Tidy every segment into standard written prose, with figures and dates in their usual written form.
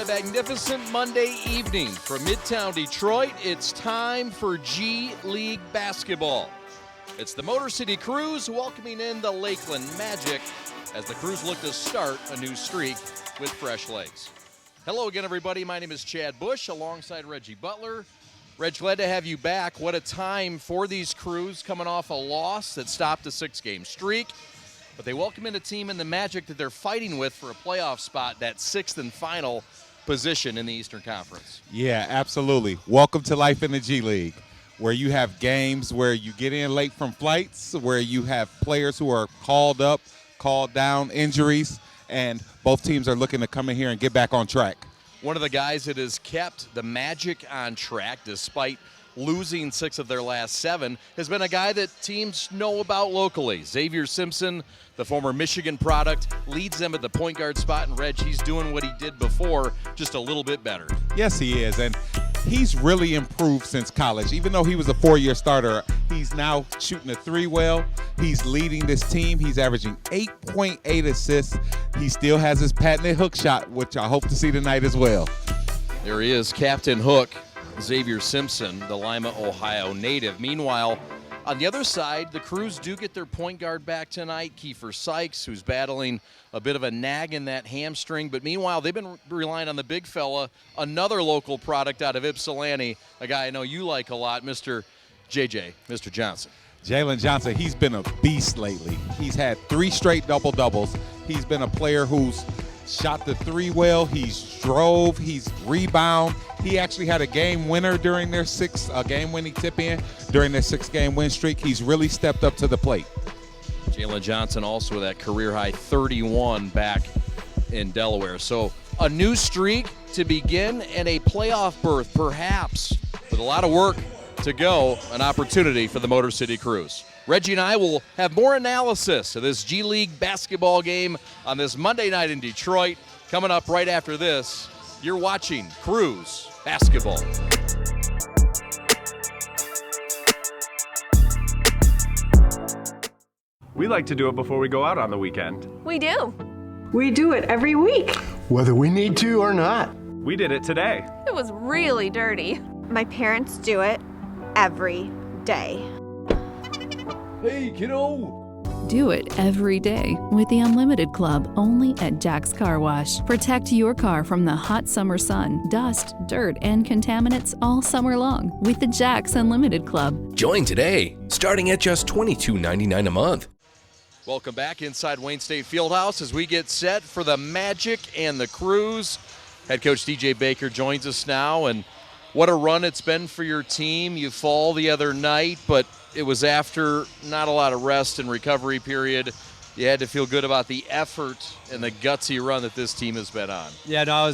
a magnificent Monday evening from Midtown Detroit. It's time for G League basketball. It's the Motor City Cruise welcoming in the Lakeland Magic as the Cruise look to start a new streak with fresh legs. Hello again, everybody. My name is Chad Bush alongside Reggie Butler. Reg, glad to have you back. What a time for these Crews coming off a loss that stopped a 6-game streak. But they welcome in a team in the Magic that they're fighting with for a playoff spot, that sixth and final position in the Eastern Conference. Yeah, absolutely. Welcome to life in the G League, where you have games where you get in late from flights, where you have players who are called up, called down, injuries, and both teams are looking to come in here and get back on track. One of the guys that has kept the Magic on track despite losing 6 of their last 7 has been a guy that teams know about locally. Xavier Simpson, the former Michigan product, leads them at the point guard spot. And Reg, he's doing what he did before, just a little bit better. Yes, he is. And he's really improved since college. Even though he was a 4-year starter, he's now shooting a 3 well. He's leading this team. He's averaging 8.8 assists. He still has his patented hook shot, which I hope to see tonight as well. There he is, Captain Hook, Xavier Simpson, the Lima, Ohio native. Meanwhile, on the other side, the Crews do get their point guard back tonight, Kiefer Sykes, who's battling a bit of a nag in that hamstring. But meanwhile, they've been relying on the big fella, another local product out of Ypsilanti, a guy I know you like a lot, Mr. Johnson. Jalen Johnson, he's been a beast lately. He's had 3 straight double-doubles. He's been a player who's shot the 3 well. He's drove. He's rebound. He actually had a game winner during their game-winning tip-in during their 6-game win streak. He's really stepped up to the plate. Jalen Johnson also with that career-high 31 back in Delaware. So a new streak to begin and a playoff berth, perhaps, with a lot of work to go, an opportunity for the Motor City Cruise. Reggie and I will have more analysis of this G League basketball game on this Monday night in Detroit. Coming up right after this, you're watching Cruise Basketball. We like to do it before we go out on the weekend. We do. We do it every week. Whether we need to or not. We did it today. It was really dirty. My parents do it every day. Hey, kiddo! Do it every day with the Unlimited Club only at Jack's Car Wash. Protect your car from the hot summer sun, dust, dirt, and contaminants all summer long with the Jack's Unlimited Club. Join today, starting at just $22.99 a month. Welcome back inside Wayne State Fieldhouse as we get set for the Magic and the Crews. Head coach DJ Baker joins us now, and what a run it's been for your team. You fall the other night, but it was after not a lot of rest and recovery period. You had to feel good about the effort and the gutsy run that this team has been on. Yeah, no,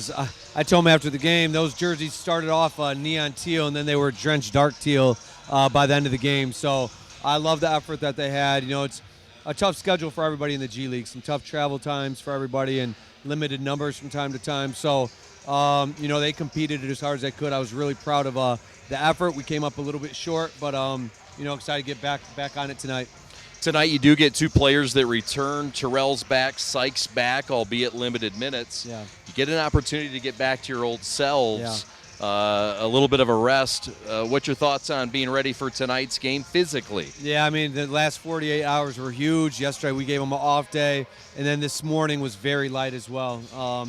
I told him after the game, those jerseys started off neon teal, and then they were drenched dark teal by the end of the game. So I love the effort that they had. You know, it's a tough schedule for everybody in the G League, some tough travel times for everybody and limited numbers from time to time. So, you know, they competed as hard as they could. I was really proud of the effort. We came up a little bit short, but you know, excited to get back on it tonight. Tonight you do get 2 players that return. Terrell's back, Sykes back, albeit limited minutes. Yeah. You get an opportunity to get back to your old selves, a little bit of a rest. What's your thoughts on being ready for tonight's game physically? Yeah, I mean, the last 48 hours were huge. Yesterday we gave them an off day, and then this morning was very light as well.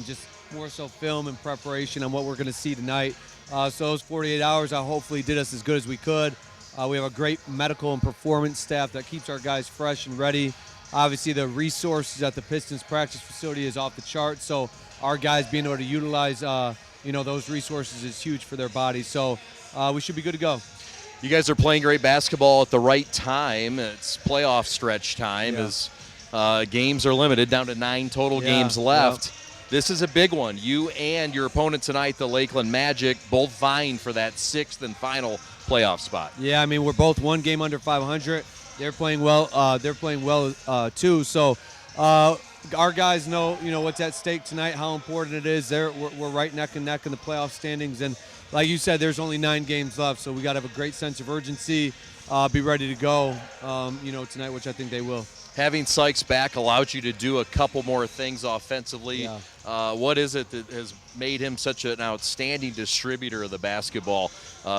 Just more so film and preparation on what we're going to see tonight. So those 48 hours hopefully did us as good as we could. We have a great medical and performance staff that keeps our guys fresh and ready. Obviously, the resources at the Pistons practice facility is off the charts, so our guys being able to utilize you know, those resources is huge for their bodies. So we should be good to go. You guys are playing great basketball at the right time. It's playoff stretch time as games are limited, down to 9 total games left. Yeah. This is a big one. You and your opponent tonight, the Lakeland Magic, both vying for that 6th and final playoff spot. Yeah, I mean, we're both 1 game under 500. They're playing well. Too. So our guys know, you know, what's at stake tonight, how important it is. We're right neck and neck in the playoff standings, and like you said, there's only 9 games left, so we got to have a great sense of urgency, be ready to go, you know, tonight, which I think they will. Having Sykes back allowed you to do a couple more things offensively. What is it that has made him such an outstanding distributor of the basketball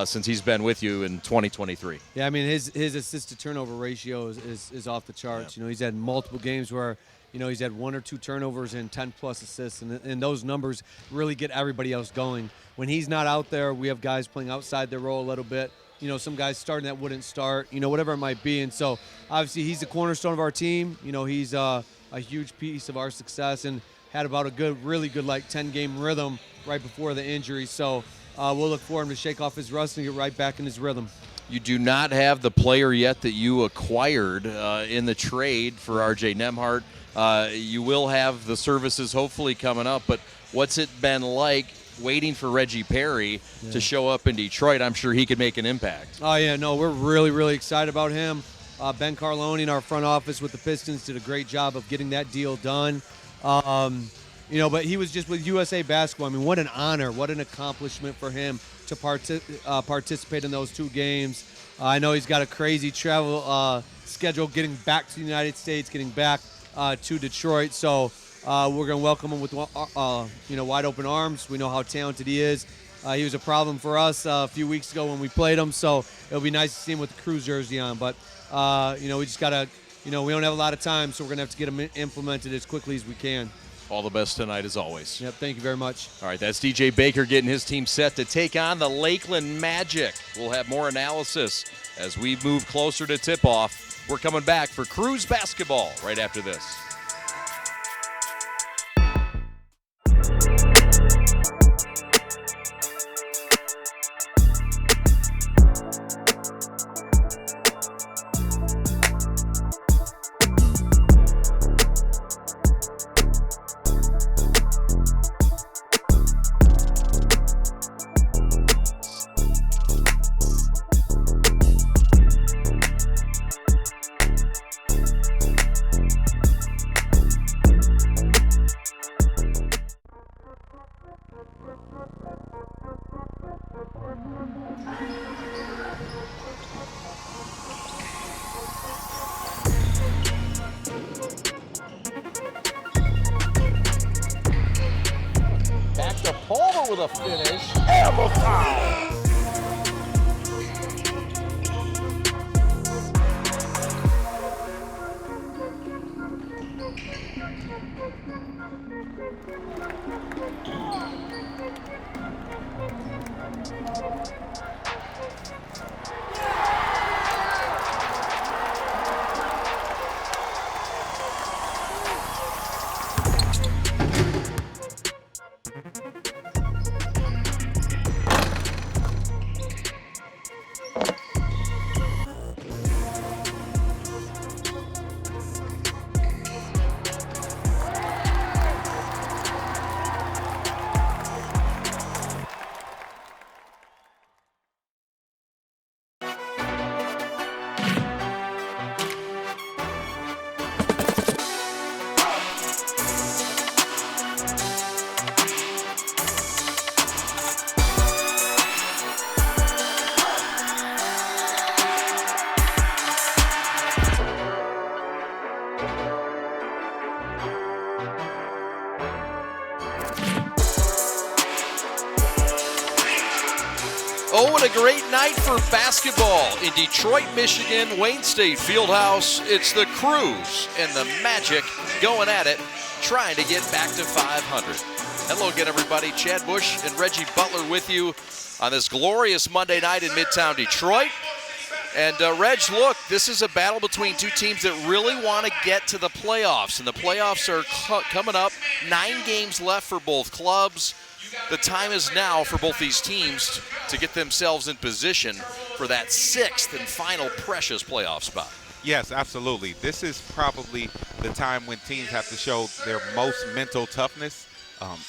since he's been with you in 2023? Yeah, I mean, his assist-to-turnover ratio is off the charts. You know, he's had multiple games where, you know, he's had 1 or 2 turnovers and 10-plus assists, and those numbers really get everybody else going. When he's not out there, we have guys playing outside their role a little bit. You know, some guys starting that wouldn't start, you know, whatever it might be. And so, obviously, he's the cornerstone of our team. You know, he's a huge piece of our success and had about a really good, like, 10-game rhythm right before the injury. So we'll look for him to shake off his rust and get right back in his rhythm. You do not have the player yet that you acquired in the trade for R.J. Nembhard. You will have the services hopefully coming up, but what's it been like waiting for Reggie Perry to show up in Detroit? I'm sure he could make an impact. Oh, yeah, no, we're really, really excited about him. Ben Carlone in our front office with the Pistons did a great job of getting that deal done. You know, but he was just with USA Basketball. I mean, what an honor, what an accomplishment for him to participate in those 2 games. I know he's got a crazy travel schedule getting back to the United States, getting back to Detroit. So we're going to welcome him with you know, wide open arms. We know how talented he is. He was a problem for us a few weeks ago when we played him, so it'll be nice to see him with the Cruise jersey on. But you know, we just got to, you know, we don't have a lot of time, so we're going to have to get him implemented as quickly as we can. All the best tonight, as always. Yep, thank you very much. All right, that's DJ Baker getting his team set to take on the Lakeland Magic. We'll have more analysis as we move closer to tip-off. We're coming back for Cruise basketball right after this. With a finish. Elbow foul. Oh, what a great night for basketball in Detroit, Michigan, Wayne State Fieldhouse. It's the Cruise and the Magic going at it, trying to get back to 500. Hello again, everybody. Chad Bush and Reggie Butler with you on this glorious Monday night in Midtown Detroit. And Reg, look, this is a battle between 2 teams that really want to get to the playoffs. And the playoffs are coming up. 9 games left for both clubs. The time is now for both these teams to get themselves in position for that 6th and final precious playoff spot. Yes, absolutely. This is probably the time when teams have to show their most mental toughness.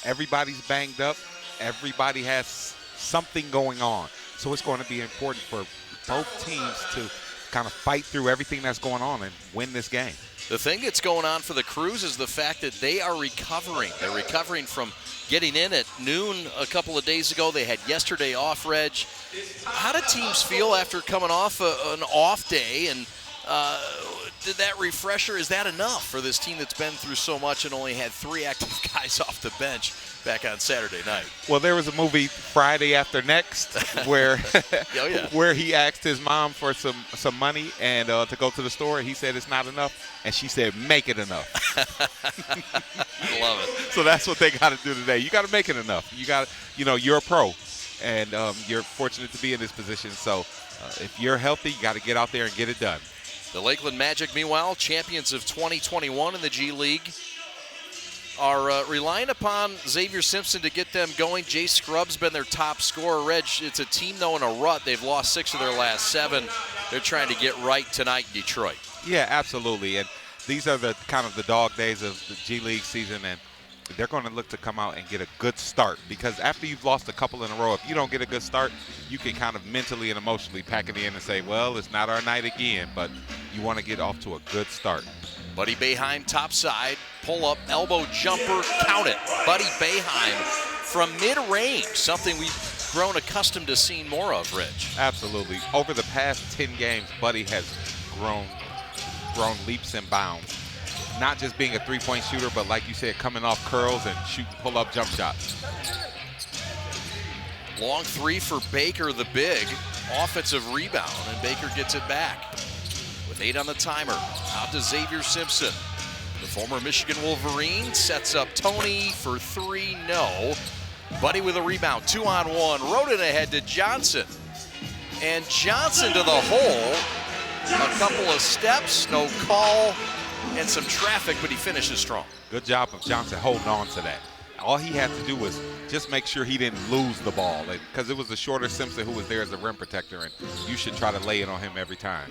Everybody's banged up. Everybody has something going on. So it's going to be important for both teams to kind of fight through everything that's going on and win this game. The thing that's going on for the Cruise is the fact that they are recovering. They're recovering from getting in at noon a couple of days ago. They had yesterday off, Reg. How do teams feel after coming off an off day? And did that refresher, is that enough for this team that's been through so much and only had 3 active guys off the bench back on Saturday night. Well, there was a movie, Friday After Next, where where he asked his mom for some money and to go to the store. He said it's not enough, and she said, make it enough. I love it. So that's what they got to do today. You got to make it enough. You got, you're a pro, and you're fortunate to be in this position. So if you're healthy, you got to get out there and get it done. The Lakeland Magic, meanwhile, champions of 2021 in the G League, are relying upon Xavier Simpson to get them going. Jay Scrubb's been their top scorer. Reg, it's a team, though, in a rut. They've lost 6 of their last 7. They're trying to get right tonight in Detroit. Yeah, absolutely. And these are the kind of the dog days of the G League season, and they're going to look to come out and get a good start, because after you've lost a couple in a row, if you don't get a good start, you can kind of mentally and emotionally pack it in and say, well, it's not our night again, but you want to get off to a good start. Buddy Boeheim, top side, pull up, elbow jumper, count it. Buddy Boeheim from mid-range, something we've grown accustomed to seeing more of, Rich. Absolutely. Over the past 10 games, Buddy has grown leaps and bounds. Not just being a three-point shooter, but like you said, coming off curls and shooting pull-up jump shots. Long 3 for Baker, the big. Offensive rebound, and Baker gets it back. With 8 on the timer, out to Xavier Simpson. The former Michigan Wolverine sets up Tony for 3, no. Buddy with a rebound, 2-on-1, wrote it ahead to Johnson. And Johnson to the hole. A couple of steps, no call, and some traffic, but he finishes strong. Good job of Johnson holding on to that. All he had to do was just make sure he didn't lose the ball, because it was the shorter Simpson who was there as a rim protector, and you should try to lay it on him every time.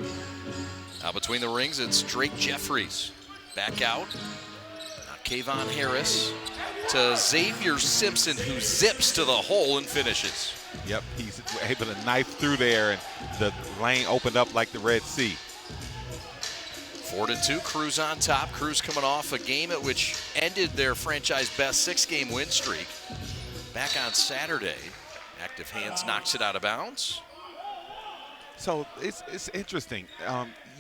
Now between the rings, it's Drake Jeffries. Back out. Now Kayvon Harris to Xavier Simpson, who zips to the hole and finishes. Yep, he's able to knife through there, and the lane opened up like the Red Sea. 4-2, Cruz on top. Cruz coming off a game at which ended their franchise best 6-game win streak. Back on Saturday, Active Hands knocks it out of bounds. So it's interesting.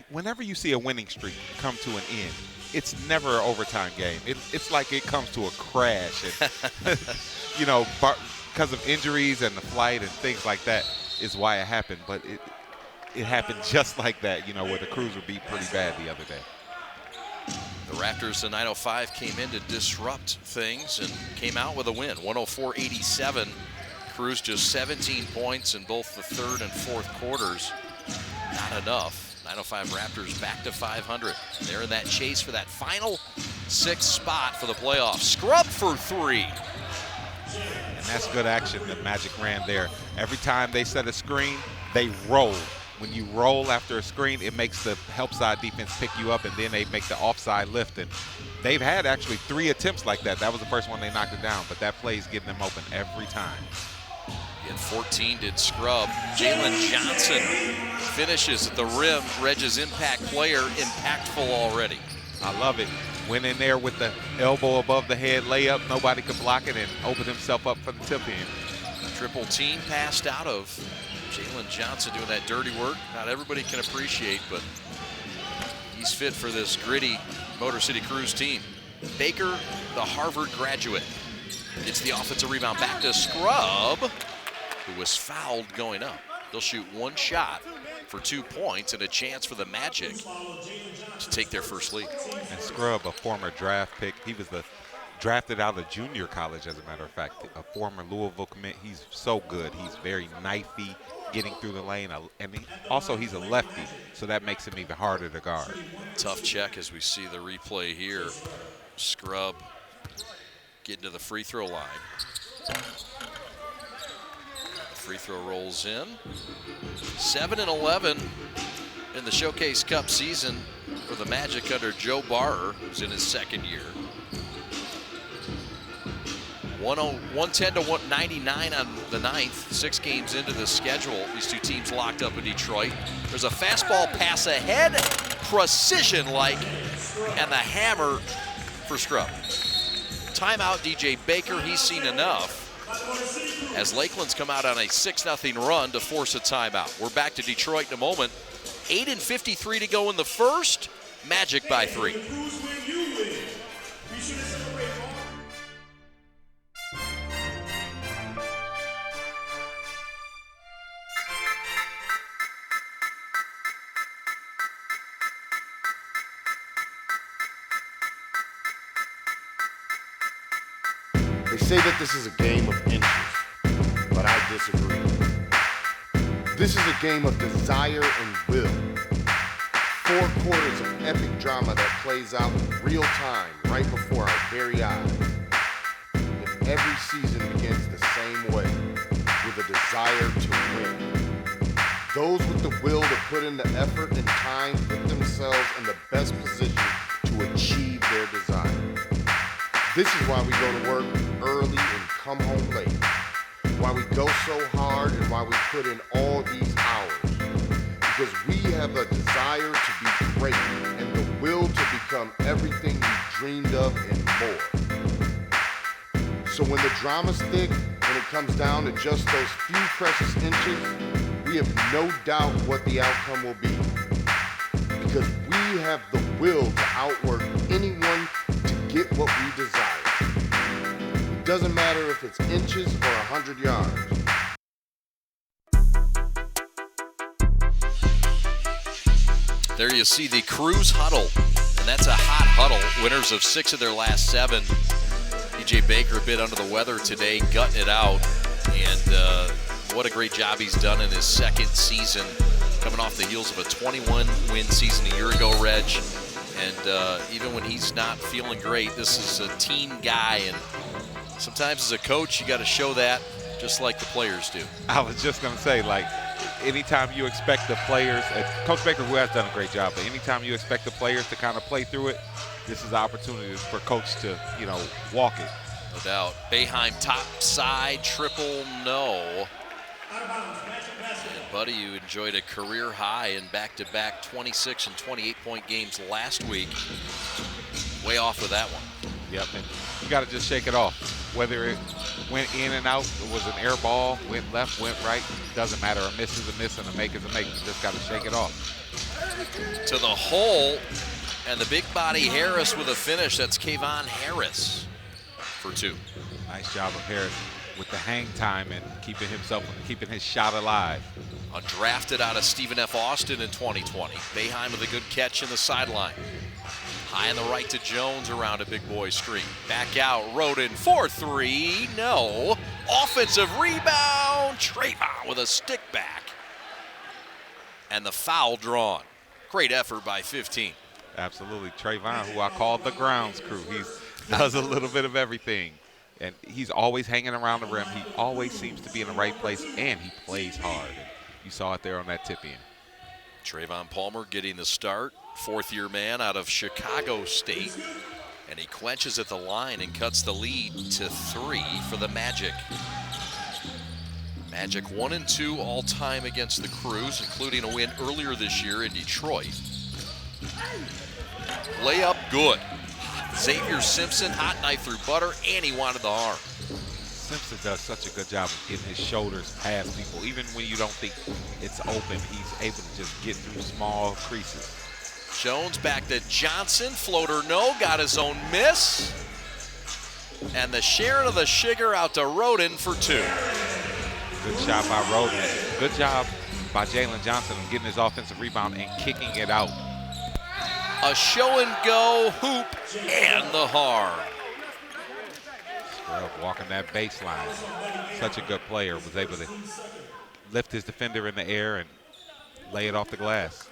Whenever you see a winning streak come to an end, it's never an overtime game. It's like it comes to a crash. And, because of injuries and the flight and things like that is why it happened. But it happened just like that, where the Crews were beat pretty bad the other day. The Raptors, the 905, came in to disrupt things and came out with a win, 104-87. Crews just 17 points in both the third and fourth quarters. Not enough. 905 Raptors back to 500. They're in that chase for that final 6th spot for the playoffs. Scrub for 3. And that's good action that Magic ran there. Every time they set a screen, they roll. When you roll after a screen, it makes the help side defense pick you up, and then they make the offside lift. And they've had actually 3 attempts like that. That was the first one they knocked it down, but that play's getting them open every time. In 14 did Scrub. Jalen Johnson finishes at the rim. Reg's impact player, impactful already. I love it. Went in there with the elbow above the head layup. Nobody could block it, and opened himself up for the tip-in. Triple team passed out of Jalen Johnson doing that dirty work. Not everybody can appreciate, but he's fit for this gritty Motor City Cruise team. Baker, the Harvard graduate, gets the offensive rebound back to Scrub, who was fouled going up. They'll shoot 1 shot for 2 points and a chance for the Magic to take their first lead. And Scrub, a former draft pick, he was drafted out of junior college, as a matter of fact, a former Louisville commit. He's so good. He's very knifey, getting through the lane, and he's a lefty, so that makes him even harder to guard. Tough check as we see the replay here. Scrub getting to the free throw line. Free throw rolls in. 7-11 in the Showcase Cup season for the Magic under Joe Barrer, who's in his 2nd year. 110 to 199 on the 9th. 6 games into the schedule. These 2 teams locked up in Detroit. There's a fastball pass ahead, precision-like, and the hammer for Scrub. Timeout, DJ Baker. He's seen enough as Lakeland's come out on a 6-0 run to force a timeout. We're back to Detroit in a moment. 8:53 to go in the first. Magic by 3. say that this is a game of inches, but I disagree. This is a game of desire and will. 4 quarters of epic drama that plays out in real time right before our very eyes. And every season begins the same way, with a desire to win. Those with the will to put in the effort and time put themselves in the best position to achieve their desire. This is why we go to work early and come home late. Why we go so hard and why we put in all these hours. Because we have a desire to be great and the will to become everything we dreamed of and more. So when the drama's thick and it comes down to just those few precious inches, we have no doubt what the outcome will be. Because we have the will to outwork anyone to get what we desire. It doesn't matter if it's inches or 100 yards. There you see the Cruise huddle, and that's a hot huddle. Winners of 6 of their last 7. E.J. Baker a bit under the weather today, gutting it out, and what a great job he's done in his 2nd season, coming off the heels of a 21-win season a year ago, Reg. And even when he's not feeling great, this is a team guy, and sometimes as a coach, you got to show that, just like the players do. I was just going to say, like, anytime you expect the players, Coach Baker, who has done a great job, but anytime you expect the players to kind of play through it, this is the opportunity for Coach to, walk it. No doubt. Boeheim top side, triple no. And Buddy, you enjoyed a career high in back-to-back 26 and 28-point games last week. Way off with that one. Yep, and you got to just shake it off. Whether it went in and out, it was an air ball, went left, went right, doesn't matter. A miss is a miss and a make is a make. You just got to shake it off. To the hole, and the big body Harris with a finish. That's Kayvon Harris for 2. Nice job of Harris with the hang time and keeping his shot alive. Undrafted out of Stephen F. Austin in 2020. Boeheim with a good catch in the sideline. High on the right to Jones around a big boy screen. Back out, Roden for 3, no. Offensive rebound, Trayvon with a stick back. And the foul drawn. Great effort by 15. Absolutely, Trayvon, who I call the grounds crew. He does a little bit of everything. And he's always hanging around the rim. He always seems to be in the right place, and he plays hard. You saw it there on that tip-in. Trayvon Palmer getting the start. 4th-year man out of Chicago State. And he quenches at the line and cuts the lead to 3 for the Magic. Magic 1-2 all-time against the Cruise, including a win earlier this year in Detroit. Layup good. Xavier Simpson, hot knife through butter, and he wanted the arm. Simpson does such a good job of getting his shoulders past people. Even when you don't think it's open, he's able to just get through small creases. Jones back to Johnson, floater no, got his own miss. And the Sharon of the Sugar out to Roden for 2. Good shot by Roden. Good job by Jalen Johnson of getting his offensive rebound and kicking it out. A show-and-go hoop and the harm. Scrub walking that baseline. Such a good player. Was able to lift his defender in the air and lay it off the glass.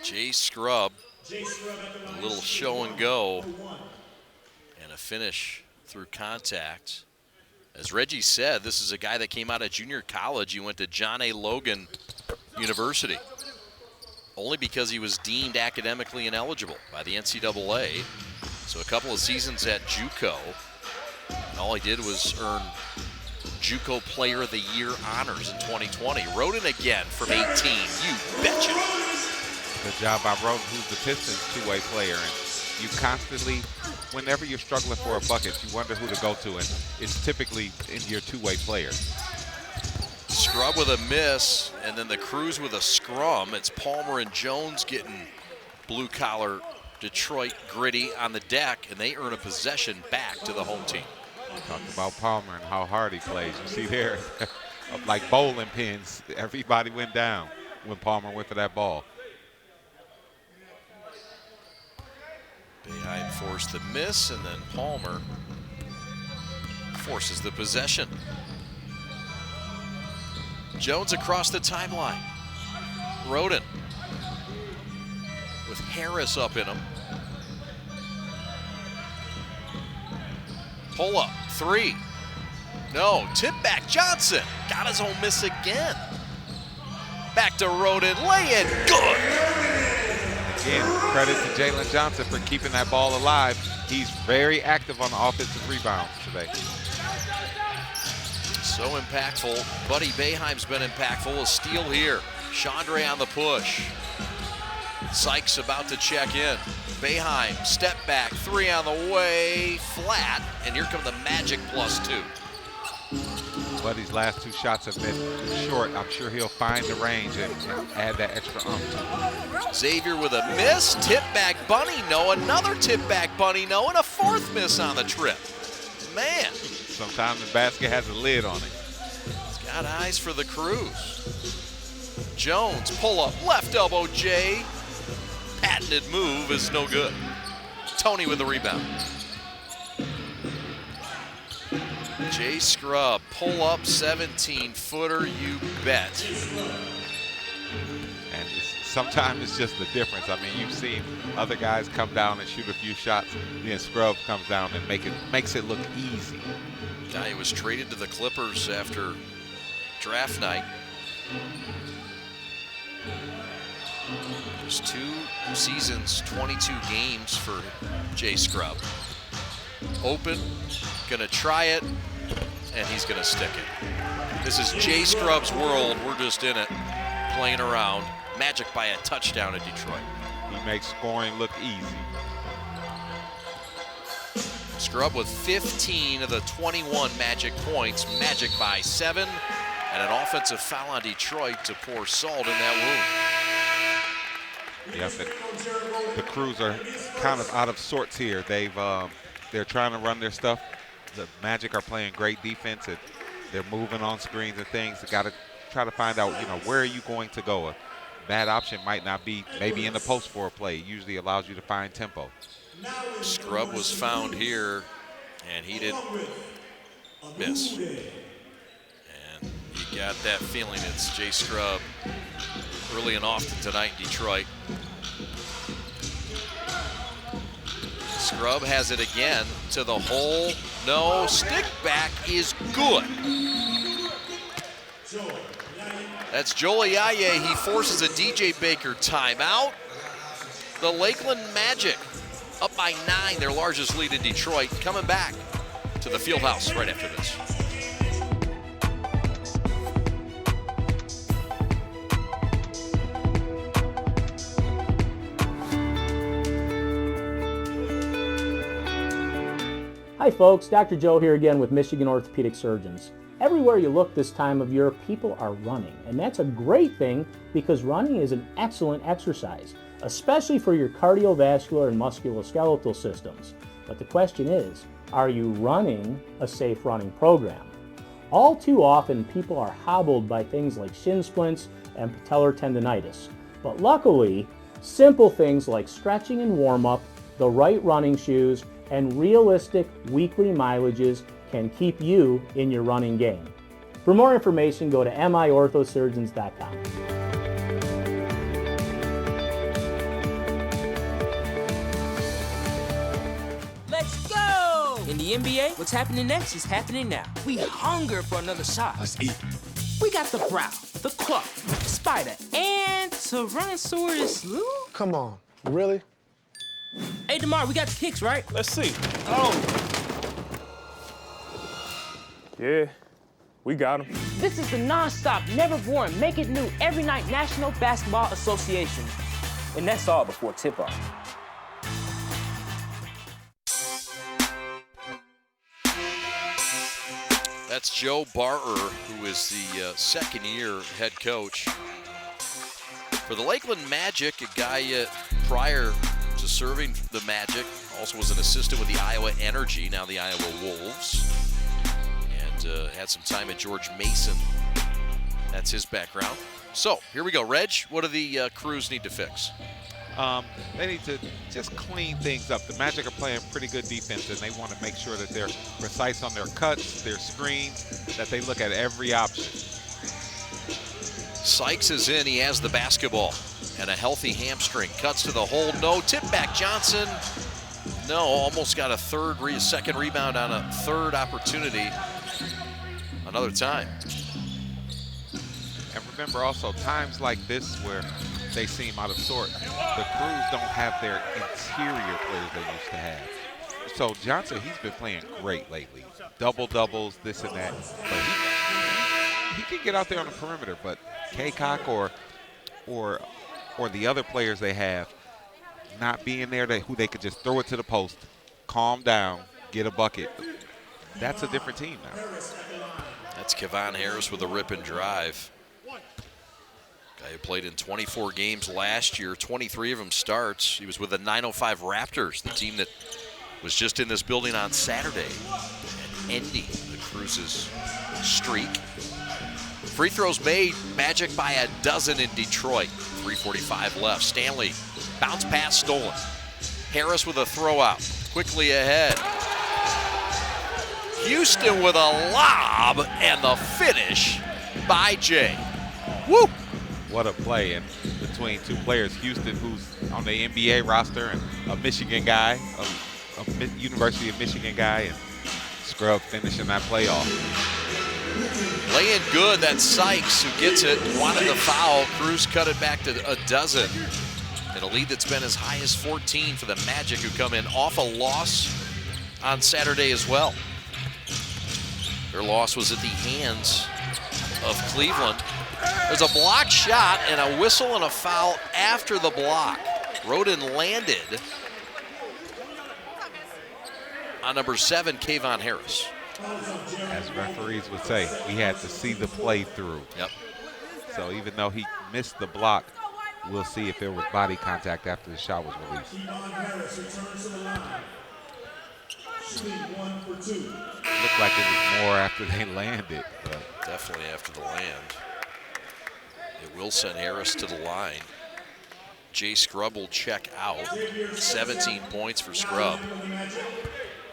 Jay Scrub, a little show-and-go and a finish through contact. As Reggie said, this is a guy that came out of junior college. He went to John A. Logan University. Only because he was deemed academically ineligible by the NCAA. So a couple of seasons at JUCO. And all he did was earn JUCO Player of the Year honors in 2020. Roden again from 18. You betcha. Good job by Roden, who's the Pistons' two-way player. And you constantly, whenever you're struggling for a bucket, you wonder who to go to. And it's typically in your two-way player. Scrub with a miss, and then the Cruise with a scrum. It's Palmer and Jones getting blue-collar Detroit gritty on the deck, and they earn a possession back to the home team. Talked about Palmer and how hard he plays. You see there, like bowling pins, everybody went down when Palmer went for that ball. Boeheim forced the miss, and then Palmer forces the possession. Jones across the timeline. Roden with Harris up in him. Pull up, 3. No, tip back, Johnson. Got his own miss again. Back to Roden, lay it, good. Again, credit to Jalen Johnson for keeping that ball alive. He's very active on the offensive rebounds today. So impactful. Buddy Boeheim's been impactful. A steal here. Chandre on the push. Sykes about to check in. Boeheim, step back, 3 on the way, flat, and here come the Magic +2. Buddy's last 2 shots have been short. I'm sure he'll find the range and add that extra to it. Xavier with a miss, tip back Bunny, no, another tip back Bunny, no, and a 4th miss on the trip. Man. Sometimes the basket has a lid on it. He's got eyes for the Cruise. Jones, pull up, left elbow J. Patented move is no good. Tony with the rebound. Jay Scrubb, pull up 17-footer, you bet. And sometimes it's just the difference. I mean, you've seen other guys come down and shoot a few shots, then Scrubb comes down and makes it look easy. Guy who was traded to the Clippers after draft night. There's 2 seasons, 22 games for Jay Scrubb. Open, gonna try it, and he's gonna stick it. This is Jay Scrubb's world. We're just in it, playing around. Magic by a touchdown in Detroit. He makes scoring look easy. Scrubb with 15 of the 21 Magic points. Magic by 7, and an offensive foul on Detroit to pour salt in that wound. Yep, the Crews are kind of out of sorts here. They're trying to run their stuff. The Magic are playing great defense, and they're moving on screens and things. They got to try to find out, where are you going to go? A bad option might not be maybe in the post for a play. It usually allows you to find tempo. Scrubb was found here, and he didn't miss. And you got that feeling it's Jay Scrubb early and often tonight in Detroit. Scrubb has it again to the hole. No, stick back is good. That's Joel Ayaye. He forces a DJ Baker timeout. The Lakeland Magic up by 9, their largest lead in Detroit, coming back to the Fieldhouse right after this. Hi folks, Dr. Joe here again with Michigan Orthopedic Surgeons. Everywhere you look this time of year, people are running, and that's a great thing because running is an excellent exercise, especially for your cardiovascular and musculoskeletal systems. But the question is, are you running a safe running program? All too often, people are hobbled by things like shin splints and patellar tendonitis. But luckily, simple things like stretching and warm-up, the right running shoes, and realistic weekly mileages can keep you in your running game. For more information, go to miorthosurgeons.com. Let's go! In the NBA, what's happening next is happening now. We hunger for another shot. Let's eat. We got the Brow, the Claw, Spider, and Tyrannosaurus Lou? Come on, really? Hey, DeMar, we got the kicks, right? Let's see. Oh. Yeah, we got them. This is the non-stop, never boring, make it new every night National Basketball Association. And that's all before tip-off. That's Joe Barter, who is the second-year head coach for the Lakeland Magic, a guy prior to serving the Magic, also was an assistant with the Iowa Energy, now the Iowa Wolves, and had some time at George Mason. That's his background. So here we go, Reg. What do the Crews need to fix? They need to just clean things up. The Magic are playing pretty good defense, and they want to make sure that they're precise on their cuts, their screens, that they look at every option. Sykes is in. He has the basketball and a healthy hamstring. Cuts to the hole. No. Tip back Johnson. No. Almost got a second rebound on a third opportunity. Another time. And remember also, times like this where they seem out of sorts, the Crews don't have their interior players they used to have. So Johnson, he's been playing great lately. Double-doubles, this and that. But he can get out there on the perimeter, but Kaycock or the other players they have not being there, who they could just throw it to the post, calm down, get a bucket. That's a different team now. That's Kevon Harris with a rip and drive. Guy who played in 24 games last year, 23 of them starts. He was with the 905 Raptors, the team that was just in this building on Saturday and ending the Crews' streak. Free throws made, Magic by a dozen in Detroit. 3:45 left. Stanley, bounce pass stolen. Harris with a throw out, quickly ahead. Houston with a lob and the finish by Jay. Woo! What a play in between two players. Houston, who's on the NBA roster, and a Michigan guy, a University of Michigan guy, and Scrub finishing that play off. Laying good, that's Sykes who gets it, wanted the foul. Crews cut it back to a dozen. And a lead that's been as high as 14 for the Magic, who come in off a loss on Saturday as well. Their loss was at the hands of Cleveland. There's a blocked shot and a whistle and a foul after the block. Roden landed on number 7, Kevon Harris. As referees would say, we had to see the play through. Yep. So even though he missed the block, we'll see if there was body contact after the shot was released. Looked like it was more after they landed. But definitely after the land. It will send Harris to the line. Jay Scrub will check out. 17 points for Scrub.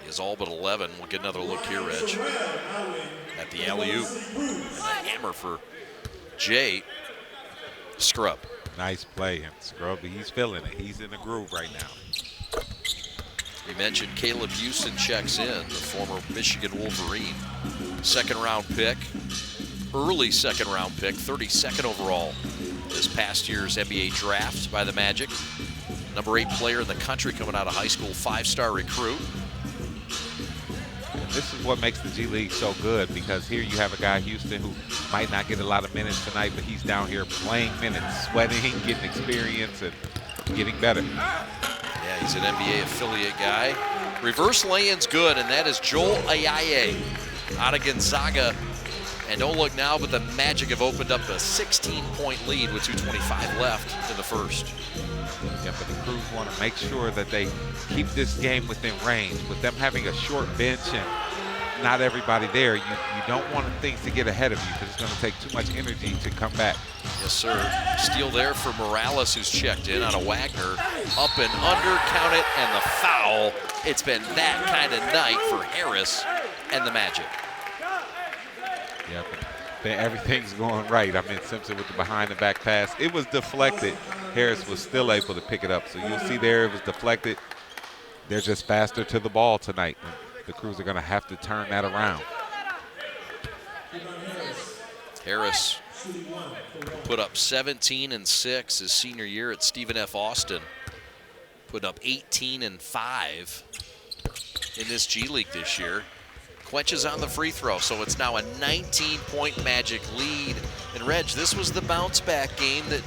He has all but 11. We'll get another look here, Reg, at the alley-oop. And a hammer for Jay Scrub. Nice play, and Scrub, he's feeling it. He's in the groove right now. We mentioned Caleb Houston checks in, the former Michigan Wolverine. Second-round pick, early second-round pick, 32nd overall this past year's NBA draft by the Magic. Number 8 player in the country coming out of high school, 5-star recruit. And this is what makes the G League so good, because here you have a guy, Houston, who might not get a lot of minutes tonight, but he's down here playing minutes, sweating, getting experience, and getting better. Yeah, he's an NBA affiliate guy. Reverse lay-in's good, and that is Joel Ayaye out of Gonzaga. And don't look now, but the Magic have opened up a 16-point lead with 2:25 left in the first. Yeah, but the Crews want to make sure that they keep this game within range. With them having a short bench and not everybody there, you don't want things to get ahead of you, because it's going to take too much energy to come back. Yes, sir. Steal there for Morales, who's checked in on a Wagner. Up and under, count it, and the foul. It's been that kind of night for Harris and the Magic. Yeah, but everything's going right. I mean, Simpson with the behind-the-back pass. It was deflected. Harris was still able to pick it up. So you'll see there it was deflected. They're just faster to the ball tonight. The Crews are going to have to turn that around. Harris put up 17 and 6 his senior year at Stephen F. Austin. Put up 18 and 5 in this G League this year. Quenches on the free throw, so it's now a 19-point Magic lead. And Reg, this was the bounce-back game that,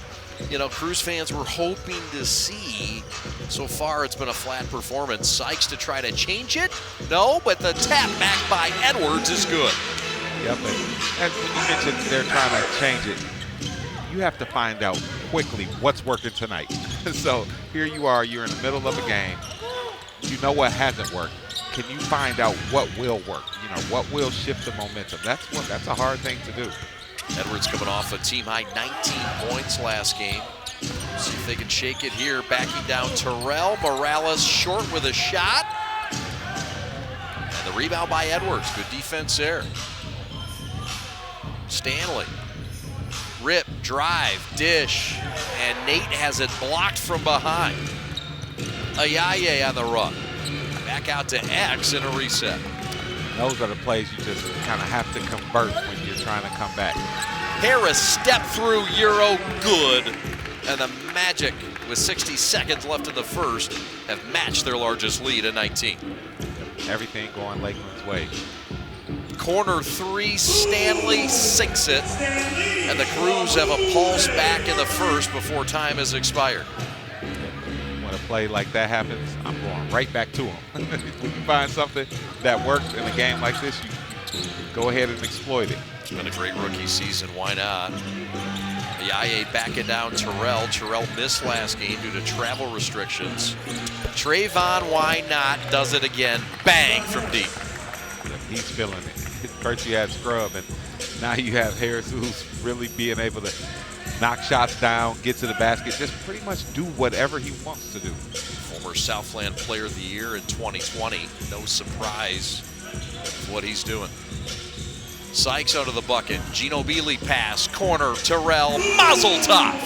you know, Crews fans were hoping to see. So far, it's been a flat performance. Sykes to try to change it? No, but the tap back by Edwards is good. Yep, and when you mentioned they're trying to change it, you have to find out quickly what's working tonight. So here you are, you're in the middle of a game. You know what hasn't worked. Can you find out what will work? You know, what will shift the momentum? That's a hard thing to do. Edwards coming off a team-high 19 points last game. See if they can shake it here. Backing down Terrell. Morales short with a shot. And the rebound by Edwards. Good defense there. Stanley. Rip, drive, dish. And Nate has it blocked from behind. Ayaye on the run. Back out to X in a reset. Those are the plays you just kind of have to convert when you're trying to come back. Harris step through Euro, good. And the Magic, with 60 seconds left in the first, have matched their largest lead at 19. Everything going Lakeland's way. Corner three, Stanley sinks it. And the Crews have a pulse back in the first before time has expired. When a play like that happens, I'm going right back to him. When you find something that works in a game like this, you go ahead and exploit it. It's been a great rookie season, why not? Ayaye backing down Terrell. Terrell missed last game due to travel restrictions. Trayvon, why not, does it again. Bang from deep. He's feeling it. First you had Scrub, and now you have Harris, who's really being able to knock shots down, get to the basket, just pretty much do whatever he wants to do. Former Southland Player of the Year in 2020. No surprise what he's doing. Sykes out of the bucket. Gino Beasley pass. Corner. Terrell. Mazel tov.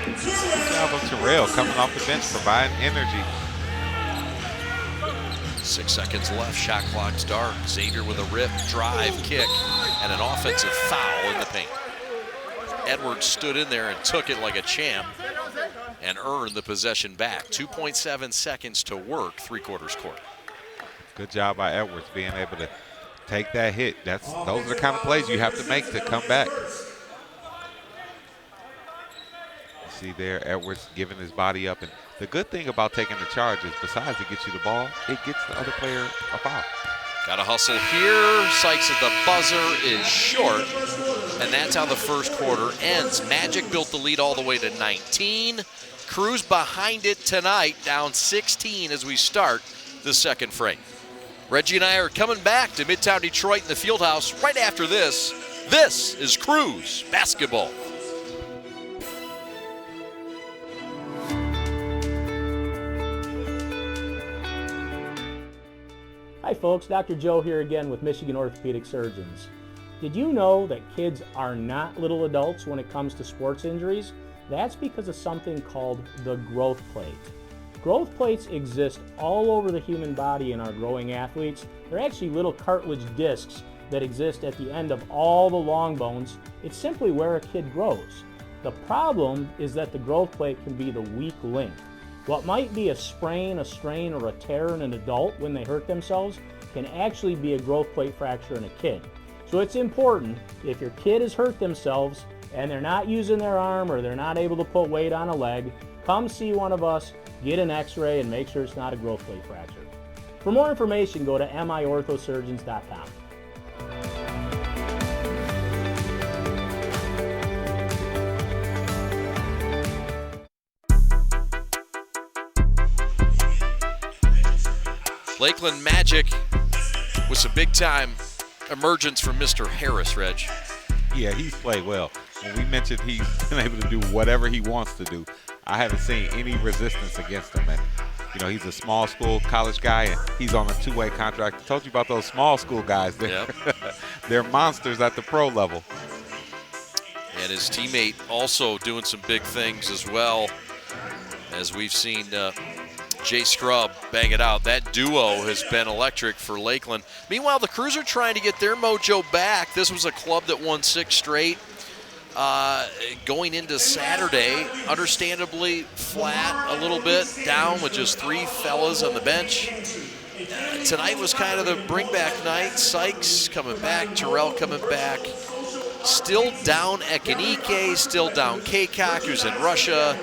Good job of Terrell coming off the bench, providing energy. 6 seconds left. Shot clock start. Xavier with a rip, drive, kick, and an offensive foul in the paint. Edwards stood in there and took it like a champ and earned the possession back. 2.7 seconds to work, three-quarters court. Good job by Edwards being able to take that hit. Those are the kind of plays you have to make to come back. See there, Edwards giving his body up. And the good thing about taking the charge is besides it gets you the ball, it gets the other player a foul. Got to hustle here. Sykes at the buzzer is short. And that's how the first quarter ends. Magic built the lead all the way to 19. Crews behind it tonight, down 16 as we start the second frame. Reggie and I are coming back to Midtown Detroit in the Fieldhouse right after this. This is Crews basketball. Hi folks, Dr. Joe here again with Michigan Orthopedic Surgeons. Did you know that kids are not little adults when it comes to sports injuries? That's because of something called the growth plate. Growth plates exist all over the human body in our growing athletes. They're actually little cartilage discs that exist at the end of all the long bones. It's simply where a kid grows. The problem is that the growth plate can be the weak link. What might be a sprain, a strain, or a tear in an adult when they hurt themselves can actually be a growth plate fracture in a kid. So it's important, if your kid has hurt themselves and they're not using their arm or they're not able to put weight on a leg, come see one of us, get an x-ray, and make sure it's not a growth plate fracture. For more information, go to miorthosurgeons.com. Lakeland Magic with some big-time emergence from Mr. Harris, Reg. Yeah, he's played well. When we mentioned he's been able to do whatever he wants to do, I haven't seen any resistance against him. And, you know, he's a small school college guy, and he's on a two-way contract. I told you about those small school guys. They're monsters at the pro level. And his teammate also doing some big things as well, as we've seen Jay Scrub bang it out. That duo has been electric for Lakeland. Meanwhile, the Crews are trying to get their mojo back. This was a club that won 6 straight. Going into Saturday, understandably flat a little bit, down with just 3 fellas on the bench. Tonight was kind of the bring back night. Sykes coming back, Terrell coming back. Still down Ekanike, still down Kakak, who's in Russia.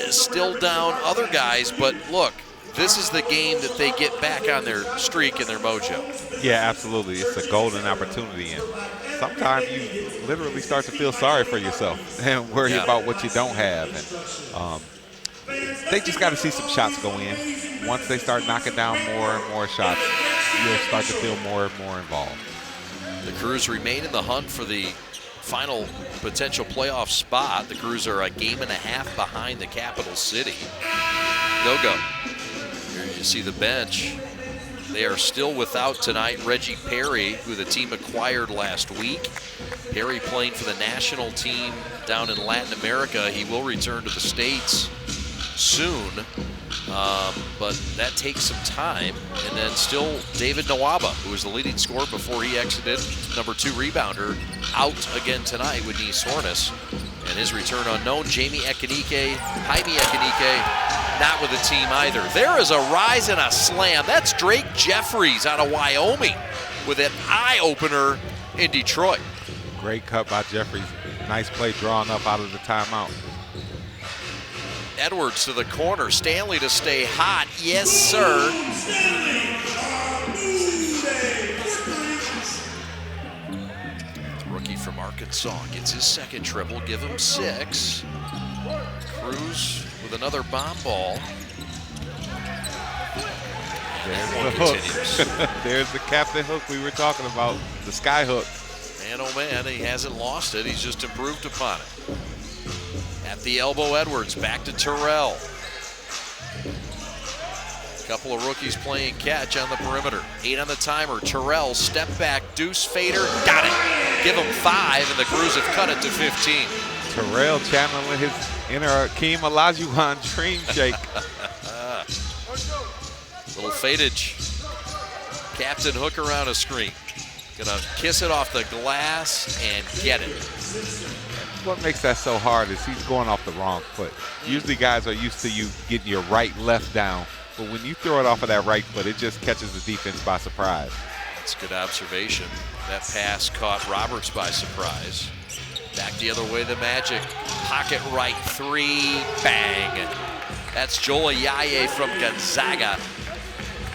Still down other guys, but look, this is the game that they get back on their streak and their mojo. Yeah, absolutely. It's a golden opportunity, and sometimes you literally start to feel sorry for yourself and worry about what you don't have. And they just got to see some shots go in. Once they start knocking down more and more shots, you'll start to feel more and more involved. The Crews remain in the hunt for the final potential playoff spot. The Crews are a game and a half behind the capital city. Go. Here you see the bench. They are still without tonight Reggie Perry, who the team acquired last week. Perry playing for the national team down in Latin America. He will return to the States soon, but that takes some time. And then still David Nwaba, who was the leading scorer before he exited, number 2 rebounder, out again tonight with knee soreness. And his return unknown. Jaime Ekanike, not with the team either. There is a rise and a slam. That's Drake Jeffries out of Wyoming with an eye-opener in Detroit. Great cut by Jeffries. Nice play drawn up out of the timeout. Edwards to the corner. Stanley to stay hot. Yes, sir. Rookie from Arkansas gets his second triple. Give him 6. Crews with another bomb ball. There's the hook. There's the captain hook we were talking about, the sky hook. Man, oh man, he hasn't lost it. He's just improved upon it. At the elbow, Edwards, back to Terrell. A couple of rookies playing catch on the perimeter. 8 on the timer. Terrell, step back, deuce fader, got it. Give him 5, and the Crews have cut it to 15. Terrell channeling his inner Akeem Olajuwon dream shake. Little fadage. Captain hook around a screen. Gonna kiss it off the glass and get it. What makes that so hard is he's going off the wrong foot. Usually guys are used to you getting your right, left down. But when you throw it off of that right foot, it just catches the defense by surprise. That's a good observation. That pass caught Roberts by surprise. Back the other way, the Magic. Pocket right 3, bang. That's Joel Ayaye from Gonzaga.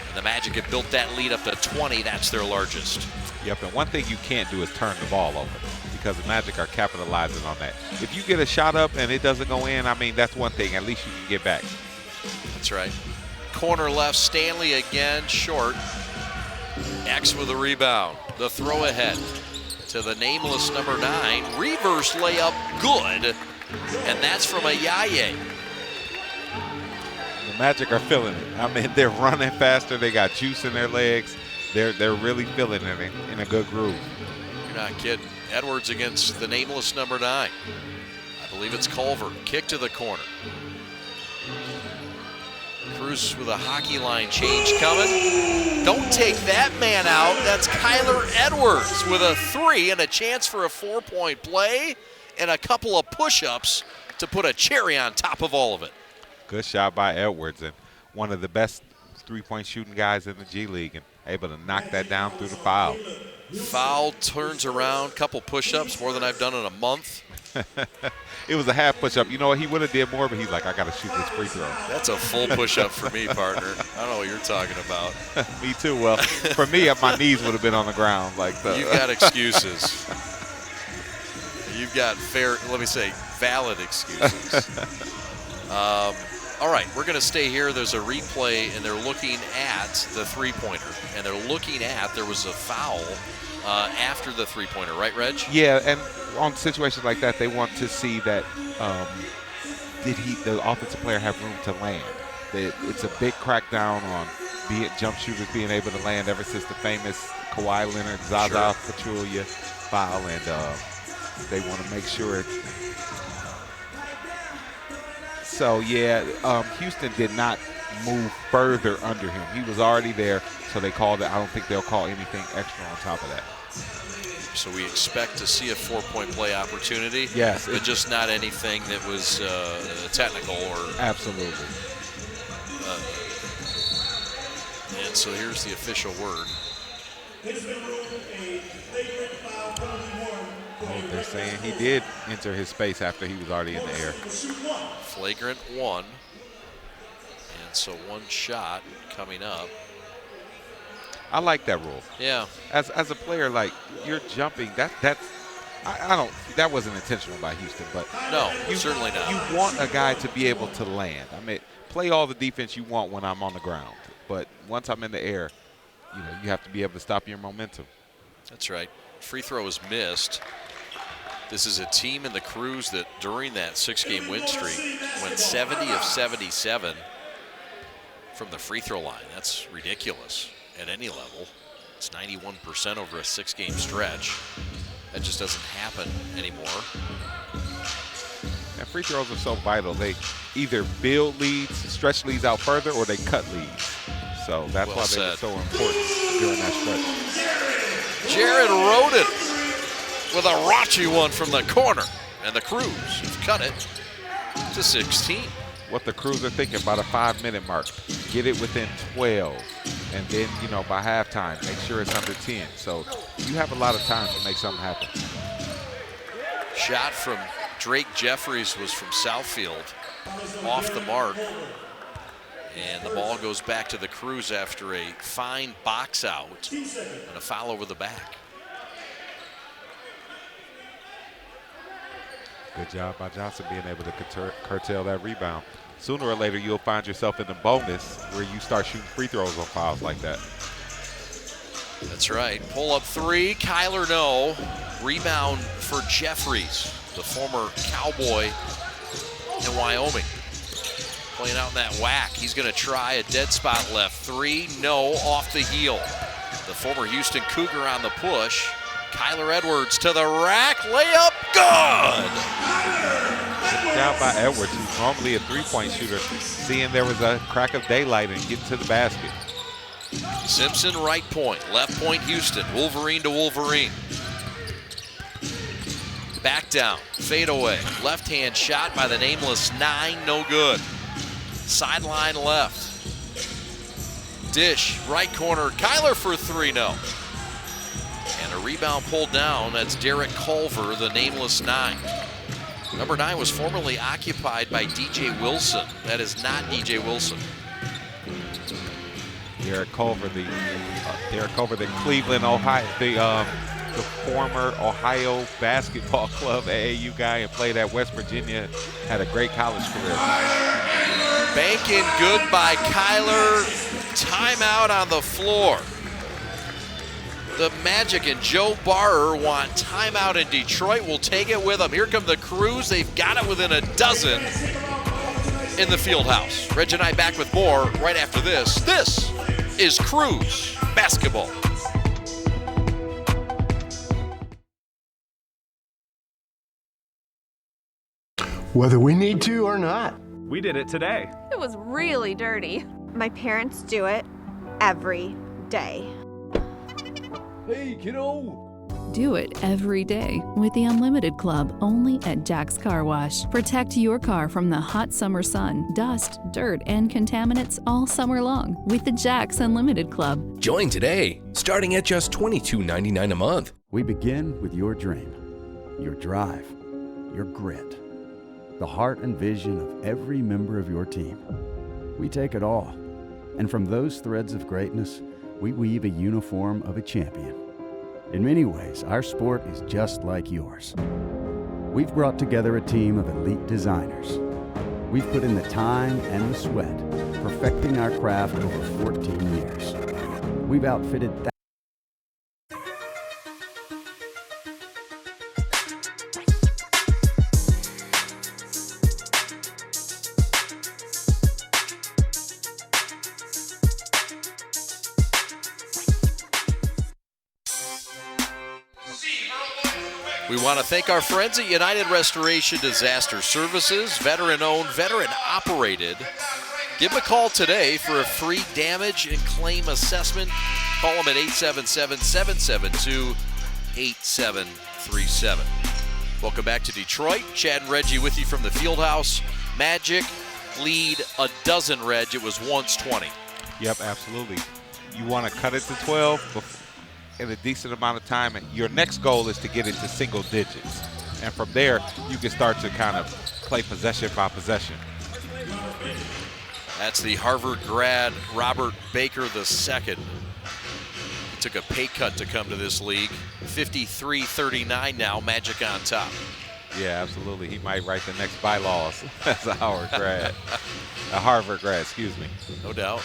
And the Magic have built that lead up to 20. That's their largest. Yep, and one thing you can't do is turn the ball over, because the Magic are capitalizing on that. If you get a shot up and it doesn't go in, I mean, that's one thing. At least you can get back. That's right. Corner left, Stanley again, short. X with a rebound. The throw ahead to the nameless number 9. Reverse layup, good. And that's from Ayaye. The Magic are feeling it. I mean, they're running faster. They got juice in their legs. They're really feeling it in a good groove. You're not kidding. Edwards against the nameless number 9. I believe it's Culver. Kick to the corner. Crews with a hockey line change coming. Don't take that man out. That's Kyler Edwards with a 3 and a chance for a 4-point play and a couple of push-ups to put a cherry on top of all of it. Good shot by Edwards, and one of the best three-point shooting guys in the G League, and able to knock that down through the foul. Foul, turns around, couple push-ups, more than I've done in a month. It was a half push-up. You know what? He would have did more, but he's like, I got to shoot this free throw. That's a full push-up for me, partner. I don't know what you're talking about. Me too. Well, for me, my knees would have been on the ground. Like the You've got excuses. You've got valid excuses. All right, we're going to stay here. There's a replay, and they're looking at the three-pointer. And they're looking at, there was a foul after the three-pointer, right, Reg? Yeah, and on situations like that, they want to see that did the offensive player have room to land? It's a big crackdown on jump shooters being able to land ever since the famous Kawhi Leonard, Zaza Pachulia foul, and they want to make sure. So, yeah, Houston did not move further under him. He was already there, so they called it. I don't think they'll call anything extra on top of that. So we expect to see a 4-point play opportunity. Yes. But just not anything that was technical or. Absolutely. And so here's the official word. Oh, they're saying he did enter his space after he was already in the air. Flagrant 1. And so one shot coming up. I like that rule. Yeah. As a player, like, you're jumping. That wasn't intentional by Houston, but no, certainly not. You want a guy to be able to land. I mean, play all the defense you want when I'm on the ground, but once I'm in the air, you have to be able to stop your momentum. That's right. Free throw is missed. This is a team in the Cruise that during that 6-game win streak went 70 of 77 from the free throw line. That's ridiculous at any level. It's 91% over a 6-game stretch. That just doesn't happen anymore. And free throws are so vital. They either build leads, stretch leads out further, or they cut leads. So that's why they're so important during that stretch. Jared wrote it with a raunchy one from the corner. And the Cruise have cut it to 16. What the Cruise are thinking about a 5-minute mark. Get it within 12. And then, you know, by halftime, make sure it's under 10. So you have a lot of time to make something happen. Shot from Drake Jeffries was from Southfield, off the mark. And the ball goes back to the Cruise after a fine box out and a foul over the back. Good job by Johnson being able to curtail that rebound. Sooner or later, you'll find yourself in the bonus where you start shooting free throws on fouls like that. That's right. Pull up three. Kyler no. Rebound for Jeffries, the former Cowboy in Wyoming. Playing out in that whack. He's going to try a dead spot left. Three, no, off the heel. The former Houston Cougar on the push. Kyler Edwards to the rack. Layup, good! Good job by Edwards, who's normally a three-point shooter, seeing there was a crack of daylight and getting to the basket. Simpson right point, left point Houston, Wolverine to Wolverine. Back down, fade away, left hand shot by the nameless 9, no good. Sideline left. Dish, right corner, Kyler for 3, no. And a rebound pulled down, that's Derek Culver, the nameless 9. Number 9 was formerly occupied by DJ Wilson. That is not DJ Wilson. Derek Culver, the Cleveland, Ohio, the former Ohio basketball club AAU guy and played at West Virginia, had a great college career. Banking good by Kyler. Timeout on the floor. The Magic and Joe Barrer want timeout in Detroit. We'll take it with them. Here come the Cruise. They've got it within a dozen in the field house. Reg and I back with more right after this. This is Cruise Basketball. Whether we need to or not. We did it today. It was really dirty. My parents do it every day. Hey, kiddo. Do it every day with the Unlimited Club only at Jack's Car Wash. Protect your car from the hot summer sun, dust, dirt, and contaminants all summer long with the Jack's Unlimited Club. Join today, starting at just $22.99 a month. We begin with your dream, your drive, your grit, the heart and vision of every member of your team. We take it all, and from those threads of greatness, we weave a uniform of a champion. In many ways, our sport is just like yours. We've brought together a team of elite designers. We've put in the time and the sweat, perfecting our craft over 14 years. We've outfitted We want to thank our friends at United Restoration Disaster Services, veteran-owned, veteran-operated. Give them a call today for a free damage and claim assessment. Call them at 877-772-8737. Welcome back to Detroit. Chad and Reggie with you from the Fieldhouse. Magic lead a dozen, Reg. It was once 20. Yep, absolutely. You want to cut it to 12 in a decent amount of time, and your next goal is to get into single digits. And from there, you can start to kind of play possession by possession. That's the Harvard grad, Robert Baker II. He took a pay cut to come to this league. 53-39 now, Magic on top. Yeah, absolutely. He might write the next bylaws as a Howard grad. A Harvard grad, excuse me. No doubt.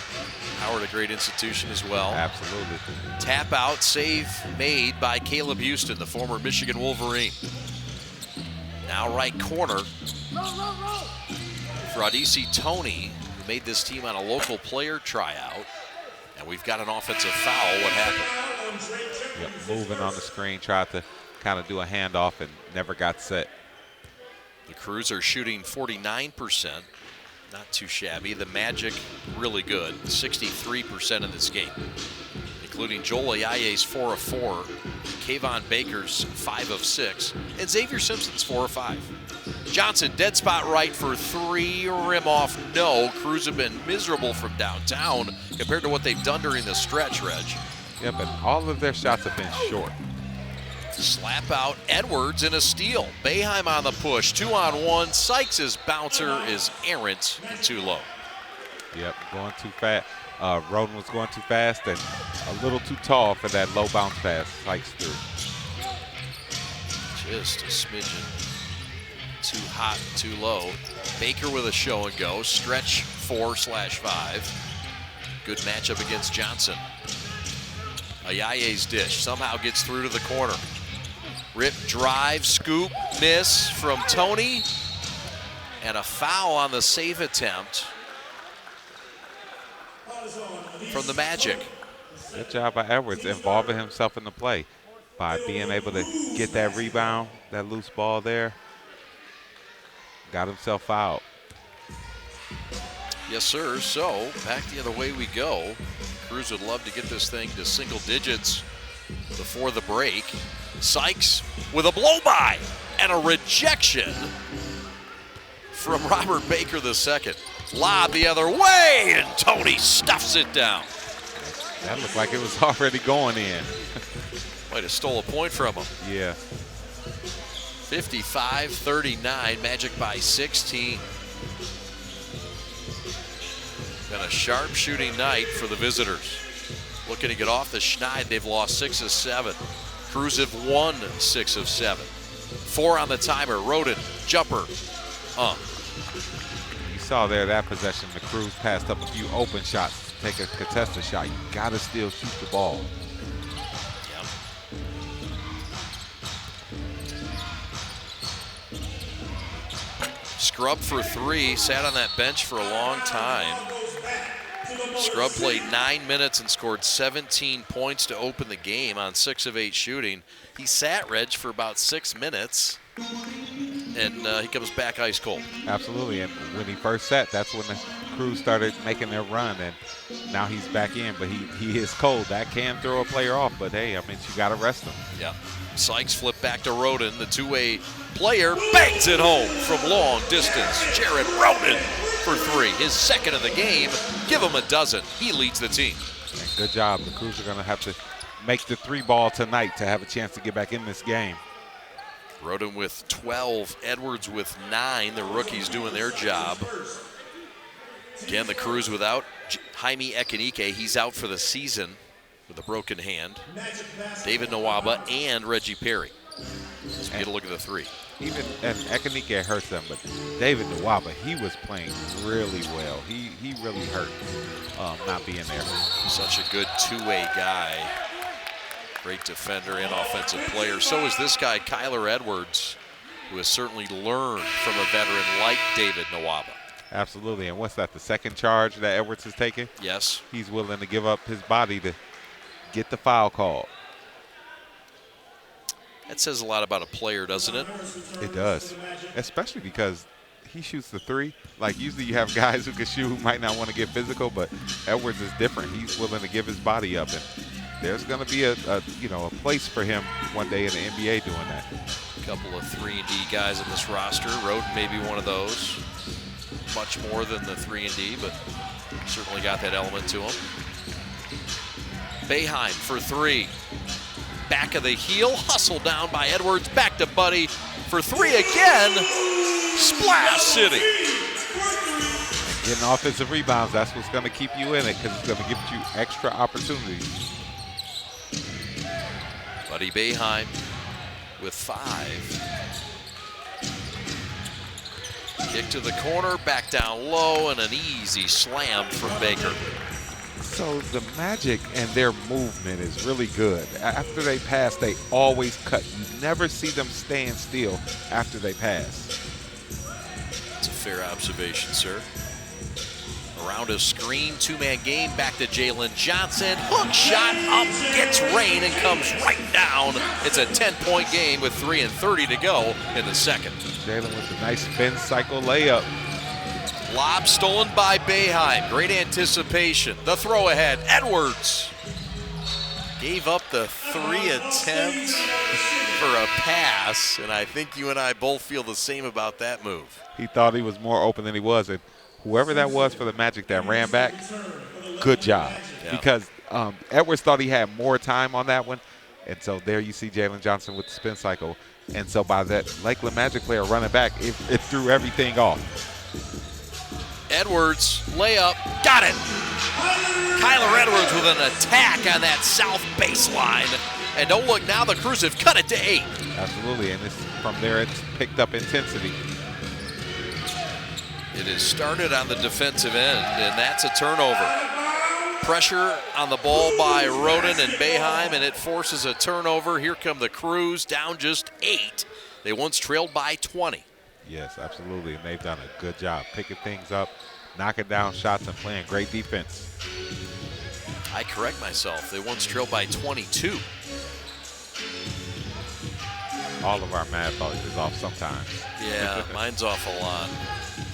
Howard, a great institution as well. Absolutely. Tap out, save made by Caleb Houston, the former Michigan Wolverine. Now right corner. Fraudisi Tony, who made this team on a local player tryout. And we've got an offensive foul. What happened? Yep, moving on the screen, tried to kind of do a handoff and never got set. The Crews are shooting 49%. Not too shabby. The Magic, really good. 63% in this game, including Joel Ayaye's 4 of 4, Kayvon Baker's 5 of 6, and Xavier Simpson's 4 of 5. Johnson, dead spot right for 3, rim off, no. Crews have been miserable from downtown compared to what they've done during the stretch, Reg. Yeah, but all of their shots have been short. Slap out Edwards in a steal. Boeheim on the push, 2-on-1. Sykes' bouncer is errant and too low. Yep, going too fast. Roden was going too fast and a little too tall for that low bounce pass. Sykes through. Just a smidgen too hot, too low. Baker with a show and go. Stretch 4/5. Good matchup against Johnson. Ayaye's dish somehow gets through to the corner. Rip, drive, scoop, miss from Tony. And a foul on the save attempt from the Magic. Good job by Edwards involving himself in the play by being able to get that rebound, that loose ball there. Got himself out. Yes, sir. So back the other way we go. Crews would love to get this thing to single digits before the break. Sykes with a blow-by and a rejection from Robert Baker II. Lob the other way, and Tony stuffs it down. That looked like it was already going in. Might have stole a point from him. Yeah. 55-39, Magic by 16. Been a sharp shooting night for the visitors. Looking to get off the schneid, they've lost 6 of 7. Crews have won 6 of 7. 4 on the timer. Roden, jumper. You saw there that possession, the Crews passed up a few open shots to take a contested shot. You gotta still shoot the ball. Yep. Scrub for 3, sat on that bench for a long time. Scrub played 9 minutes and scored 17 points to open the game on 6 of 8 shooting. He sat, Reg, for about 6 minutes, and he comes back ice cold. Absolutely, and when he first sat, that's when the Crews started making their run, and now he's back in, but he is cold. That can throw a player off, but hey, I mean, you got to rest him. Yeah. Sykes flipped back to Roden. The two-way player bangs it home from long distance. Jared Roden for 3, his 2nd of the game. Give him a dozen. He leads the team. And good job. The Crews are going to have to make the 3 ball tonight to have a chance to get back in this game. Roden with 12, Edwards with 9. The rookies doing their job. Again, the Crews without Jaime Ekenike. He's out for the season with a broken hand. David Nwaba and Reggie Perry. So we get a look at the 3. And Ekenike hurts them, but David Nwaba, he was playing really well. He really hurt not being there. Such a good two-way guy. Great defender and offensive player. So is this guy, Kyler Edwards, who has certainly learned from a veteran like David Nwaba. Absolutely, and what's that, the 2nd charge that Edwards has taken? Yes. He's willing to give up his body to get the foul called. That says a lot about a player, doesn't it? It does, especially because he shoots the 3. Like, usually you have guys who can shoot who might not want to get physical, but Edwards is different. He's willing to give his body up, and there's going to be a place for him one day in the NBA doing that. A couple of 3-and-D guys in this roster. Roden may be one of those. Much more than the 3-and-D, but certainly got that element to him. Boeheim for 3. Back of the heel, hustled down by Edwards. Back to Buddy for 3 again. Splash City. Getting offensive rebounds, that's what's going to keep you in it, because it's going to give you extra opportunities. Buddy Boeheim with 5. Kick to the corner, back down low, and an easy slam from Baker. So the Magic and their movement is really good. After they pass, they always cut. You never see them stand still after they pass. That's a fair observation, sir. Around a screen, two-man game, back to Jalen Johnson. Hook shot up, gets rain, and comes right down. It's a 10-point game with 3:30 to go in the second. Jalen with a nice spin cycle layup. Lob stolen by Boeheim. Great anticipation. The throw ahead. Edwards gave up the 3 attempts for a pass, and I think you and I both feel the same about that move. He thought he was more open than he was, and whoever that was for the Magic that ran back, good job. Yeah. Because Edwards thought he had more time on that one, and so there you see Jalen Johnson with the spin cycle. And so by that Lakeland Magic player running back, it threw everything off. Edwards, layup, got it. Kyler Edwards with an attack on that south baseline. And don't look now, the Crews have cut it to 8. Absolutely, and from there it's picked up intensity. It is started on the defensive end, and that's a turnover. Pressure on the ball by Roden and Boeheim, and it forces a turnover. Here come the Crews, down just 8. They once trailed by 20. Yes, absolutely, and they've done a good job picking things up, knocking down shots, and playing great defense. I correct myself. They once trailed by 22. All of our math is off sometimes. Yeah, mine's off a lot.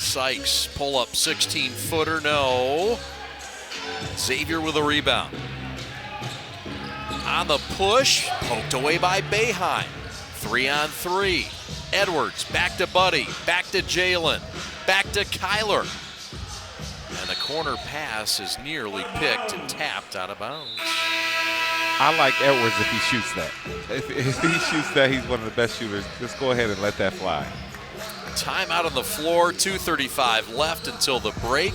Sykes, pull up 16-footer, no. Xavier with a rebound. On the push, poked away by Boeheim. 3-on-3. Edwards, back to Buddy, back to Jalen, back to Kyler. And the corner pass is nearly picked and tapped out of bounds. I like Edwards if he shoots that. If he shoots that, he's one of the best shooters. Just go ahead and let that fly. Timeout on the floor, 2:35 left until the break.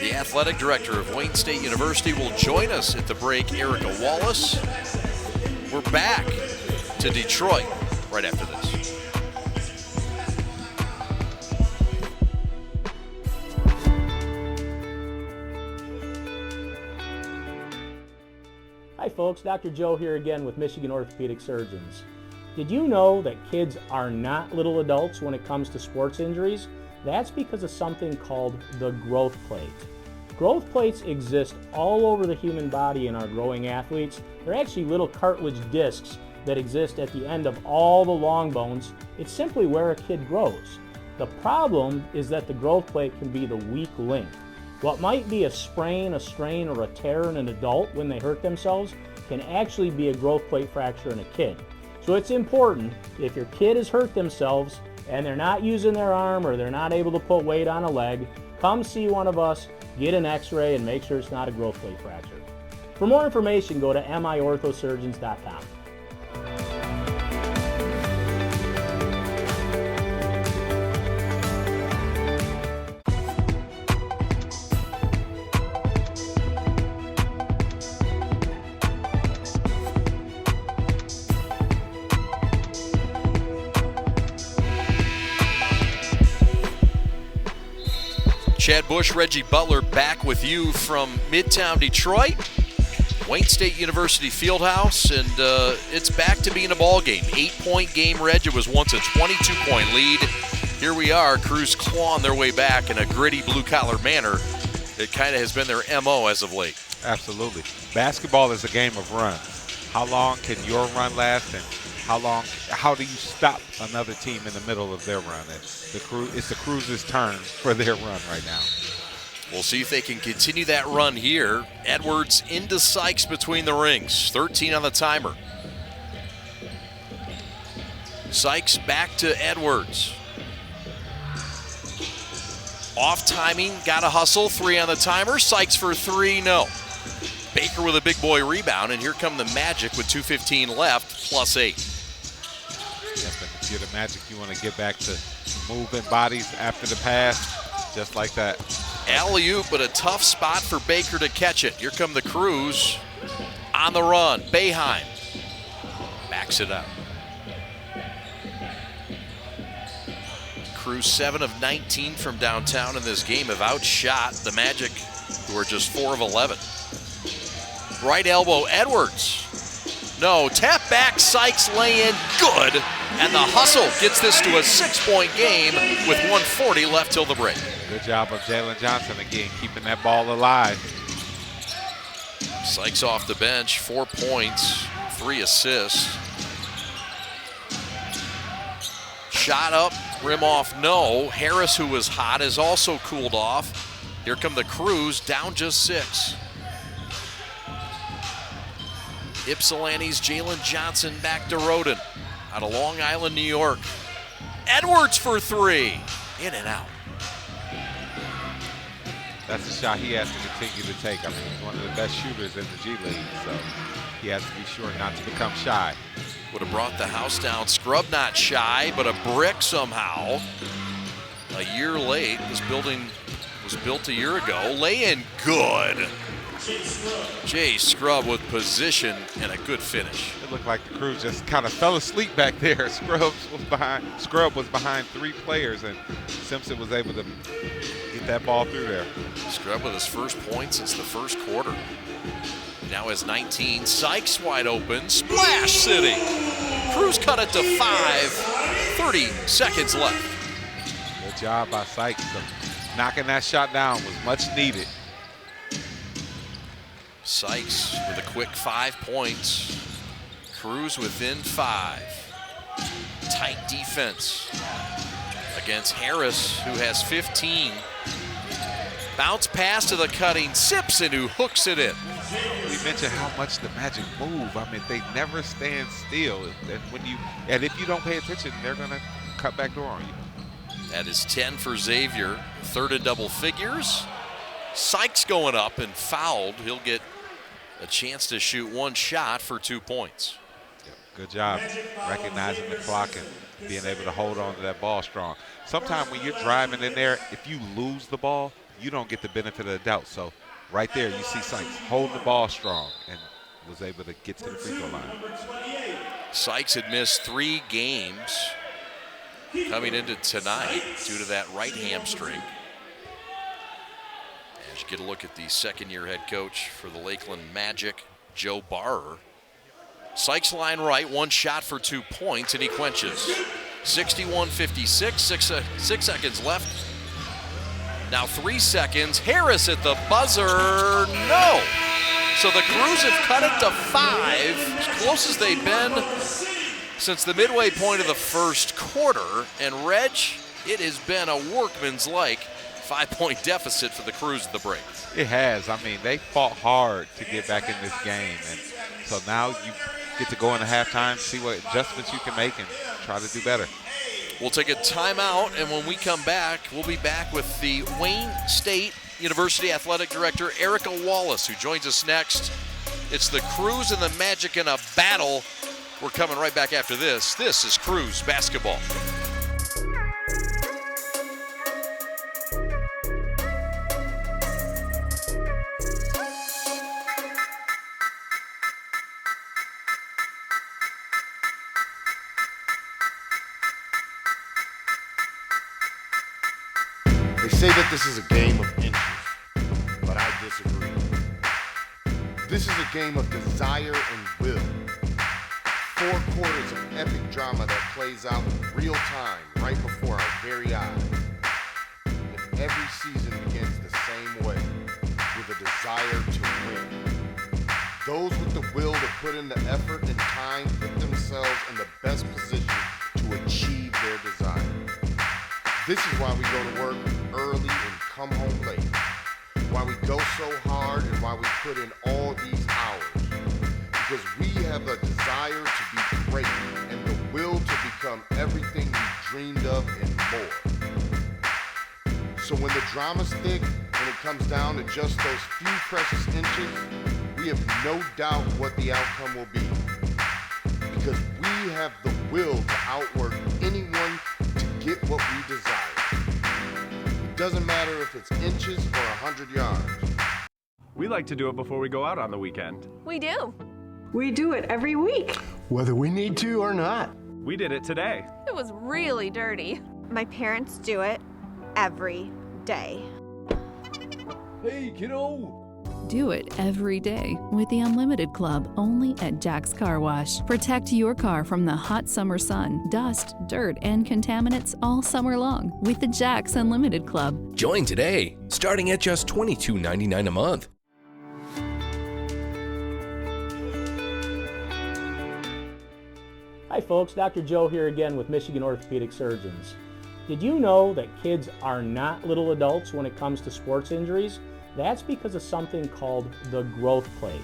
The athletic director of Wayne State University will join us at the break, Erica Wallace. We're back to Detroit right after this. Hi folks, Dr. Joe here again with Michigan Orthopedic Surgeons. Did you know that kids are not little adults when it comes to sports injuries? That's because of something called the growth plate. Growth plates exist all over the human body in our growing athletes. They're actually little cartilage discs that exist at the end of all the long bones. It's simply where a kid grows. The problem is that the growth plate can be the weak link. What might be a sprain, a strain, or a tear in an adult when they hurt themselves can actually be a growth plate fracture in a kid. So it's important, if your kid has hurt themselves and they're not using their arm or they're not able to put weight on a leg, come see one of us, get an x-ray, and make sure it's not a growth plate fracture. For more information, go to miorthosurgeons.com. Chad Bush, Reggie Butler back with you from Midtown Detroit, Wayne State University Fieldhouse, and it's back to being a ball game. 8-point game, Reg. It was once a 22-point lead. Here we are, Crews clawing their way back in a gritty blue-collar manner. It kind of has been their MO as of late. Absolutely. Basketball is a game of runs. How long can your run last, and how do you stop another team in the middle of their run? It's the Crews' turn for their run right now. We'll see if they can continue that run here. Edwards into Sykes between the rings. 13 on the timer. Sykes back to Edwards. Off timing, got to hustle. 3 on the timer. Sykes for 3, no. Baker with a big boy rebound, and here come the Magic with 2:15 left, +8. Yes, but if you're the Magic, you want to get back to moving bodies after the pass, just like that. Alley-oop, but a tough spot for Baker to catch it. Here come the Crews on the run. Boeheim backs it up. Crews 7 of 19 from downtown in this game have outshot the Magic who are just 4 of 11. Right elbow, Edwards. No, tap back, Sykes lay in, good. And the hustle gets this to a 6-point game with 1:40 left till the break. Good job of Jalen Johnson again, keeping that ball alive. Sykes off the bench, 4 points, 3 assists. Shot up, rim off, no. Harris, who was hot, has also cooled off. Here come the Crews, down just 6. Ypsilanti's Jalen Johnson back to Roden out of Long Island, New York. Edwards for 3, in and out. That's a shot he has to continue to take. I mean, he's one of the best shooters in the G League, so he has to be sure not to become shy. Would have brought the house down. Scrub not shy, but a brick somehow. A year late. This building was built a year ago. Lay in good. Jay Scrub with position and a good finish. It looked like the Crews just kind of fell asleep back there. Scrub was behind 3 players, and Simpson was able to get that ball through there. Scrub with his first point since the first quarter. Now has 19. Sykes wide open. Splash City. Crews cut it to 5. 30 seconds left. Good job by Sykes. Knocking that shot down was much needed. Sykes with a quick 5 points. Crews within 5. Tight defense against Harris, who has 15. Bounce pass to the cutting Simpson, who hooks it in. We mentioned how much the Magic move. I mean, they never stand still. And if you don't pay attention, they're going to cut back door on you. That is 10 for Xavier. 3rd in double figures. Sykes going up and fouled. He'll get a chance to shoot 1 shot for 2 points. Good job recognizing the clock and being able to hold on to that ball strong. Sometimes when you're driving in there, if you lose the ball, you don't get the benefit of the doubt. So right there, you see Sykes hold the ball strong and was able to get to the free throw line. Sykes had missed 3 games coming into tonight due to that right hamstring. As you get a look at the 2nd-year head coach for the Lakeland Magic, Joe Barrer. Sykes line right, 1 shot for 2 points, and he quenches. 61-56, 6 seconds left. Now 3 seconds. Harris at the buzzer, no. So the Crews have cut it to 5, as close as they've been since the midway point of the first quarter. And Reg, it has been a workman's-like 5-point deficit for the Crews at the break. It has. I mean, they fought hard to get back in this game. And so now you get to go into halftime, see what adjustments you can make, and try to do better. We'll take a timeout, and when we come back, we'll be back with the Wayne State University Athletic Director, Erica Wallace, who joins us next. It's the Crews and the Magic in a battle. We're coming right back after this. This is Crews basketball. They say that this is a game of inches, but I disagree. This is a game of desire and will. 4 quarters of epic drama that plays out in real time right before our very eyes. And every season begins the same way, with a desire to win. Those with the will to put in the effort and time put themselves in the best position to achieve their desire. This is why we go to work early and come home late. Why we go so hard and why we put in all these hours. Because we have a desire to be great and the will to become everything we dreamed of and more. So when the drama's thick and it comes down to just those few precious inches, we have no doubt what the outcome will be. Because we have the will to outwork anyone to get what we desire. It doesn't matter if it's inches or 100 yards. We like to do it before we go out on the weekend. We do. We do it every week. Whether we need to or not. We did it today. It was really dirty. My parents do it every day. Hey, kiddo! Do it every day with the Unlimited Club only at Jack's Car Wash. Protect your car from the hot summer sun, dust, dirt, and contaminants all summer long with the Jack's Unlimited Club. Join today, starting at just $22.99 a month. Hi folks, Dr. Joe here again with Michigan Orthopedic Surgeons. Did you know that kids are not little adults when it comes to sports injuries? That's because of something called the growth plate.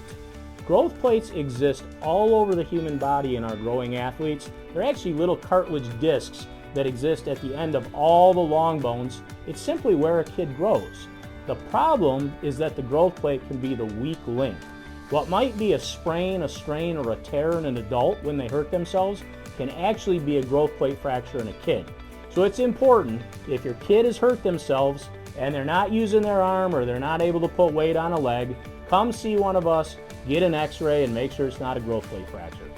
Growth plates exist all over the human body in our growing athletes. They're actually little cartilage discs that exist at the end of all the long bones. It's simply where a kid grows. The problem is that the growth plate can be the weak link. What might be a sprain, a strain, or a tear in an adult when they hurt themselves can actually be a growth plate fracture in a kid. So it's important, if your kid has hurt themselves and they're not using their arm or they're not able to put weight on a leg, come see one of us, get an x-ray, and make sure it's not a growth plate fracture.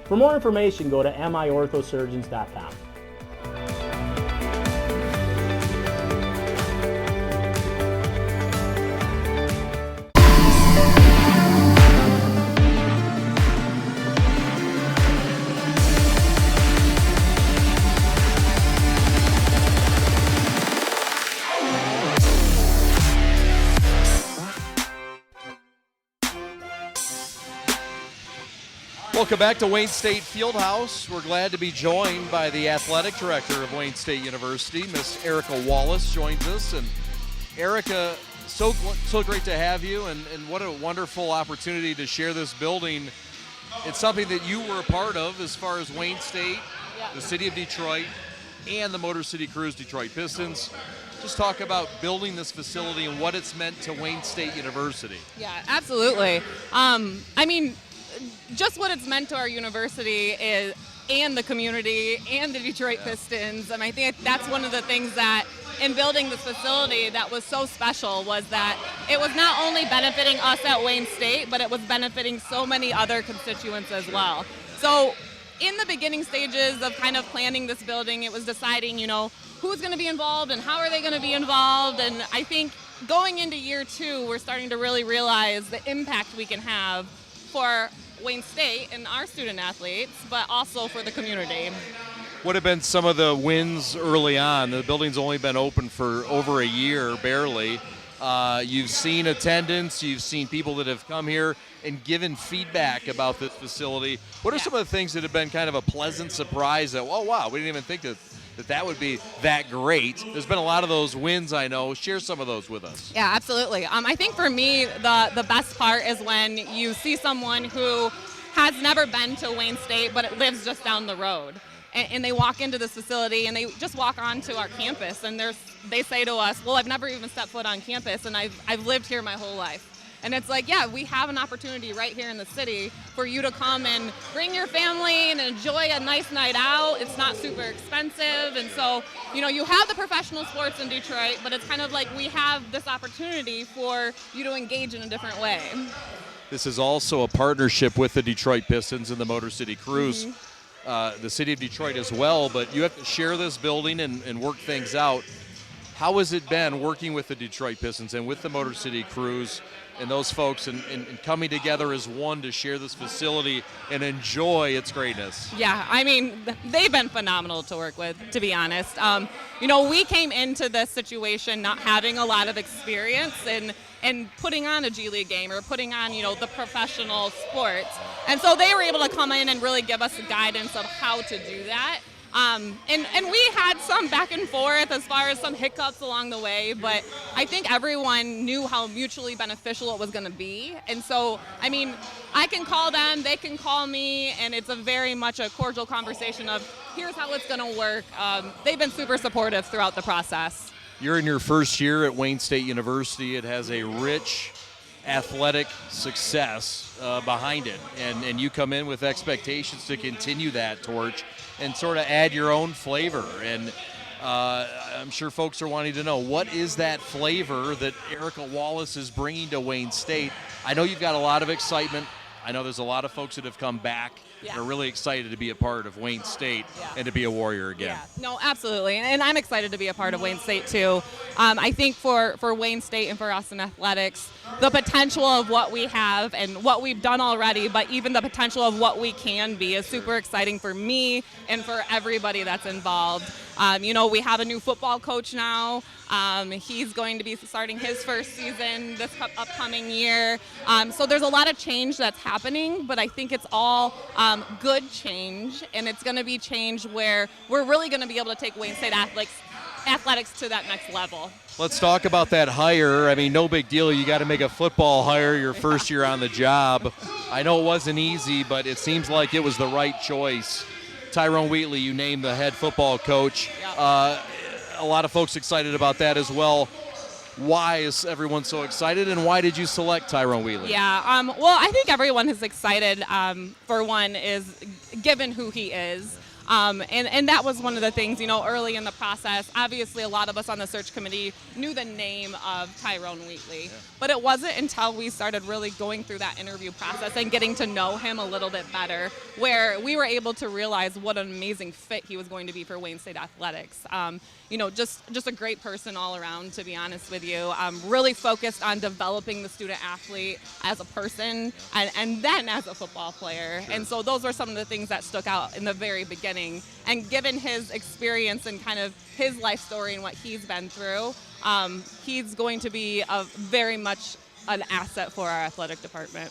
For more information, go to miorthosurgeons.com. Welcome back to Wayne State Fieldhouse. We're glad to be joined by the athletic director of Wayne State University, Miss Erica Wallace joins us. And Erica, so great to have you, and what a wonderful opportunity to share this building. It's something that you were a part of as far as Wayne State, the city of Detroit, and the Motor City Cruise Detroit Pistons. Just talk about building this facility and what it's meant to Wayne State University. Yeah, absolutely. Just what it's meant to our university is, and the community, and the Detroit Pistons. And I think that's one of the things that, in building this facility, that was so special, was that it was not only benefiting us at Wayne State, but it was benefiting so many other constituents as well. So in the beginning stages of kind of planning this building, it was deciding, who's going to be involved and how are they going to be involved. And I think going into year 2, we're starting to really realize the impact we can have for Wayne State and our student athletes, but also for the community. What have been some of the wins early on? The building's only been open for over a year, barely. You've seen attendance, you've seen people that have come here and given feedback about this facility. What are some of the things that have been kind of a pleasant surprise that, oh wow, we didn't even think that would be that great? There's been a lot of those wins, I know. Share some of those with us. Yeah, absolutely. I think for me, the best part is when you see someone who has never been to Wayne State, but it lives just down the road. And they walk into this facility and they just walk onto our campus and they say to us, well, I've never even stepped foot on campus and I've lived here my whole life. And it's like, yeah, we have an opportunity right here in the city for you to come and bring your family and enjoy a nice night out. It's not super expensive. And so, you have the professional sports in Detroit, but it's kind of like we have this opportunity for you to engage in a different way. This is also a partnership with the Detroit Pistons and the Motor City Cruise. The city of Detroit as well, but you have to share this building and work things out. How has it been working with the Detroit Pistons and with the Motor City Cruise and those folks and coming together as one to share this facility and enjoy its greatness? Yeah, they've been phenomenal to work with, to be honest. We came into this situation not having a lot of experience and putting on a G League game or putting on, the professional sports. And so they were able to come in and really give us guidance of how to do that. And we had some back and forth as far as some hiccups along the way, but I think everyone knew how mutually beneficial it was going to be. And so, I can call them, they can call me, and it's a very much a cordial conversation of here's how it's going to work. They've been super supportive throughout the process. You're in your first year at Wayne State University. It has a rich athletic success behind it, and you come in with expectations to continue that torch and sort of add your own flavor. And I'm sure folks are wanting to know, what is that flavor that Erica Wallace is bringing to Wayne State? I know you've got a lot of excitement. I know there's a lot of folks that have come back We're really excited to be a part of Wayne State and to be a Warrior again. Yeah, no, absolutely. And I'm excited to be a part of Wayne State, too. I think for Wayne State and for us in athletics, the potential of what we have and what we've done already, but even the potential of what we can be is super exciting for me and for everybody that's involved. We have a new football coach now. He's going to be starting his first season this upcoming year. So there's a lot of change that's happening, but I think it's all good change, and it's going to be change where we're really going to be able to take Wayne State athletics to that next level. Let's talk about that hire. I mean, no big deal. You got to make a football hire your first year on the job. I know it wasn't easy, but it seems like it was the right choice. Tyrone Wheatley, you named the head football coach. A lot of folks excited about that as well. Why is everyone so excited, and why did you select Tyrone Wheatley? Yeah, well, I think everyone is excited, for one, is given who he is. And that was one of the things, early in the process. Obviously, a lot of us on the search committee knew the name of Tyrone Wheatley. But it wasn't until we started really going through that interview process and getting to know him a little bit better where we were able to realize what an amazing fit he was going to be for Wayne State athletics. Just a great person all around, to be honest with you. Really focused on developing the student athlete as a person and then as a football player. Sure. And so those were some of the things that stuck out in the very beginning. And given his experience and kind of his life story and what he's been through, he's going to be very much an asset for our athletic department.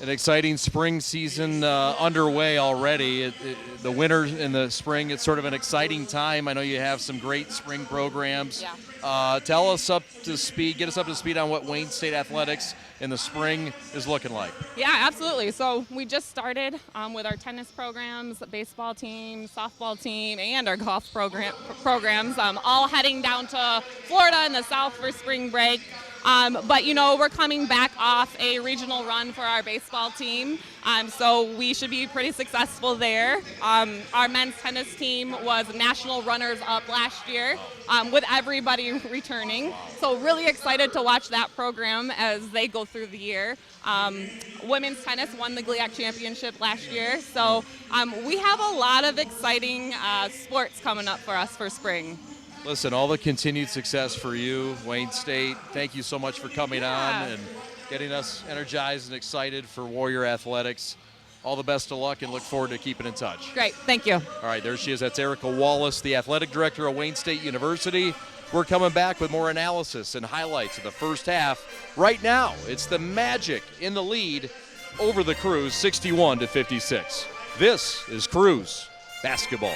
An exciting spring season underway already. The winter and the spring, it's sort of an exciting time. I know you have some great spring programs. Yeah. Tell us up to speed, get us up to speed on what Wayne State athletics in the spring is looking like. Yeah, absolutely. So we just started with our tennis programs, baseball team, softball team, and our golf programs, all heading down to Florida in the South for spring break. But we're coming back off a regional run for our baseball team, so we should be pretty successful there. Our men's tennis team was national runners-up last year, with everybody returning. So really excited to watch that program as they go through the year. Women's tennis won the GLIAC championship last year, so we have a lot of exciting sports coming up for us for spring. Listen, all the continued success for you, Wayne State. Thank you so much for coming on and getting us energized and excited for Warrior Athletics. All the best of luck and look forward to keeping in touch. Great, thank you. All right, there she is. That's Erica Wallace, the athletic director of Wayne State University. We're coming back with more analysis and highlights of the first half. Right now, it's the Magic in the lead over the Cruise, 61-56. This is Cruise Basketball.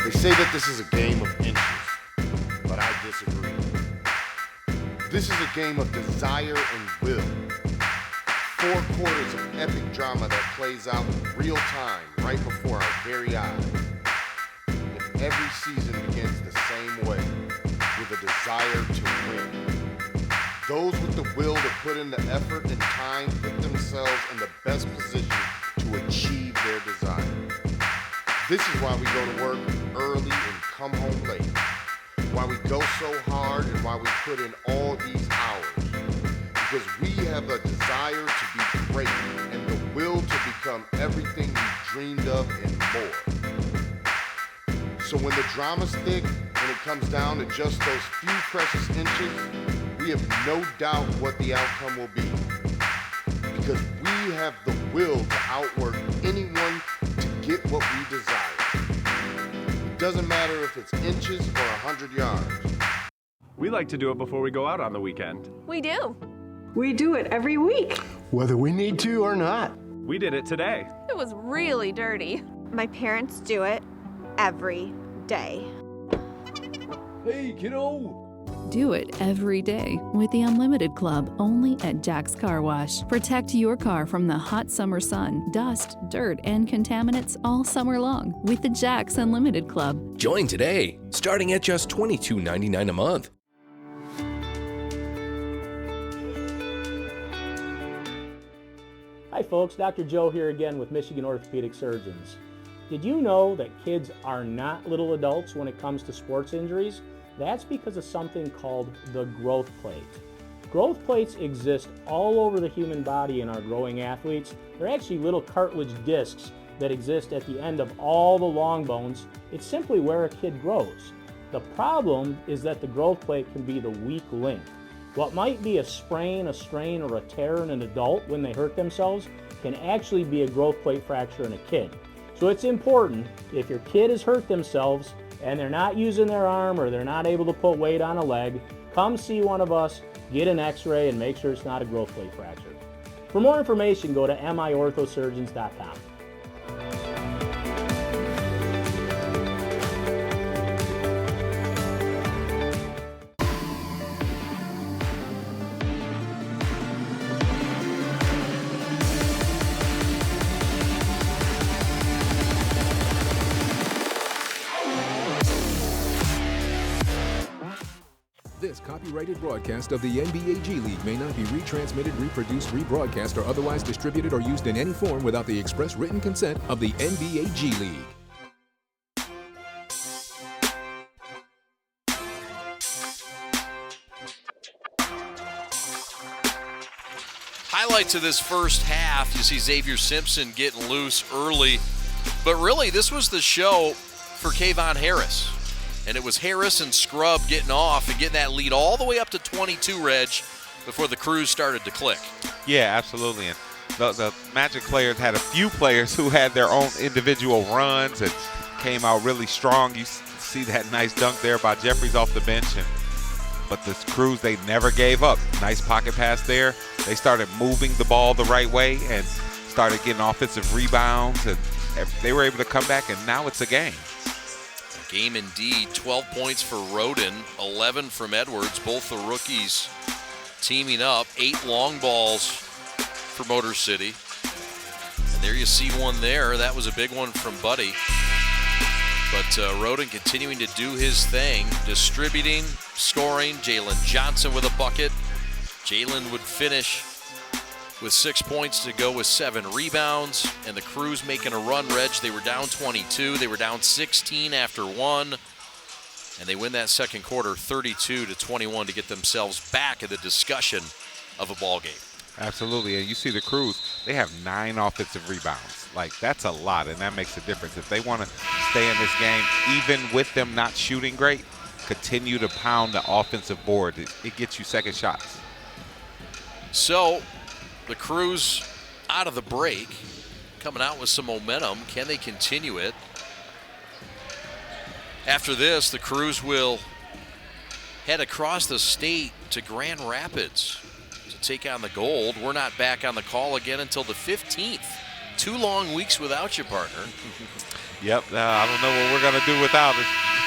They say that this is a game of inches, but I disagree. This is a game of desire and will. 4 quarters of epic drama that plays out in real time right before our very eyes. And every season begins the same way, with a desire to win. Those with the will to put in the effort and time put themselves in the best position to achieve their desire. This is why we go to work early and come home late. Why we go so hard and why we put in all these hours. Because we have a desire to be great and the will to become everything we dreamed of and more. So when the drama's thick and it comes down to just those few precious inches, we have no doubt what the outcome will be. Because we have the will to outwork anyone to get what we desire. It doesn't matter if it's inches or 100 yards. We like to do it before we go out on the weekend. We do. We do it every week. Whether we need to or not. We did it today. It was really dirty. My parents do it every day. Hey, kiddo! Do it every day with the Unlimited Club only at Jack's Car Wash. Protect your car from the hot summer sun, dust, dirt, and contaminants all summer long with the Jack's Unlimited Club. Join today, starting at just $22.99 a month. Hi folks, Dr. Joe here again with Michigan Orthopedic Surgeons. Did you know that kids are not little adults when it comes to sports injuries? That's because of something called the growth plate. Growth plates exist all over the human body in our growing athletes. They're actually little cartilage discs that exist at the end of all the long bones. It's simply where a kid grows. The problem is that the growth plate can be the weak link. What might be a sprain, a strain, or a tear in an adult when they hurt themselves can actually be a growth plate fracture in a kid. So it's important, if your kid has hurt themselves and they're not using their arm or they're not able to put weight on a leg, come see one of us, get an x-ray, and make sure it's not a growth plate fracture. For more information, go to miorthosurgeons.com. This copyrighted broadcast of the NBA G League may not be retransmitted, reproduced, rebroadcast, or otherwise distributed or used in any form without the express written consent of the NBA G League. Highlights of this first half, you see Xavier Simpson getting loose early, but really this was the show for Kayvon Harris. And it was Harris and Scrub getting off and getting that lead all the way up to 22, Reg, before the Crews started to click. Yeah, absolutely. And the Magic players had a few players who had their own individual runs and came out really strong. You see that nice dunk there by Jeffries off the bench. But the Crews, they never gave up. Nice pocket pass there. They started moving the ball the right way and started getting offensive rebounds. And they were able to come back, and now it's a game. Game indeed. 12 points for Roden, 11 from Edwards, both the rookies teaming up. 8 long balls for Motor City. And there you see one there. That was a big one from Buddy. But Roden continuing to do his thing, distributing, scoring. Jalen Johnson with a bucket. Jalen would finish with 6 points to go with 7 rebounds. And the Crews making a run, Reg. They were down 22. They were down 16 after 1. And they win that second quarter 32-21 to get themselves back in the discussion of a ball game. Absolutely. And you see the Crews, they have 9 offensive rebounds. Like, that's a lot, and that makes a difference. If they want to stay in this game, even with them not shooting great, continue to pound the offensive board. It gets you second shots. So the Crews out of the break, coming out with some momentum. Can they continue it? After this, the Crews will head across the state to Grand Rapids to take on the Gold. We're not back on the call again until the 15th. 2 long weeks without you, partner. Yep, I don't know what we're going to do without it.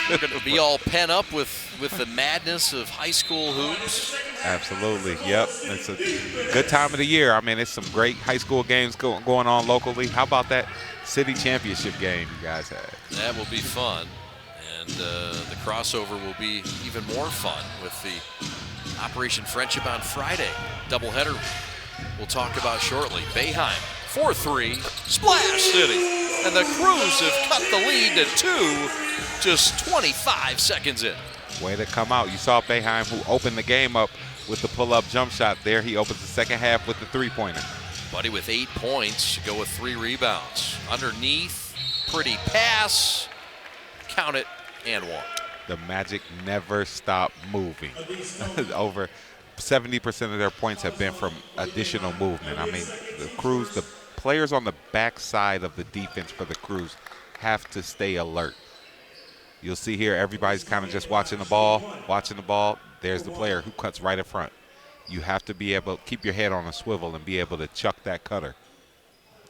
We're going to be all pent up with the madness of high school hoops. Absolutely, yep. It's a good time of the year. I mean, it's some great high school games going on locally. How about that city championship game you guys had? That will be fun. And the crossover will be even more fun with the Operation Friendship on Friday. Doubleheader we'll talk about shortly. Boeheim, 4-3, Splash City. And the Crews have cut the lead to 2, just 25 seconds in. Way to come out. You saw Boeheim, who opened the game up with the pull-up jump shot there. He opens the second half with the three-pointer. Buddy with 8 points to go with 3 rebounds. Underneath, pretty pass. Count it, and 1. The Magic never stop moving. Over 70% of their points have been from additional movement. I mean, the Crews, the players on the backside of the defense for the Crews have to stay alert. You'll see here everybody's kind of just watching the ball. There's the player who cuts right in front. You have to be able to keep your head on a swivel and be able to chuck that cutter.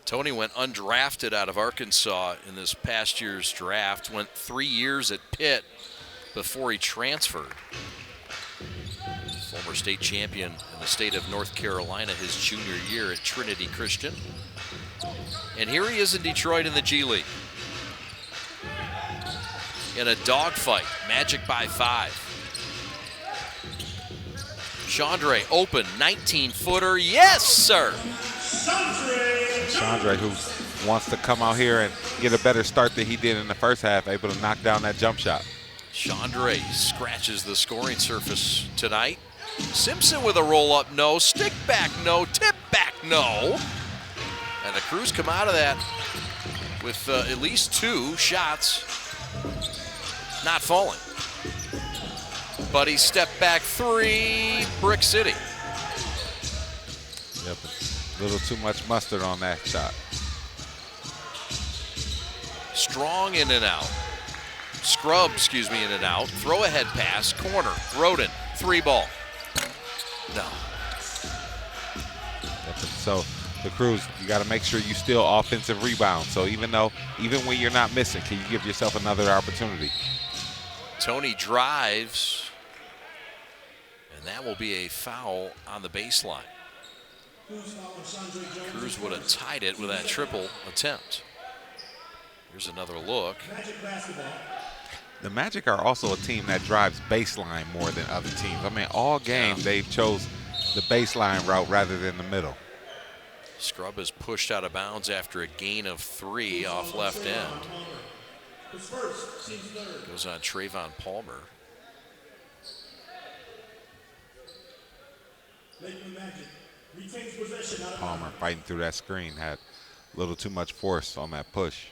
Tony went undrafted out of Arkansas in this past year's draft, went 3 years at Pitt before he transferred. Former state champion in the state of North Carolina his junior year at Trinity Christian. And here he is in Detroit in the G League. In a dogfight, Magic by 5. Chandre open, 19-footer, yes, sir. Chandre, who's wants to come out here and get a better start than he did in the first half, able to knock down that jump shot. Chandre scratches the scoring surface tonight. Simpson with a roll-up, no. Stick back, no. Tip back, no. And the Crews come out of that with at least 2 shots not falling. Buddy step back 3, Brick City. Yep, a little too much mustard on that shot. Strong in and out. Scrub, excuse me, in and out. Throw ahead pass, corner. Roden, 3 ball. No. Yep, so the Crews, you got to make sure you steal offensive rebounds. So even when you're not missing, can you give yourself another opportunity? Tony drives, and that will be a foul on the baseline. Crews would have tied it with that triple attempt. Here's another look. The Magic are also a team that drives baseline more than other teams. I mean, all game they've chose the baseline route rather than the middle. Scrub is pushed out of bounds after a gain of 3 off left end. Goes on Trayvon Palmer. Palmer fighting through that screen, had a little too much force on that push.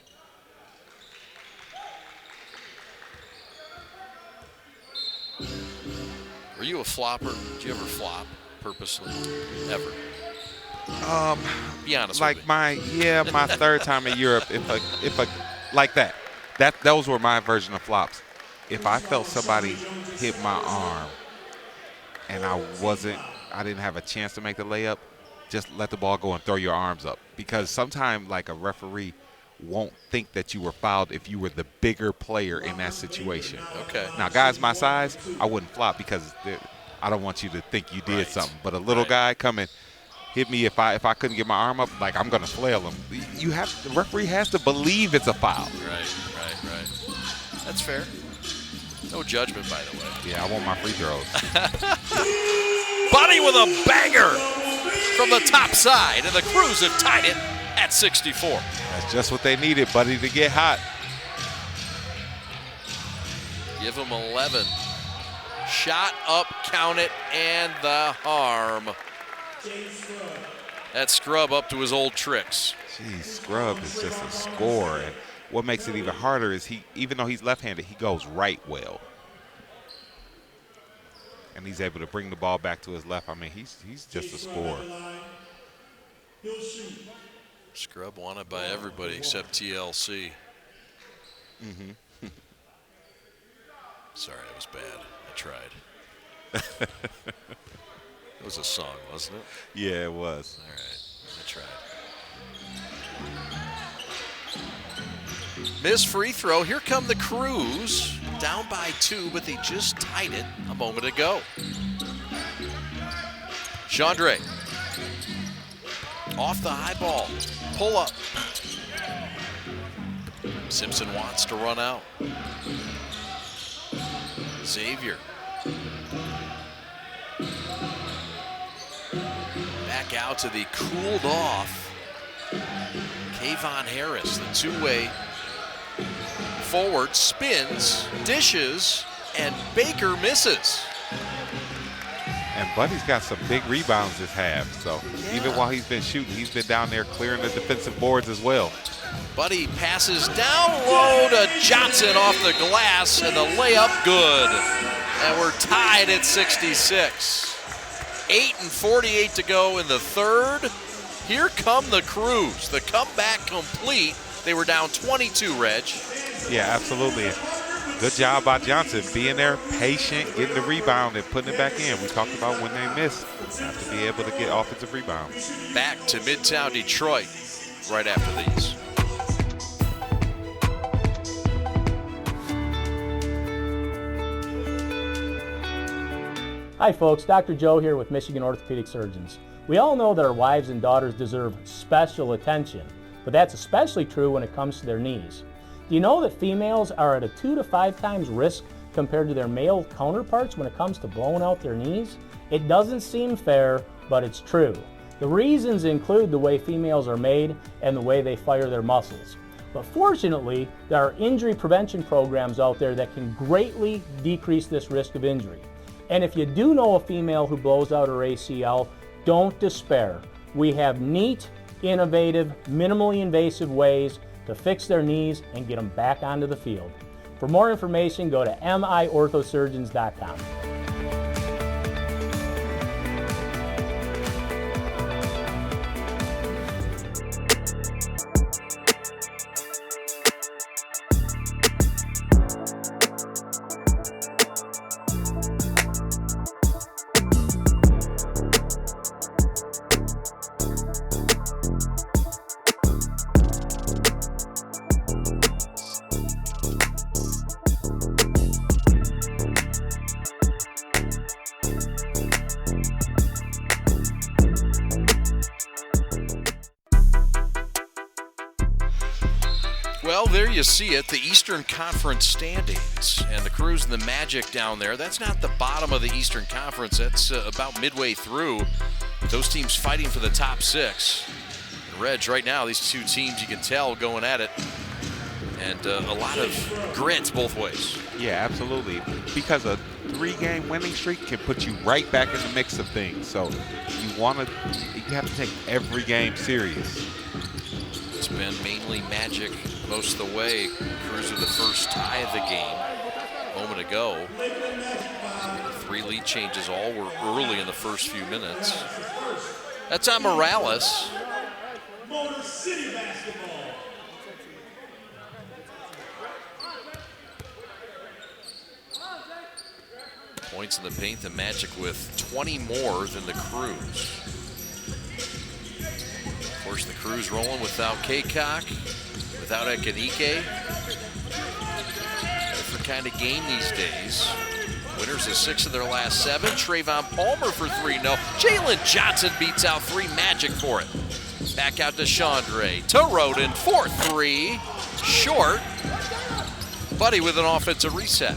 Were you a flopper? Did you ever flop purposely? Ever? Be honest like with me. my third time in Europe, if a like that those were my version of flops. If I felt somebody hit my arm and I didn't have a chance to make the layup, just let the ball go and throw your arms up, because sometimes like a referee won't think that you were fouled if you were the bigger player in that situation. Okay. Now, guys my size, I wouldn't flop because I don't want you to think you did something. But a little guy come and hit me if I couldn't get my arm up, like I'm gonna flail him. The referee has to believe it's a foul. Right. That's fair. No judgment, by the way. Yeah, I want my free throws. Buddy with a banger from the top side, and the Crews have tied it at 64. That's just what they needed, Buddy, to get hot. Give him 11. Shot up, count it, and the harm. That Scrub up to his old tricks. Geez, Scrub is just a scorer. And what makes it even harder is even though he's left-handed, he goes right well. And he's able to bring the ball back to his left. I mean, he's just a scorer. Scrub wanted by everybody except TLC. Sorry, that was bad. I tried. It was a song, wasn't it? Yeah, it was. All right, I tried. Miss free throw. Here come the Crews. Down by 2, but they just tied it a moment ago. Chandre. Off the high ball. Pull up. Simpson wants to run out. Xavier. Back out to the cooled off Kayvon Harris, the two-way forward, spins, dishes, and Baker misses. And Buddy's got some big rebounds this half. So even while he's been shooting, he's been down there clearing the defensive boards as well. Buddy passes down low to Johnson off the glass, and the layup good. And we're tied at 66. 8:48 to go in the third. Here come the Crews. The comeback complete. They were down 22, Reg. Yeah, absolutely. Good job by Johnson, being there, patient, getting the rebound, and putting it back in. We talked about when they miss, have to be able to get offensive rebounds. Back to Midtown Detroit right after these. Hi folks, Dr. Joe here with Michigan Orthopedic Surgeons. We all know that our wives and daughters deserve special attention, but that's especially true when it comes to their knees. Do you know that females are at a 2 to 5 times risk compared to their male counterparts when it comes to blowing out their knees? It doesn't seem fair, but it's true. The reasons include the way females are made and the way they fire their muscles. But fortunately, there are injury prevention programs out there that can greatly decrease this risk of injury. And if you do know a female who blows out her ACL, don't despair. We have neat, innovative, minimally invasive ways to fix their knees and get them back onto the field. For more information, go to miorthosurgeons.com. Well, there you see it, the Eastern Conference standings. And the Crews and the Magic down there, that's not the bottom of the Eastern Conference. That's about midway through. Those teams fighting for the top 6. And Reg, right now, these two teams, you can tell, going at it. And a lot of grit both ways. Yeah, absolutely. Because a 3-game winning streak can put you right back in the mix of things. So you have to take every game serious. It's been mainly Magic most of the way. Crews with the first tie of the game a moment ago. 3 lead changes all were early in the first few minutes. That's on Morales. Motor City basketball. Points in the paint, the Magic with 20 more than the Crews. Of course, the Crews rolling without Kaycock, without Ekanike. Different kind of game these days. Winners of 6 of their last 7. Trayvon Palmer for 3. No. Jalen Johnson beats out 3. Magic for it. Back out to Chandre. To Roden for 3. Short. Buddy with an offensive reset.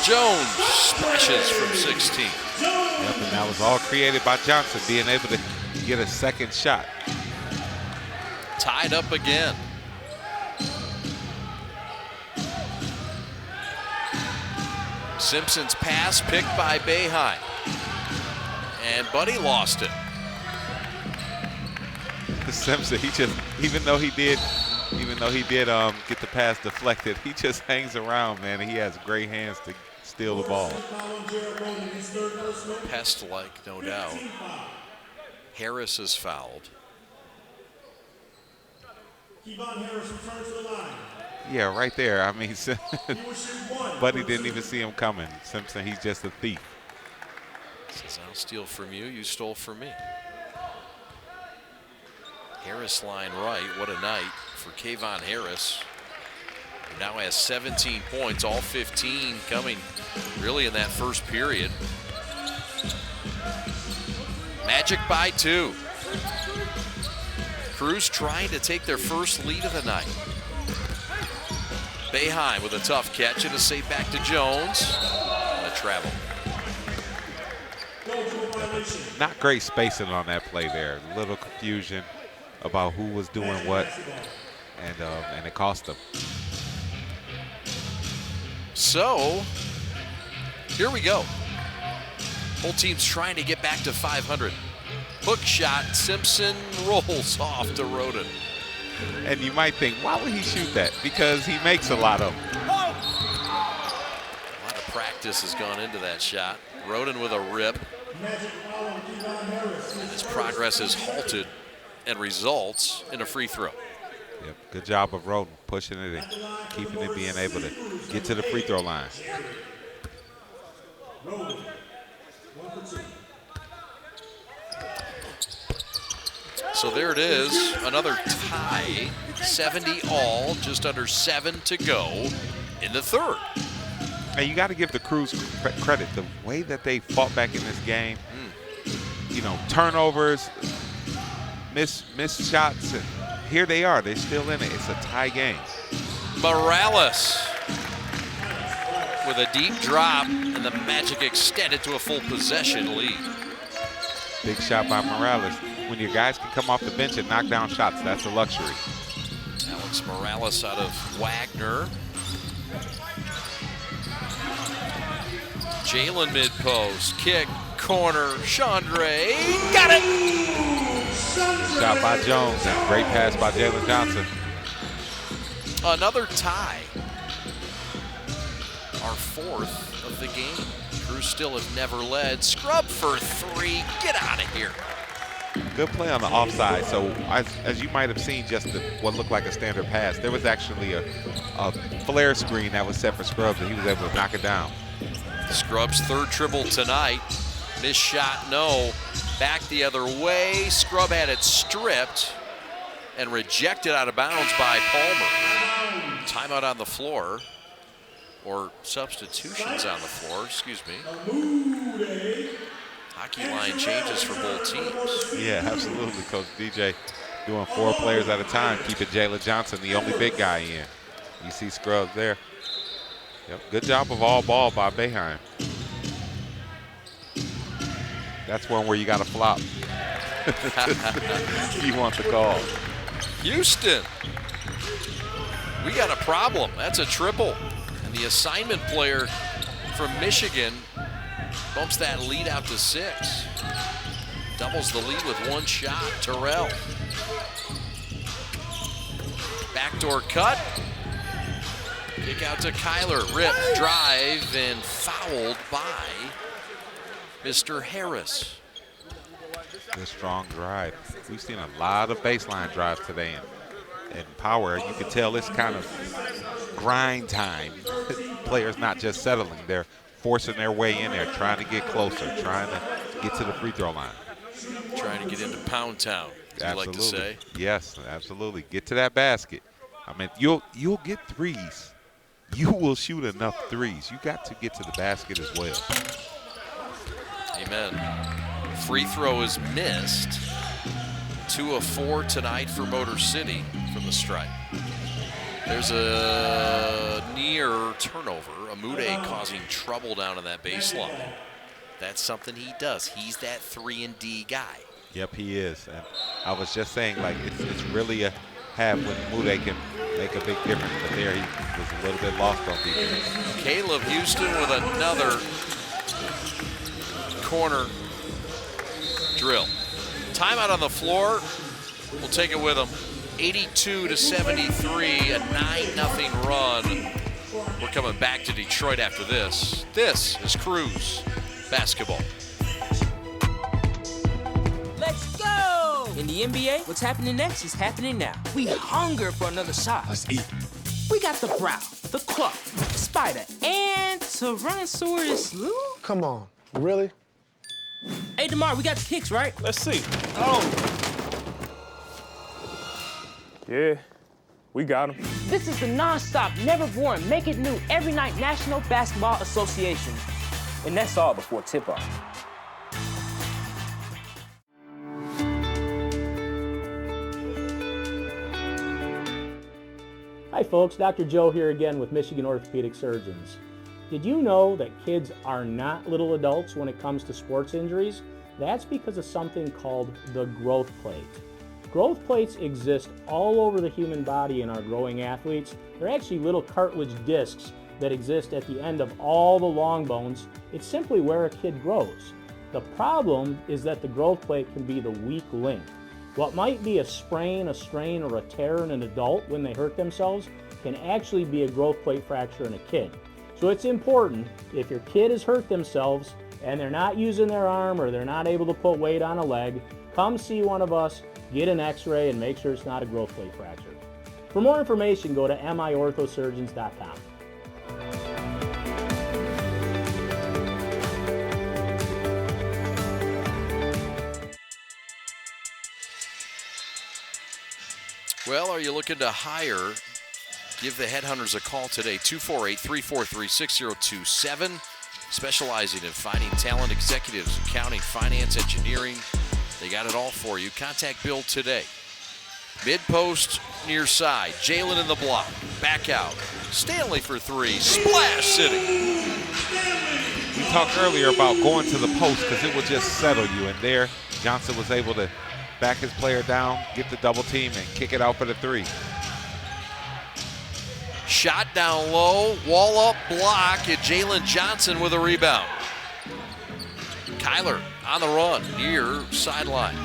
Jones splashes from 16. Yep, and that was all created by Johnson being able to get a second shot. Tied up again. Simpson's pass picked by Boeheim. And Buddy lost it. Simpson, he just, even though he did get the pass deflected, he just hangs around, man. He has great hands to steal the ball. Pest-like, no doubt. Harris is fouled. Yeah, right there. I mean, Buddy didn't even see him coming. Simpson, he's just a thief. Says, I'll steal from you, you stole from me. Harris line right, what a night for Kayvon Harris. He now has 17 points, all 15 coming really in that first period. Magic by 2. Crews trying to take their first lead of the night. Boeheim with a tough catch and a save back to Jones. And a travel. Not great spacing on that play there. A little confusion about who was doing what, and it cost them. So, here we go. Both teams trying to get back to 500. Hook shot, Simpson rolls off to Roden. And you might think, why would he shoot that? Because he makes a lot of them. A lot of practice has gone into that shot. Roden with a rip. And his progress is halted and results in a free throw. Yep, good job of Roden pushing it and keeping it, being able to get to the free throw line. So there it is, another tie, 70 all, just under 7 to go in the third. And you got to give the Crews credit. The way that they fought back in this game, you know, turnovers, missed shots, and here they are. They're still in it. It's a tie game. Morales with a deep drop, and the Magic extended to a full possession lead. Big shot by Morales. When your guys can come off the bench and knock down shots, that's a luxury. Alex Morales out of Wagner. Jalen mid-post, kick, corner, Chandre, got it! Shot by Jones, and great pass by Jalen Johnson. Another tie. Our fourth of the game. Crews still have never led. Scrub for three, get out of here. Good play on the offside. So as you might have seen, just what looked like a standard pass, there was actually a flare screen that was set for Scrubs, and he was able to knock it down. Scrubs' third triple tonight. Missed shot, no. Back the other way. Scrub had it stripped and rejected out of bounds by Palmer. Timeout on the floor, or substitutions on the floor, excuse me. Hockey line changes for both teams. Yeah, absolutely. Coach DJ doing 4 players at a time, keeping Jalen Johnson, the only big guy, in. You see Scrubs there. Yep, good job of all ball by Boeheim. That's one where you got to flop. You want the call. Houston, we got a problem. That's a triple. And the assignment player from Michigan bumps that lead out to 6. Doubles the lead with one shot. Terrell. Backdoor cut. Kick out to Kyler. Rip, drive, and fouled by Mr. Harris. Good strong drive. We've seen a lot of baseline drives today, and power. You can tell it's kind of grind time. Players not just settling, they're forcing their way in there, trying to get closer, trying to get to the free throw line. Trying to get into Pound Town, as you like to say. Yes, absolutely. Get to that basket. I mean, you'll get threes. You will shoot enough threes. You got to get to the basket as well. Amen. Free throw is missed. 2 of 4 tonight for Motor City from the stripe. There's a near turnover. Amude causing trouble down in that baseline. That's something he does. He's that 3-and-D guy. Yep, he is. And I was just saying, like, it's really a have when Amude can make a big difference. But there he was a little bit lost on defense. Caleb Houston with another corner drill. Timeout on the floor. We'll take it with him. 82-73, a 9-0 run. We're coming back to Detroit after this. This is Crews basketball. Let's go! In the NBA, what's happening next is happening now. We hunger for another shot. Let's eat. We got the Brow, the Cluck, Spider, and Tyrannosaurus Lou. Come on, really? Hey, DeMar, we got the kicks, right? Let's see. Oh. Yeah, we got them. This is the non-stop, never boring, make it new every night National Basketball Association. And that's all before tip-off. Hi folks, Dr. Joe here again with Michigan Orthopedic Surgeons. Did you know that kids are not little adults when it comes to sports injuries? That's because of something called the growth plate. Growth plates exist all over the human body in our growing athletes. They're actually little cartilage discs that exist at the end of all the long bones. It's simply where a kid grows. The problem is that the growth plate can be the weak link. What might be a sprain, a strain, or a tear in an adult when they hurt themselves can actually be a growth plate fracture in a kid. So it's important, if your kid has hurt themselves and they're not using their arm or they're not able to put weight on a leg, come see one of us, get an x-ray, and make sure it's not a growth plate fracture. For more information, go to miorthosurgeons.com. Well, are you looking to hire? Give the Headhunters a call today, 248-343-6027. Specializing in finding talent, executives, accounting, finance, engineering. They got it all for you. Contact Bill today. Mid-post, near side. Jalen in the block. Back out. Stanley for 3. Splash City. talked earlier about going to the post because it will just settle you. And there, Johnson was able to back his player down, get the double team, and kick it out for the 3. Shot down low, wall up, block, and Jalen Johnson with a rebound. Kyler on the run, near sideline.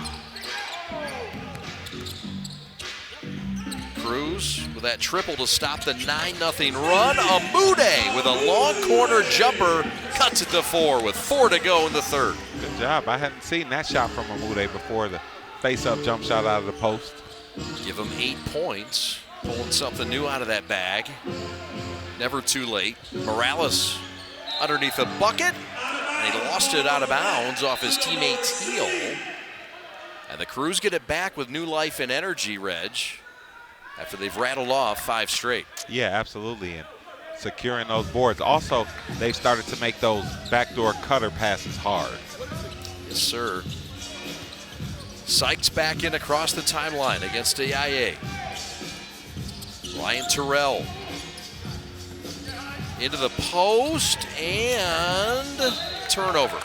Cruz with that triple to stop the 9-0 run. Amude with a long corner jumper cuts it to 4 with 4 to go in the third. Good job. I hadn't seen that shot from Amude before, the face-up jump shot out of the post. Give him 8 points. Pulling something new out of that bag. Never too late. Morales underneath the bucket. And he lost it out of bounds off his teammate's heel. And the Crews get it back with new life and energy, Reg, after they've rattled off 5 straight. Yeah, absolutely. And securing those boards. Also, they started to make those backdoor cutter passes hard. Yes, sir. Sykes back in across the timeline against Ayaye. Ryan Terrell into the post and turnover.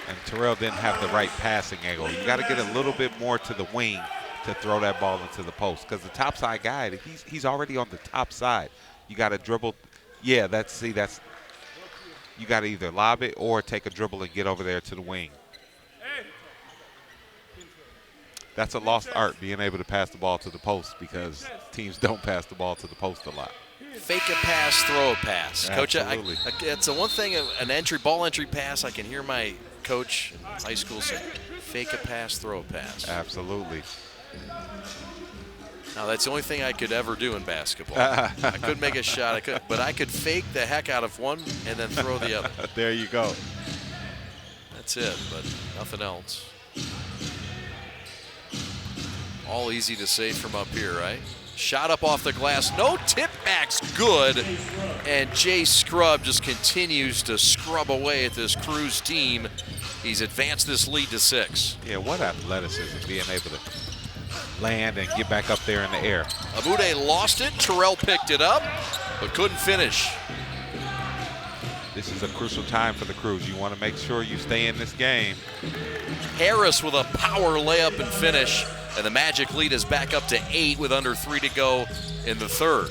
And Terrell didn't have the right passing angle. You got to get a little bit more to the wing to throw that ball into the post because the top side guy, he's already on the top side. You got to dribble. Yeah, that's you got to either lob it or take a dribble and get over there to the wing. That's a lost art, being able to pass the ball to the post, because teams don't pass the ball to the post a lot. Fake a pass, throw a pass. Absolutely. Coach, it's the one thing, an ball entry pass, I can hear my coach in high school say, fake a pass, throw a pass. Absolutely. Now, that's the only thing I could ever do in basketball. I couldn't make a shot, but I could fake the heck out of one and then throw the other. There you go. That's it, but nothing else. All easy to say from up here, right? Shot up off the glass, no tip back's good. And Jay Scrub just continues to scrub away at this Crews team. He's advanced this lead to 6. Yeah, what athleticism, being able to land and get back up there in the air. Amude lost it, Terrell picked it up, but couldn't finish. This is a crucial time for the Crews. You want to make sure you stay in this game. Harris with a power layup and finish. And the Magic lead is back up to 8 with under 3 to go in the third.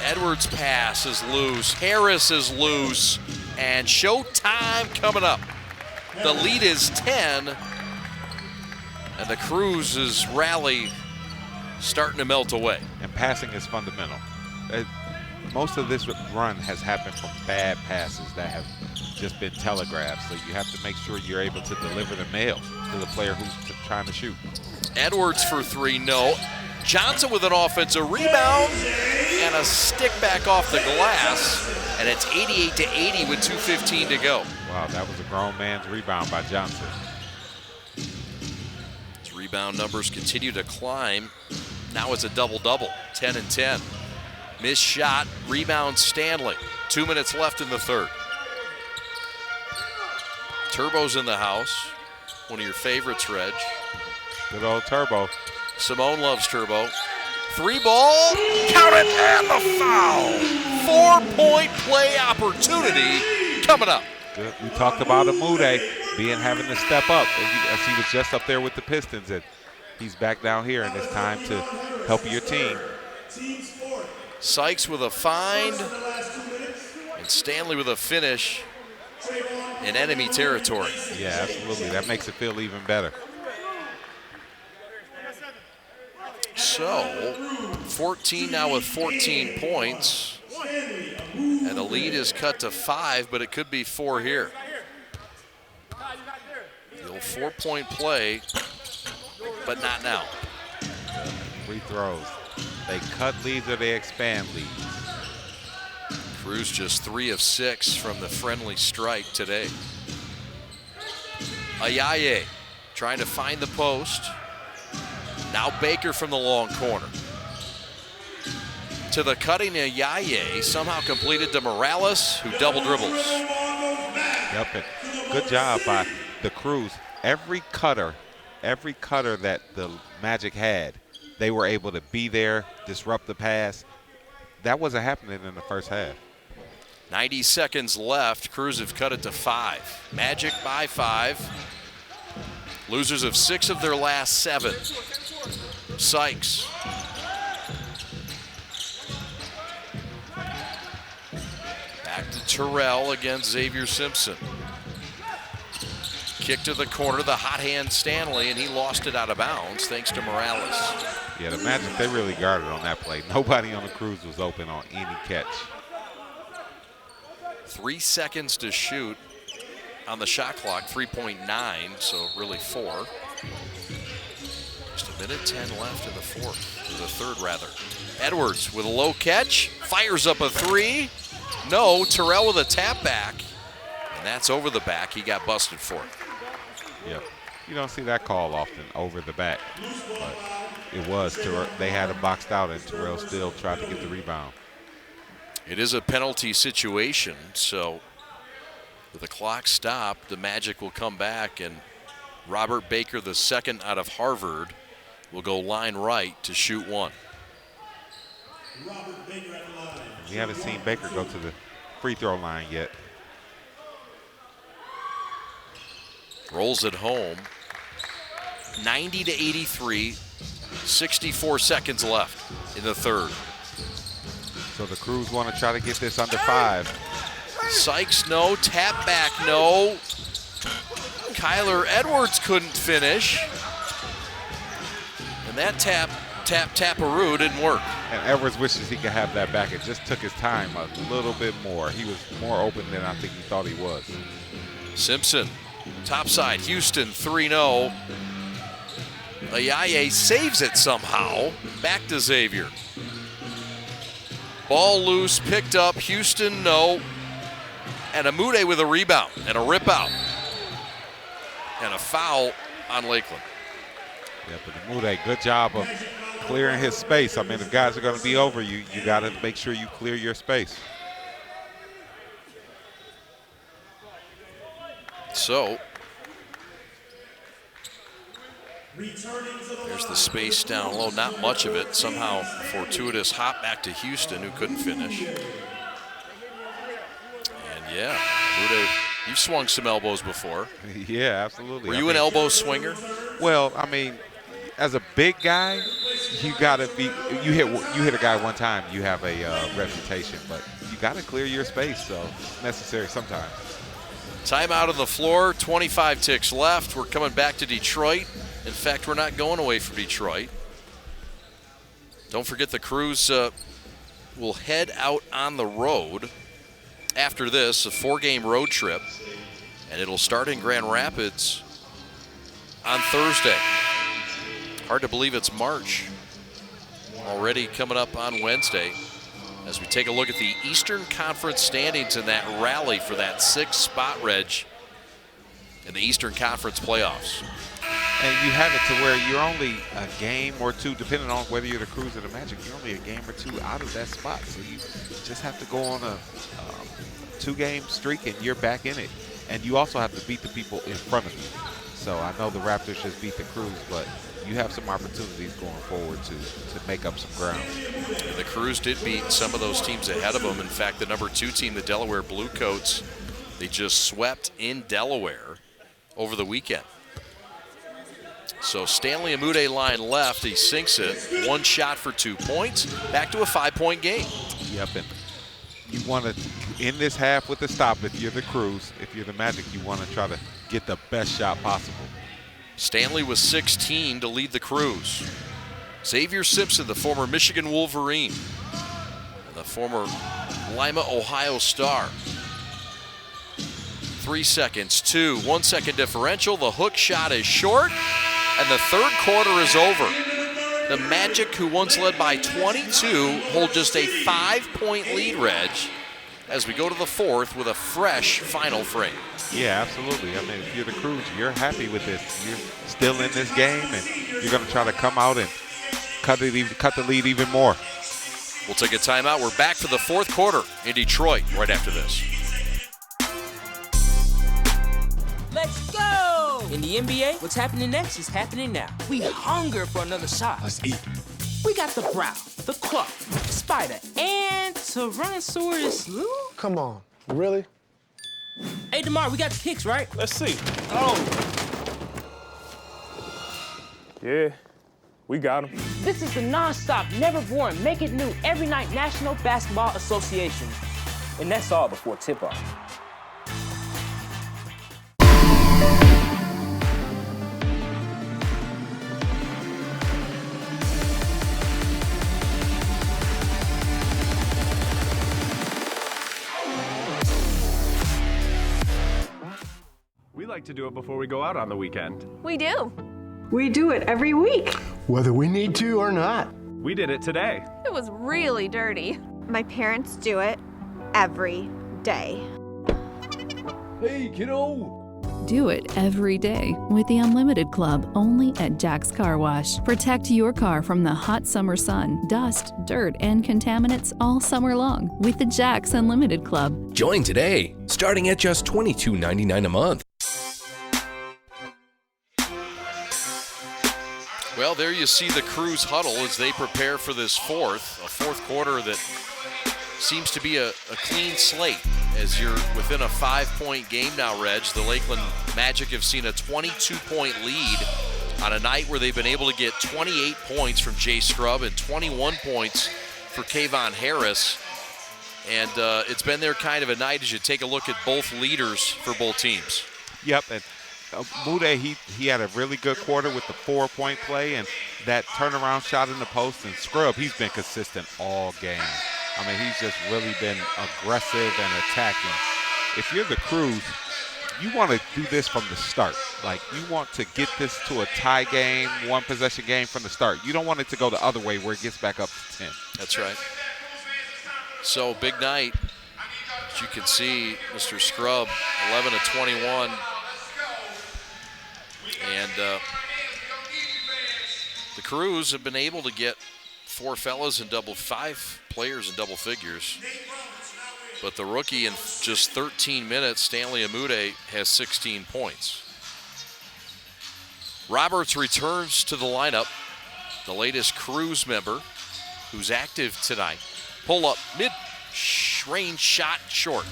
Edwards' pass is loose. Harris is loose. And showtime coming up. The lead is 10. And the Crews' rally starting to melt away. And passing is fundamental. Most of this run has happened from bad passes that have just been telegraphed. So you have to make sure you're able to deliver the mail to the player who's trying to shoot. Edwards for 3, no. Johnson with an offensive rebound and a stick back off the glass. And it's 88-80 with 2:15 to go. Wow, that was a grown man's rebound by Johnson. His rebound numbers continue to climb. Now it's a double-double, 10 and 10. Missed shot, rebound Stanley. 2 minutes left in the third. Turbo's in the house. One of your favorites, Reg. Good old Turbo. Simone loves Turbo. 3-ball, count it, and the foul. 4-point play opportunity coming up. Good. We talked about Amude having to step up. As he was just up there with the Pistons, and he's back down here, and it's time to help your team. Sykes with a find, and Stanley with a finish in enemy territory. Yeah, absolutely. That makes it feel even better. So, 14 now with 14 points. And the lead is cut to 5, but it could be 4 here. The old 4-point play, but not now. Free throws. They cut leads or they expand leads. Crews just 3 of 6 from the friendly strike today. Ayaye trying to find the post. Now Baker from the long corner. To the cutting Ayaye, somehow completed to Morales, who double dribbles. Yep, and good job by the Crews. Every cutter that the Magic had, they were able to be there, disrupt the pass. That wasn't happening in the first half. 90 seconds left. Crews have cut it to 5. Magic by 5. Losers of 6 of their last 7. Sykes. Back to Terrell against Xavier Simpson. Kick to the corner, the hot hand Stanley, and he lost it out of bounds thanks to Morales. Yeah, the Magic, they really guarded on that play. Nobody on the Crews was open on any catch. 3 seconds to shoot on the shot clock, 3.9, so really 4. Just a minute 10 left in the third rather. Edwards with a low catch, fires up a 3. No, Terrell with a tap back, and that's over the back. He got busted for it. Yep. You don't see that call often, over the back, but it was. They had it boxed out, and Terrell still tried to get the rebound. It is a penalty situation, so with the clock stopped, the Magic will come back, and Robert Baker, the second out of Harvard, will go line right to shoot 1. We haven't seen Baker go to the free throw line yet. Rolls it home. 90 to 83, 64 seconds left in the third. So the Crews want to try to get this under 5. Sykes, no. Tap back, no. Kyler Edwards couldn't finish. And that tap-a-roo didn't work. And Edwards wishes he could have that back. It just took his time a little bit more. He was more open than I think he thought he was. Simpson, topside, Houston 3-0. Ayaye saves it somehow. Back to Xavier. Ball loose, picked up, Houston, no. And Amude with a rebound and a rip out. And a foul on Lakeland. Yeah, but Amude, good job of clearing his space. I mean, if guys are going to be over you, you got to make sure you clear your space. So, there's the space down low. Not much of it. Somehow, fortuitous hop back to Houston, who couldn't finish. And yeah, Amude, you've swung some elbows before. Yeah, absolutely. Were you an elbow swinger? Well, I mean, as a big guy, you gotta be. You hit a guy one time, you have a reputation, but you gotta clear your space. So it's necessary sometimes. Timeout on the floor. 25 ticks left. We're coming back to Detroit. In fact, we're not going away from Detroit. Don't forget the Crews will head out on the road after this, a 4-game road trip, and it'll start in Grand Rapids on Thursday. Hard to believe it's March already coming up on Wednesday as we take a look at the Eastern Conference standings in that rally for that 6th spot, Reg, in the Eastern Conference playoffs. And you have it to where you're only a game or two, depending on whether you're the Crews or the Magic, you're only a game or two out of that spot. So you just have to go on a 2-game streak and you're back in it. And you also have to beat the people in front of you. So I know the Raptors just beat the Crews, but you have some opportunities going forward to make up some ground. And the Crews did beat some of those teams ahead of them. In fact, the number 2 team, the Delaware Bluecoats, they just swept in Delaware over the weekend. So Stanley Amude line left, he sinks it. 1 shot for 2 points, back to a 5-point game. Yep, and you want to end this half with a stop if you're the Crews. If you're the Magic, you want to try to get the best shot possible. Stanley was 16 to lead the Crews. Xavier Simpson, the former Michigan Wolverine, and the former Lima, Ohio Star. 3 seconds, 2, 1 second differential. The hook shot is short, and the third quarter is over. The Magic, who once led by 22, hold just a 5-point lead, Reg, as we go to the fourth with a fresh final frame. Yeah, absolutely. I mean, if you're the Crews, you're happy with this. You're still in this game, and you're going to try to come out and cut the lead even more. We'll take a timeout. We're back for the fourth quarter in Detroit right after this. Let's go! In the NBA, what's happening next is happening now. We hunger for another shot. Let's eat. We got the brow, the clock, spider, and Tyrannosaurus Lou? Come on, really? Hey, DeMar, we got the kicks, right? Let's see. Oh. Yeah, we got him. This is the non-stop, never boring, make it new every night National Basketball Association. And that's all before tip-off. We like to do it before we go out on the weekend. We do. We do it every week. Whether we need to or not. We did it today. It was really dirty. My parents do it every day. Hey, kiddo! Do it every day with the Unlimited Club only at Jack's Car Wash. Protect your car from the hot summer sun, dust, dirt, and contaminants all summer long with the Jack's Unlimited Club. Join today, starting at just $22.99 a month. Well, there you see the Cruise huddle as they prepare for this a fourth quarter that seems to be a clean slate as you're within a 5-point game now, Reg. The Lakeland Magic have seen a 22-point lead on a night where they've been able to get 28 points from Jay Scrubb and 21 points for Kayvon Harris. And it's been their kind of a night as you take a look at both leaders for both teams. Yep, and Mude, he had a really good quarter with the 4-point play and that turnaround shot in the post. And Scrub, he's been consistent all game. I mean, he's just really been aggressive and attacking. If you're the Cruise, you want to do this from the start. Like, you want to get this to a tie game, one-possession game from the start. You don't want it to go the other way where it gets back up to 10. That's right. So, big night. As you can see, Mr. Scrub, 11 of 21. And the Cruise have been able to get 5 players in double figures. But the rookie in just 13 minutes, Stanley Amude, has 16 points. Roberts returns to the lineup, the latest Cruise member who's active tonight. Pull up, mid-range shot, short.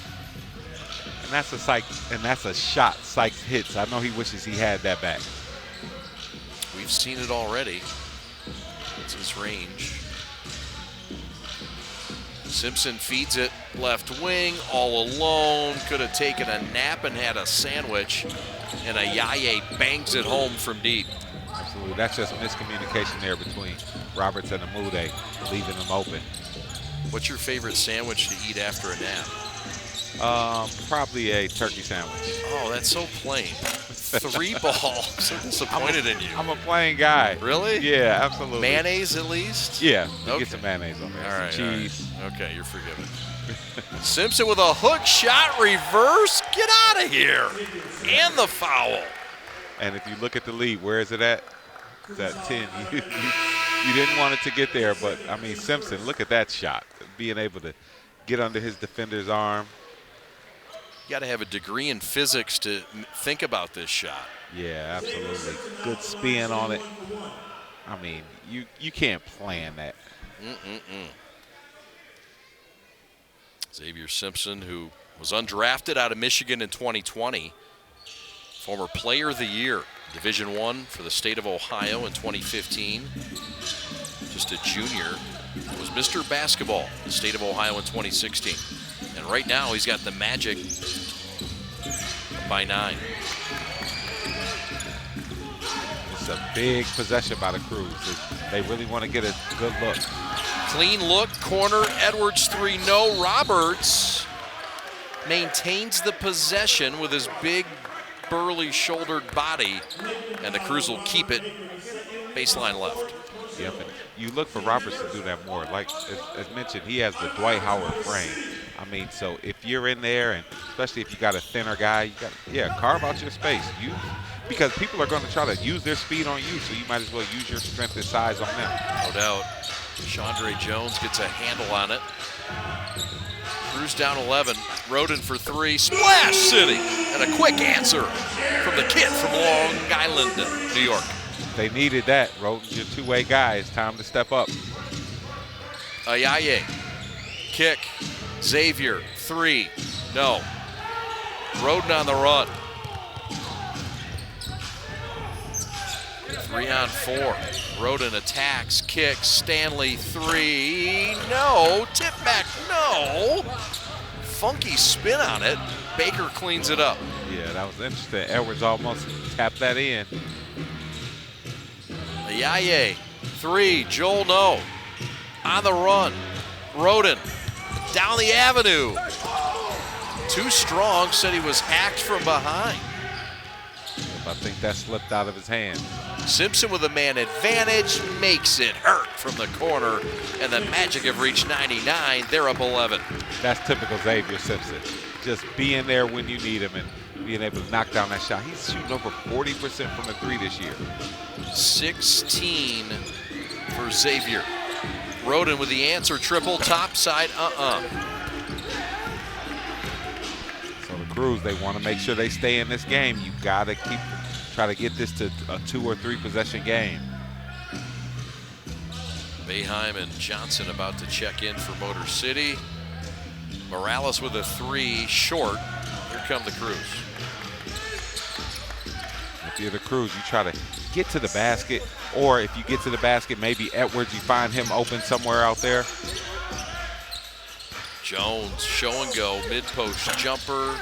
And that's a shot Sykes hits. I know he wishes he had that back. We've seen it already. It's his range. Simpson feeds it left wing, all alone. Could have taken a nap and had a sandwich. And Ayaye bangs it home from deep. Absolutely. That's just miscommunication there between Roberts and Amude, leaving them open. What's your favorite sandwich to eat after a nap? Probably a turkey sandwich. Oh, that's so plain. 3 ball. So disappointed in you. I'm a plain guy. Really? Yeah, absolutely. Mayonnaise at least? Yeah, okay. Get some mayonnaise on there. All right, cheese. All right. Okay, you're forgiven. Simpson with a hook shot, reverse. Get out of here. And the foul. And if you look at the lead, where is it at? It's at 10. You didn't want it to get there, but, I mean, Simpson, look at that shot. Being able to get under his defender's arm. You got to have a degree in physics to think about this shot. Yeah, absolutely. Good spin on it. I mean, you can't plan that. Xavier Simpson, who was undrafted out of Michigan in 2020, former Player of the Year, Division I for the state of Ohio in 2015. Just a junior. Was Mr. Basketball, the state of Ohio in 2016. And right now he's got the Magic by 9. It's a big possession by the Cruise. They really want to get a good look. Clean look, corner, Edwards 3, no. Roberts maintains the possession with his big, burly, shouldered body, and the Cruise will keep it baseline left. Yep, and you look for Roberts to do that more. Like, as mentioned, he has the Dwight Howard frame. I mean, so if you're in there, and especially if you got a thinner guy, you got carve out your space. Because people are going to try to use their speed on you, so you might as well use your strength and size on them. No doubt. Chandre Jones gets a handle on it. Cruise down 11. Roden for 3. Splash City! And a quick answer from the kid from Long Island, New York. They needed that. Roden's your two-way guy. It's time to step up. Ayaye, kick, Xavier, 3, no. Roden on the run. 3 on 4. Roden attacks, kicks, Stanley, 3, no. Tip back, no. Funky spin on it. Baker cleans it up. Yeah, that was interesting. Edwards almost tapped that in. Ayaye, 3, Joel, no. On the run, Roden, down the avenue. Too strong, said he was hacked from behind. I think that slipped out of his hand. Simpson with a man advantage, makes it hurt from the corner, and the Magic have reached 99. They're up 11. That's typical Xavier Simpson. Just being there when you need him and being able to knock down that shot. He's shooting over 40% from the 3 this year. 16 for Xavier. Roden with the answer, triple, top side, So the Crews, they want to make sure they stay in this game. You got to try to get this to a 2 or 3 possession game. Boeheim and Johnson about to check in for Motor City. Morales with a 3, short. Here come the Crews. If you're the Crews, you try to get to the basket, or if you get to the basket, maybe Edwards, you find him open somewhere out there. Jones, show and go, mid-post jumper.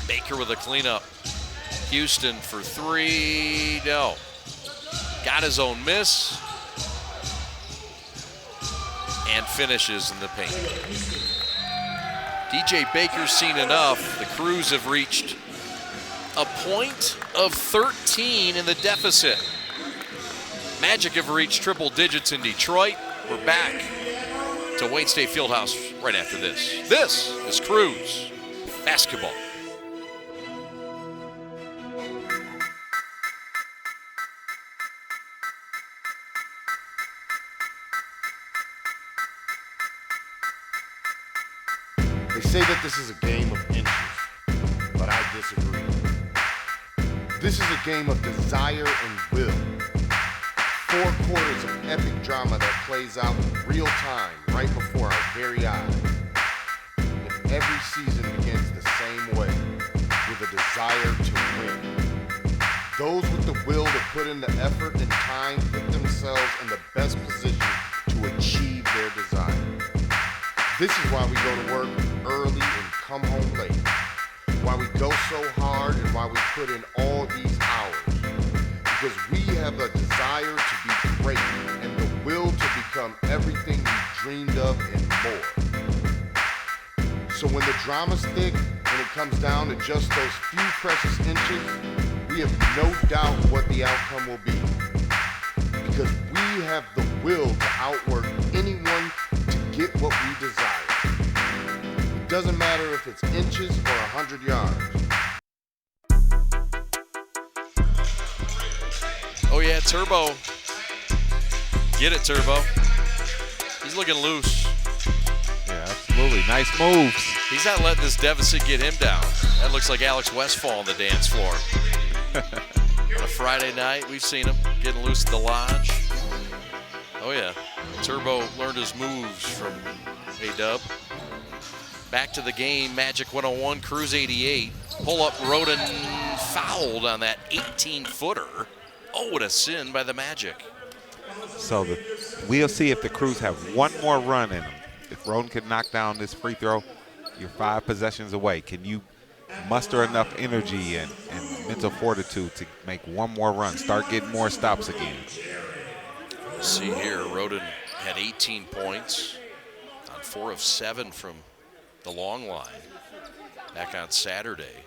Baker with a cleanup. Houston for 3, no. Got his own miss. And finishes in the paint. DJ Baker's seen enough. The Crews have reached a point of 13 in the deficit. Magic have reached triple digits in Detroit. We're back to Wayne State Fieldhouse right after this. This is Crews basketball. They say that this is a game of inches, but I disagree. This is a game of desire and will. 4 quarters of epic drama that plays out in real time right before our very eyes. And every season begins the same way, with a desire to win. Those with the will to put in the effort and time put themselves in the best position to achieve their desire. This is why we go to work early and come home late. Why we go so hard and why we put in all these hours. Because we have a desire to be great and the will to become everything we dreamed of and more. So when the drama's thick and it comes down to just those few precious inches, we have no doubt what the outcome will be. Because we have the will to outwork anyone to get what we desire. It doesn't matter if it's inches or 100 yards. Oh yeah, Turbo. Get it, Turbo. He's looking loose. Yeah, absolutely. Nice moves. He's not letting this deficit get him down. That looks like Alex Westfall on the dance floor. On a Friday night, we've seen him getting loose at the lodge. Oh yeah, Turbo learned his moves from A-Dub. Back to the game, Magic 101, Crews 88. Pull up, Roden fouled on that 18-footer. Oh, what a sin by the Magic. So we'll see if the Crews have one more run in them. If Roden can knock down this free throw, you're 5 possessions away. Can you muster enough energy and mental fortitude to make one more run, start getting more stops again? See here, Roden had 18 points on 4 of 7 from the long line back on Saturday.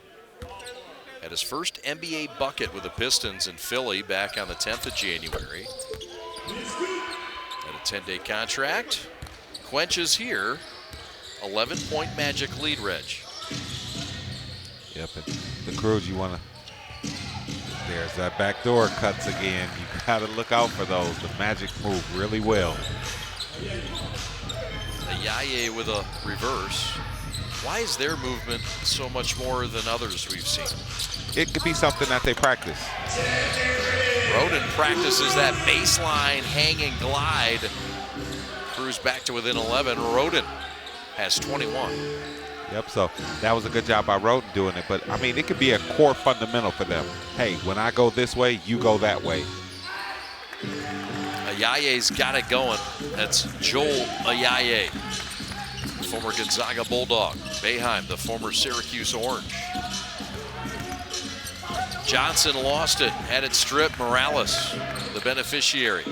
Had his first NBA bucket with the Pistons in Philly back on the 10th of January. Had a 10-day contract. Quenches here. 11-point Magic lead, Reg. Yep, the Crews, you want to. There's that backdoor cuts again. You got to look out for those. The Magic move really well. Ayaye with a reverse. Why is their movement so much more than others we've seen? It could be something that they practice. Roden practices that baseline hang and glide. Crews back to within 11. Roden has 21. Yep, so that was a good job by Roden doing it. But, I mean, it could be a core fundamental for them. Hey, when I go this way, you go that way. Ayaye's got it going. That's Joel Ayaye, former Gonzaga Bulldog. Boeheim, the former Syracuse Orange. Johnson lost it, had it stripped. Morales, the beneficiary.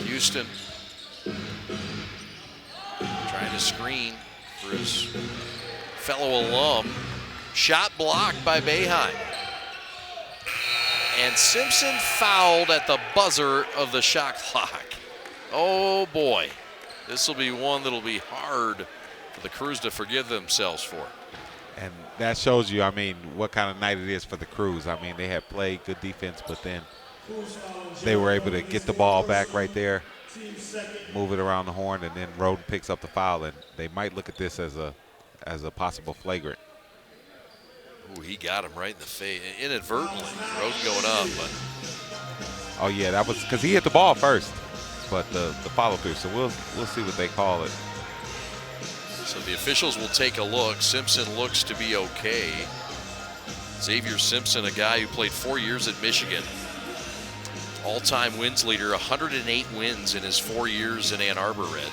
Houston trying to screen for his fellow alum. Shot blocked by Boeheim. And Simpson fouled at the buzzer of the shot clock. Oh boy, this will be one that'll be hard for the Crews to forgive themselves for. And that shows you, I mean, what kind of night it is for the Crews. I mean, they had played good defense, but then they were able to get the ball back right there, move it around the horn, and then Roden picks up the foul, and they might look at this as a possible flagrant. Ooh, he got him right in the face, inadvertently. Roden going up, but. Oh yeah, that was because he hit the ball first, but the follow through. So we'll see what they call it. So the officials will take a look. Simpson looks to be okay. Xavier Simpson, a guy who played 4 years at Michigan. All-time wins leader, 108 wins in his 4 years in Ann Arbor, Reg.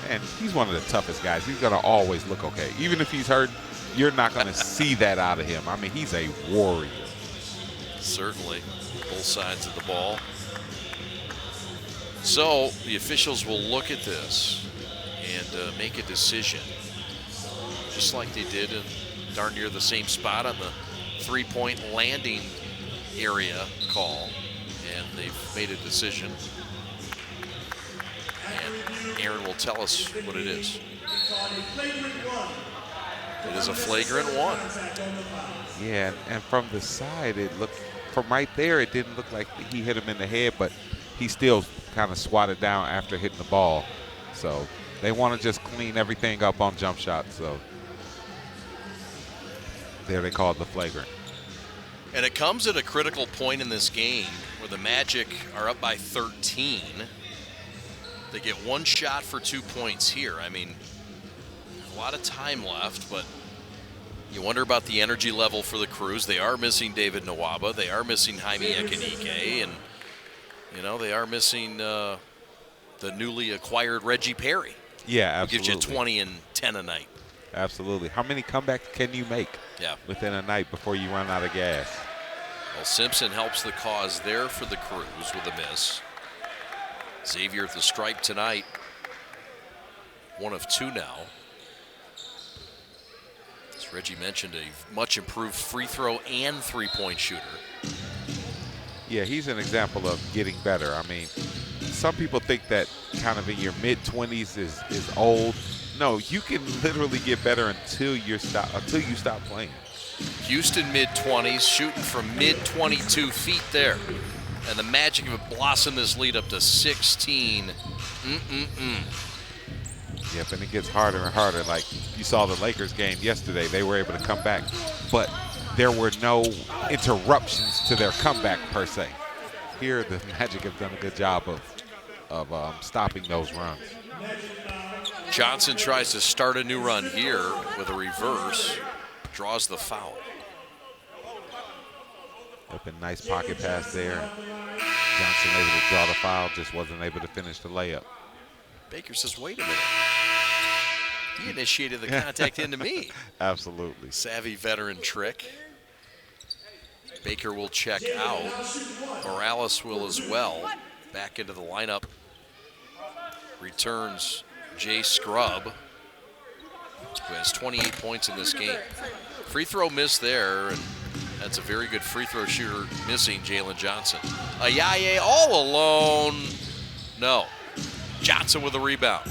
And he's one of the toughest guys. He's going to always look okay. Even if he's hurt, you're not going to see that out of him. I mean, he's a warrior. Certainly, both sides of the ball. So the officials will look at this and make a decision, just like they did in darn near the same spot on the three-point landing area call. And they've made a decision. And Aaron will tell us what it is. It is a flagrant one. Yeah, and from the side, it looked, from right there, it didn't look like he hit him in the head, but he still kind of swatted down after hitting the ball. So they want to just clean everything up on jump shots. So there they call it the flagrant. And it comes at a critical point in this game where the Magic are up by 13. They get one shot for 2 points here. I mean, a lot of time left, but you wonder about the energy level for the Crews. They are missing David Nwaba. They are missing Jaime Ekenike. And, you know, they are missing the newly acquired Reggie Perry. Yeah, absolutely. Who gives you 20 and 10 a night. Absolutely. How many comebacks can you make within a night before you run out of gas? Well, Simpson helps the cause there for the Crews with a miss. Xavier at the stripe tonight. 1 of 2 now. As Reggie mentioned, a much improved free throw and three-point shooter. Yeah, he's an example of getting better. I mean, some people think that kind of in your mid-20s is old. No, you can literally get better until you stop playing. Houston mid-20s, shooting from mid-22 feet there. And the Magic have blossomed this lead up to 16. Yep, and it gets harder and harder. Like you saw the Lakers game yesterday, they were able to come back, but there were no interruptions to their comeback per se. Here, the Magic have done a good job of stopping those runs. Johnson tries to start a new run here with a reverse, draws the foul. Up a nice pocket pass there. Johnson able to draw the foul, just wasn't able to finish the layup. Baker says, wait a minute. He initiated the contact into me. Absolutely. Savvy veteran trick. Baker will check out. Morales will as well. Back into the lineup. Returns Jay Scrubb, who has 28 points in this game. Free throw miss there, and that's a very good free throw shooter missing Jalen Johnson. Ayaye all alone. No. Johnson with a rebound.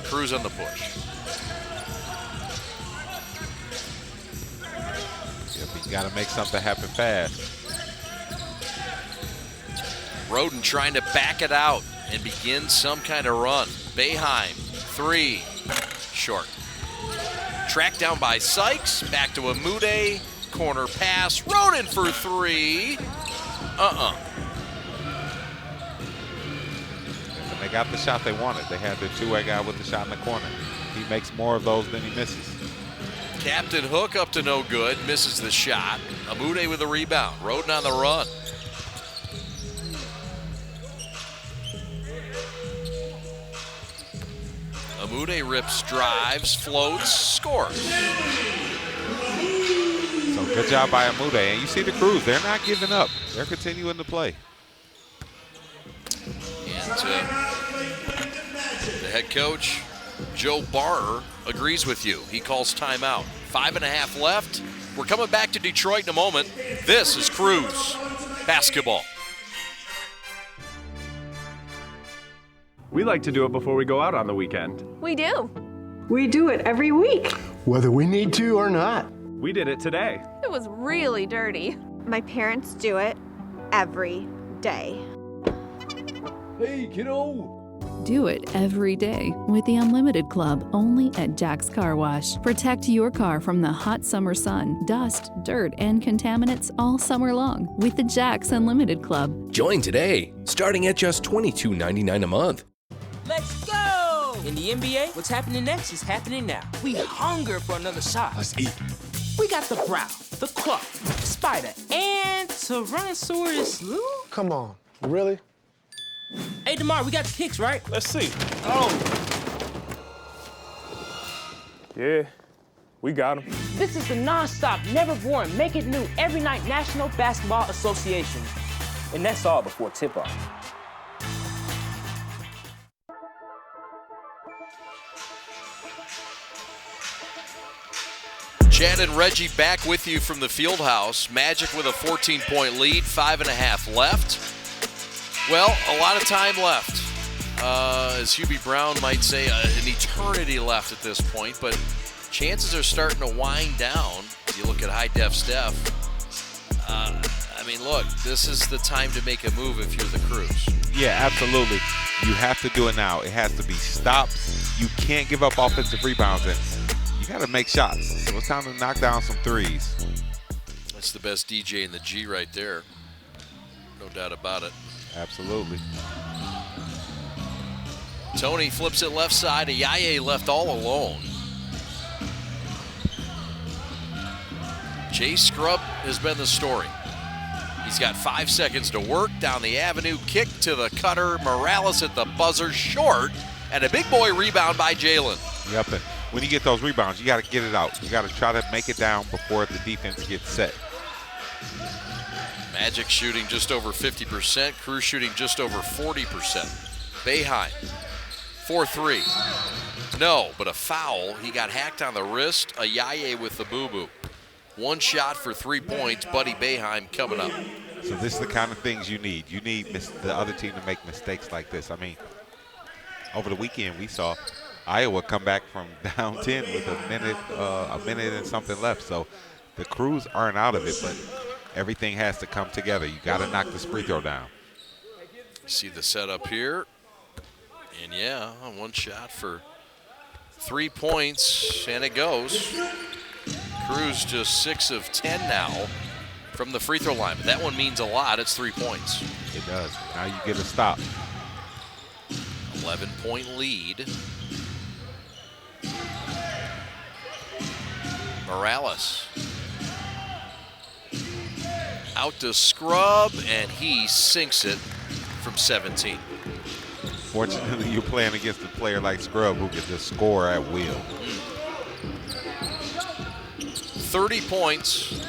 Crews on the push. Yep, you got to make something happen fast. Roden trying to back it out and begin some kind of run. Boeheim three. Short. Tracked down by Sykes. Back to Amude. Corner pass. Roden for three. And they got the shot they wanted. They had their two-way guy with the shot in the corner. He makes more of those than he misses. Captain Hook up to no good. Misses the shot. Amude with the rebound. Roden on the run. Amude rips, drives, floats, scores. So good job by Amude. And you see the Crews, they're not giving up. They're continuing to play. And the head coach, Joe Barr, agrees with you. He calls timeout. 5.5 left. We're coming back to Detroit in a moment. This is Crews basketball. We like to do it before we go out on the weekend. We do. We do it every week. Whether we need to or not. We did it today. It was really dirty. My parents do it every day. Hey, kiddo. Do it every day with the Unlimited Club only at Jack's Car Wash. Protect your car from the hot summer sun, dust, dirt, and contaminants all summer long with the Jack's Unlimited Club. Join today, starting at just $22.99 a month. Let's go! In the NBA, what's happening next is happening now. We hunger for another shot. Let's eat. We got the Brow, the Cluck, Spider, and Tyrannosaurus Lou? Come on, really? Hey, DeMar, we got the kicks, right? Let's see. Oh. Yeah, we got them. This is the non-stop, never boring, make it new every night National Basketball Association. And that's all before tip-off. Chad and Reggie back with you from the field house. Magic with a 14-point lead, 5.5 left. Well, a lot of time left. As Hubie Brown might say, an eternity left at this point, but chances are starting to wind down. You look at high def Steph. I mean, look, this is the time to make a move if you're the Crews. Yeah, absolutely. You have to do it now. It has to be stops. You can't give up offensive rebounds, and you got to make shots. So it's time to knock down some threes. That's the best DJ in the G right there. No doubt about it. Absolutely. Tony flips it left side. Ayaye left all alone. Jay Scrubb has been the story. He's got 5 seconds to work down the avenue. Kick to the cutter. Morales at the buzzer, short. And a big boy rebound by Jalen. Yep, and when you get those rebounds, you got to get it out. You got to try to make it down before the defense gets set. Magic shooting just over 50%. Crews shooting just over 40%. Boeheim, 4-3. No, but a foul. He got hacked on the wrist. Ayaye with the boo-boo. One shot for 3 points. Buddy Boeheim coming up. So this is the kind of things you need. You need the other team to make mistakes like this. I mean, over the weekend we saw Iowa come back from down 10 with a minute and something left. So the Crews aren't out of it, but everything has to come together. You got to knock this free throw down. See the setup here. And yeah, one shot for 3 points, and it goes. Crews just 6 of 10 now from the free throw line. But that one means a lot. It's 3 points. It does. Now you get a stop. 11-point lead. Morales. Out to Scrubb, and he sinks it from 17. Fortunately, you're playing against a player like Scrubb who can just score at will. 30 points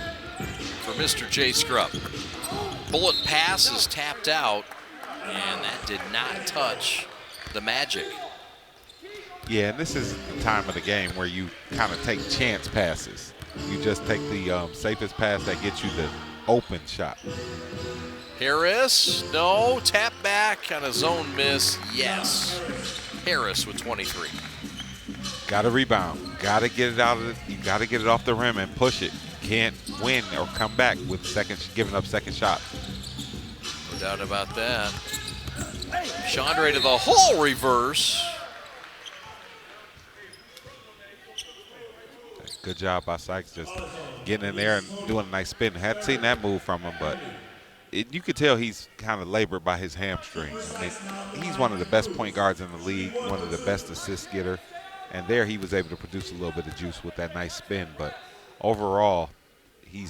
for Mr. J. Scrubb. Bullet pass is tapped out, and that did not touch the Magic. Yeah, and this is the time of the game where you kind of take chance passes. You just take the safest pass that gets you the open shot. Harris, no, tap back on a zone miss, yes. Harris with 23. Got to rebound. Got to get it out of you got to get it off the rim and push it. Can't win or come back with giving up second shots. No doubt about that. Chandre to the hole reverse. Good job by Sykes just getting in there and doing a nice spin. Hadn't seen that move from him, but you could tell he's kind of labored by his hamstring. I mean, he's one of the best point guards in the league, one of the best assist getter, and there he was able to produce a little bit of juice with that nice spin. But overall, you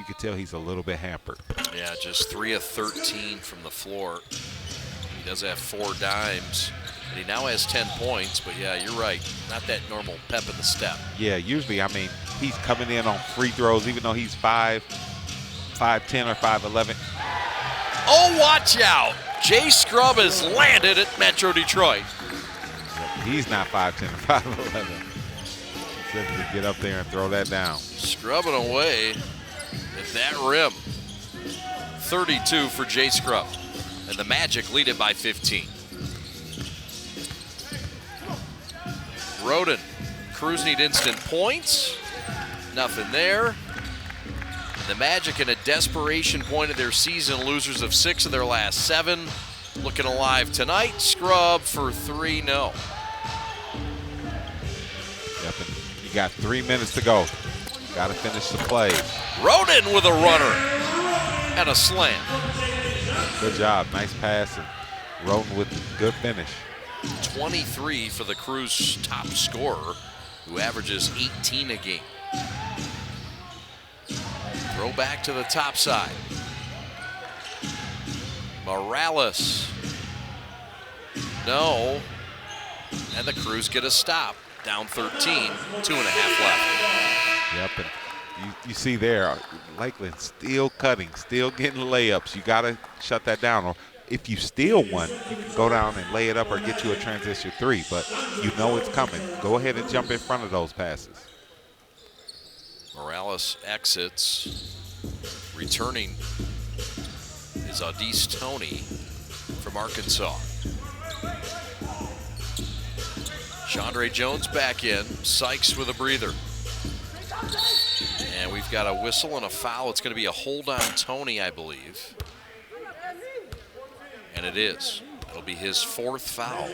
could tell he's a little bit hampered. Yeah, just 3 of 13 from the floor. He does have 4 dimes, and he now has 10 points. But yeah, you're right, not that normal pep in the step. Yeah, usually, I mean, he's coming in on free throws, even though he's 5'10" or 5'11". Oh, watch out! Jay Scrubb has landed at Metro Detroit. He's not 5'10" or 5'11". Except to get up there and throw that down. Scrubbing away at that rim. 32 for Jay Scrubb. And the Magic lead it by 15. Roden. Crews need instant points. Nothing there. The Magic in a desperation point of their season, losers of 6 of their last 7. Looking alive tonight. Scrubb for 3, no. Yep, and you got 3 minutes to go. Got to finish the play. Roden with a runner and a slam. Good job, nice pass, and Roden with a good finish. 23 for the Crews' top scorer, who averages 18 a game. Throw back to the top side. Morales. No. And the Crews get a stop. Down 13, 2.5 left. Yep, and you see there, Lakeland still cutting, still getting layups. You got to shut that down. Or if you steal one, you can go down and lay it up or get you a transition 3, but you know it's coming. Go ahead and jump in front of those passes. Morales exits. Returning is Audice Toney from Arkansas. Chandre Jones back in. Sykes with a breather. And we've got a whistle and a foul. It's going to be a hold on Toney, I believe. And it is. It'll be his 4th foul.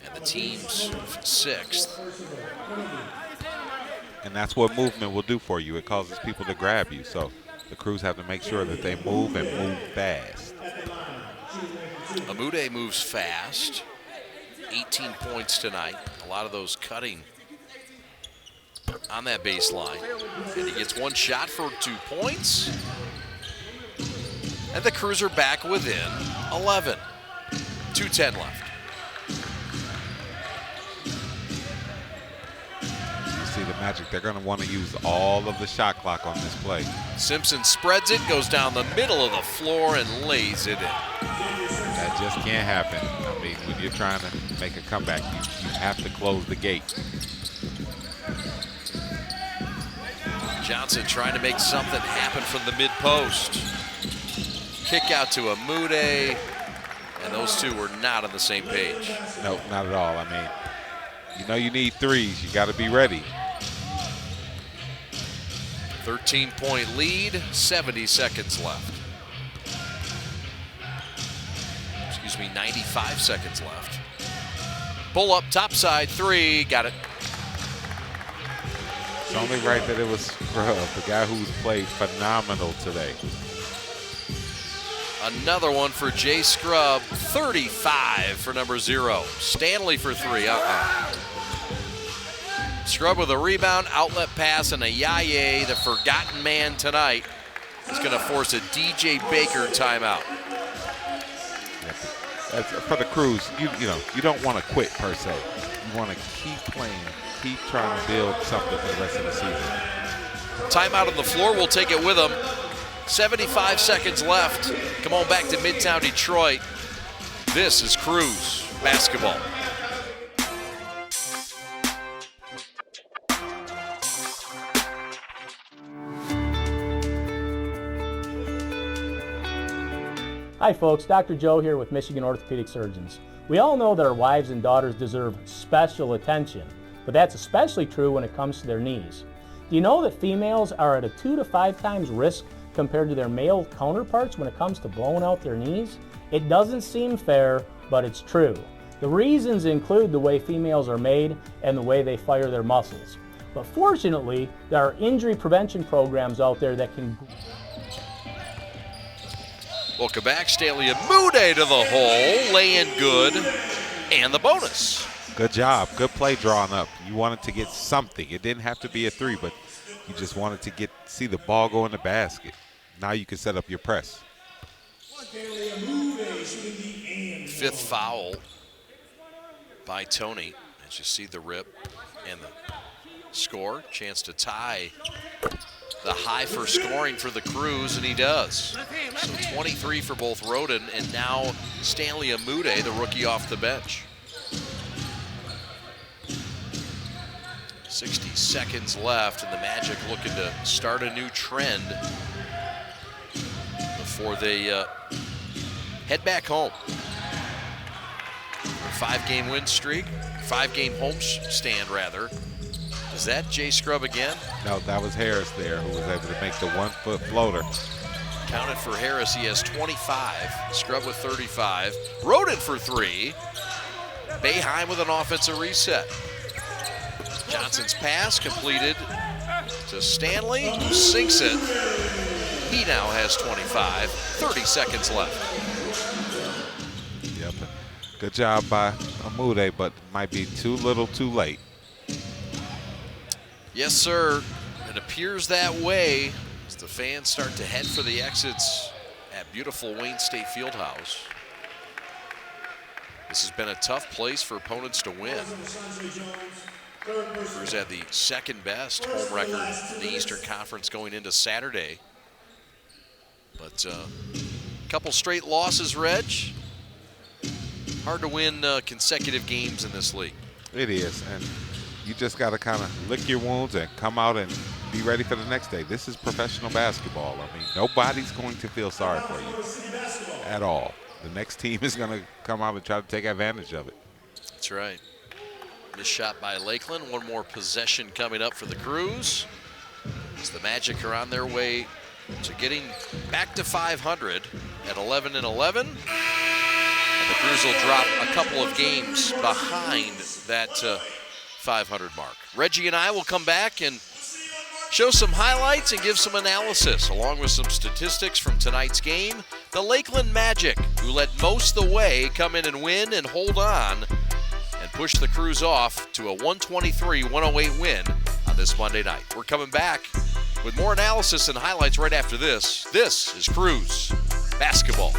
And the team's 6th. And that's what movement will do for you. It causes people to grab you. So the Crews have to make sure that they move and move fast. Amude moves fast. 18 points tonight. A lot of those cutting on that baseline. And he gets 1 shot for 2 points. And the Crews are back within 11. 2:10 left. You see the Magic, they're going to want to use all of the shot clock on this play. Simpson spreads it, goes down the middle of the floor and lays it in. That just can't happen. I mean, when you're trying to make a comeback, you have to close the gate. Johnson trying to make something happen from the mid-post. Kick out to Amude, and those two were not on the same page. No, not at all. I mean, you know you need 3s. You got to be ready. 13-point lead, 70 seconds left. Excuse me, 95 seconds left. Pull up, top side, 3, got it. It's only right that it was Scrubb, the guy who's played phenomenal today. Another one for Jay Scrubb, 35 for number 0. Stanley for 3, Scrubb with a rebound, outlet pass, and a Yaye, the forgotten man tonight, is going to force a DJ Baker timeout. That's, for the Crews, you don't want to quit per se. You want to keep playing, keep trying to build something for the rest of the season. Timeout on the floor, we'll take it with them. 75 seconds left. Come on back to Midtown Detroit. This is Crews basketball. Hi folks, Dr. Joe here with Michigan Orthopedic Surgeons. We all know that our wives and daughters deserve special attention, but that's especially true when it comes to their knees. Do you know that females are at a 2 to 5 times risk compared to their male counterparts when it comes to blowing out their knees? It doesn't seem fair, but it's true. The reasons include the way females are made and the way they fire their muscles. But fortunately, there are injury prevention programs out there that can... Welcome back. Stanley Amude to the hole, laying good, and the bonus. Good job. Good play drawn up. You wanted to get something. It didn't have to be a three, but you just wanted to see the ball go in the basket. Now you can set up your press. Fifth foul by Tony. As you see the rip and the score. Chance to tie the high for scoring for the Crews, and he does. So 23 for both Roden and now Stanley Amude, the rookie off the bench. 60 seconds left, and the Magic looking to start a new trend before they head back home. A 5-game win streak, 5-game home stand rather. Is that Jay Scrub again? No, that was Harris there who was able to make the 1-foot floater. Counted for Harris, he has 25. Scrub with 35. Roden for 3. Boeheim with an offensive reset. Johnson's pass completed to Stanley, who sinks it. He now has 25. 30 seconds left. Yep. Good job by Amude, but might be too little too late. Yes, sir. It appears that way as the fans start to head for the exits at beautiful Wayne State Fieldhouse. This has been a tough place for opponents to win. Crews had the second best home record in the Eastern Conference going into Saturday. But a couple straight losses, Reg. Hard to win consecutive games in this league. It is, and you just got to kind of lick your wounds and come out and be ready for the next day. This is professional basketball. I mean, nobody's going to feel sorry for you at all. The next team is going to come out and try to take advantage of it. That's right. Missed shot by Lakeland. One more possession coming up for the Crews, as the Magic are on their way to getting back to 500 at 11-11. And the Crews will drop a couple of games behind that 500 mark. Reggie and I will come back and show some highlights and give some analysis, along with some statistics from tonight's game. The Lakeland Magic, who led most of the way, come in and win and hold on and push the Crews off to a 123-108 win on this Monday night. We're coming back with more analysis and highlights right after this. This is Crews Basketball.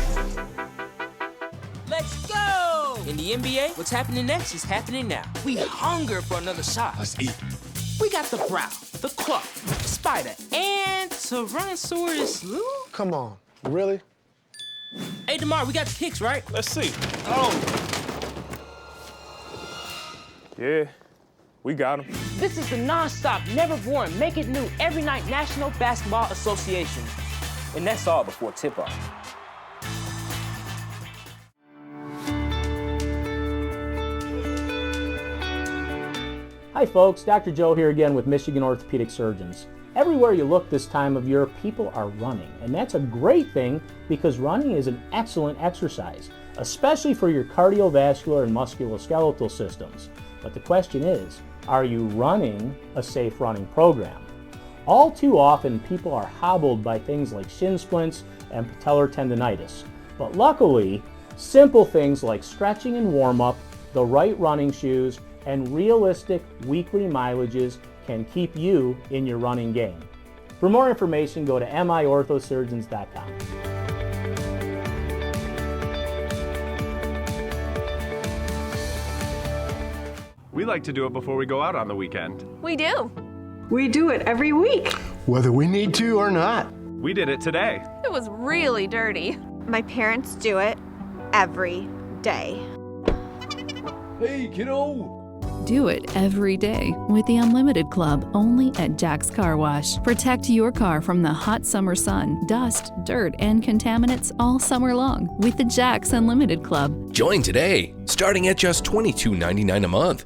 Let's go! In the NBA, what's happening next is happening now. We hunger for another shot. Let's eat. We got the Brow, the Claw, Spider, and Tyrannosaurus Lou? Come on, really? Hey, DeMar, we got the kicks, right? Let's see. Oh. Yeah, we got them. This is the non-stop, never boring, make it new every night National Basketball Association. And that's all before tip-off. Hi folks, Dr. Joe here again with Michigan Orthopedic Surgeons. Everywhere you look this time of year, people are running, and that's a great thing because running is an excellent exercise, especially for your cardiovascular and musculoskeletal systems. But the question is, are you running a safe running program? All too often, people are hobbled by things like shin splints and patellar tendonitis. But luckily, simple things like stretching and warm-up, the right running shoes, and realistic weekly mileages can keep you in your running game. For more information, go to miorthosurgeons.com. We like to do it before we go out on the weekend. We do. We do it every week. Whether we need to or not. We did it today. It was really dirty. My parents do it every day. Hey, kiddo! Do it every day with the Unlimited Club only at Jack's Car Wash. Protect your car from the hot summer sun, dust, dirt, and contaminants all summer long with the Jack's Unlimited Club. Join today, starting at just $22.99 a month.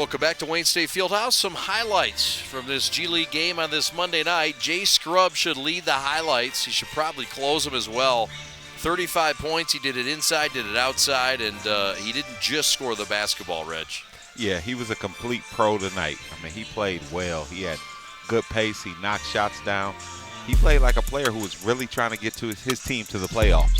Welcome back to Wayne State Fieldhouse. Some highlights from this G League game on this Monday night. Jay Scrubb should lead the highlights. He should probably close them as well. 35 points. He did it inside, did it outside, and he didn't just score the basketball, Reg. Yeah, he was a complete pro tonight. I mean, he played well. He had good pace. He knocked shots down. He played like a player who was really trying to get to his team to the playoffs.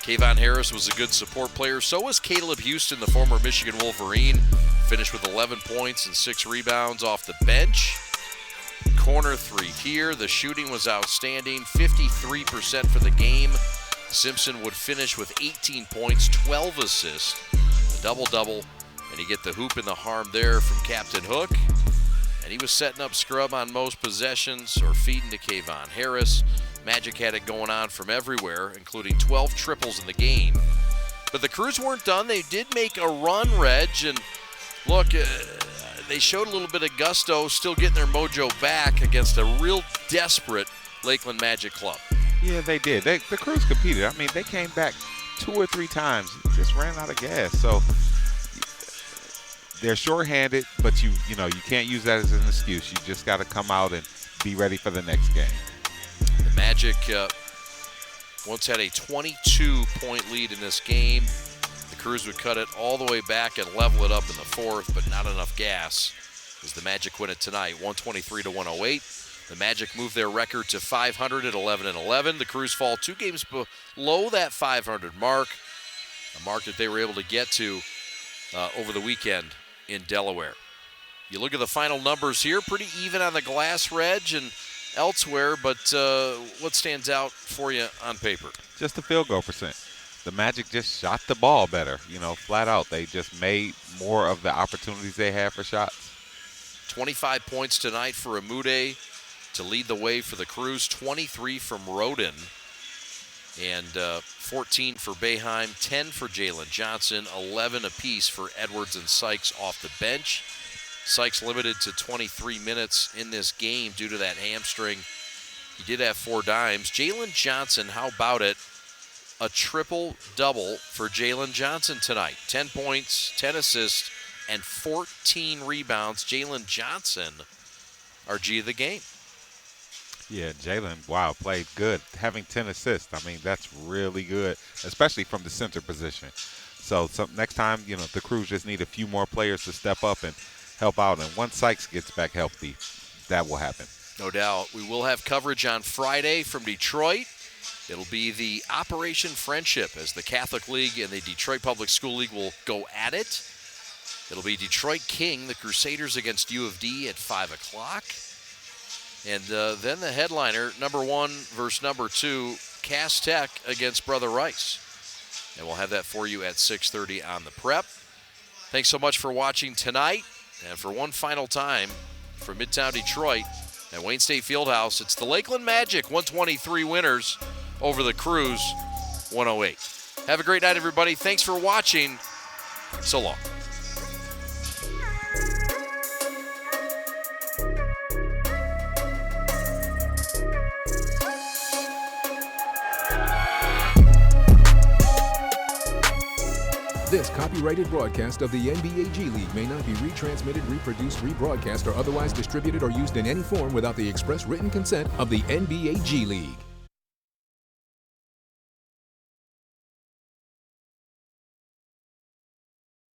Kayvon Harris was a good support player. So was Caleb Houston, the former Michigan Wolverine. Finished with 11 points and 6 rebounds off the bench. Corner three here. The shooting was outstanding, 53% for the game. Simpson would finish with 18 points, 12 assists, a double-double, and you get the hoop in the harm there from Captain Hook. And he was setting up Scrubb on most possessions or feeding to Kayvon Harris. Magic had it going on from everywhere, including 12 triples in the game. But the Crews weren't done. They did make a run, Reg, and look, they showed a little bit of gusto, still getting their mojo back against a real desperate Lakeland Magic club. Yeah, they did. The Crews competed. I mean, they came back 2 or 3 times, just ran out of gas. So they're shorthanded, but you can't use that as an excuse. You just got to come out and be ready for the next game. The Magic once had a 22-point lead in this game. The Crews would cut it all the way back and level it up in the fourth, but not enough gas as the Magic win it tonight, 123-108. The Magic move their record to 500 at 11-11. The Crews fall 2 games below that 500 mark, a mark that they were able to get to over the weekend in Delaware. You look at the final numbers here, pretty even on the glass, Reg, and elsewhere, but what stands out for you on paper? Just the field goal percent. The Magic just shot the ball better, flat out. They just made more of the opportunities they had for shots. 25 points tonight for Amude to lead the way for the Crews, 23 from Roden, and 14 for Boeheim, 10 for Jalen Johnson, 11 apiece for Edwards and Sykes off the bench. Sykes limited to 23 minutes in this game due to that hamstring. He did have 4 dimes. Jalen Johnson, how about it? A triple-double for Jalen Johnson tonight. 10 points, 10 assists, and 14 rebounds. Jalen Johnson, our G of the game. Yeah, Jalen, wow, played good. Having 10 assists, I mean, that's really good, especially from the center position. So next time, the Crews just need a few more players to step up and help out. And once Sykes gets back healthy, that will happen. No doubt. We will have coverage on Friday from Detroit. It'll be the Operation Friendship as the Catholic League and the Detroit Public School League will go at it. It'll be Detroit King, the Crusaders against U of D at 5 o'clock. And then the headliner, number 1 versus number 2, Cass Tech against Brother Rice. And we'll have that for you at 6:30 on the Prep. Thanks so much for watching tonight. And for one final time from Midtown Detroit at Wayne State Fieldhouse, it's the Lakeland Magic 123 winners over the Crews 108. Have a great night, everybody. Thanks for watching. So long. This copyrighted broadcast of the NBA G League may not be retransmitted, reproduced, rebroadcast, or otherwise distributed or used in any form without the express written consent of the NBA G League.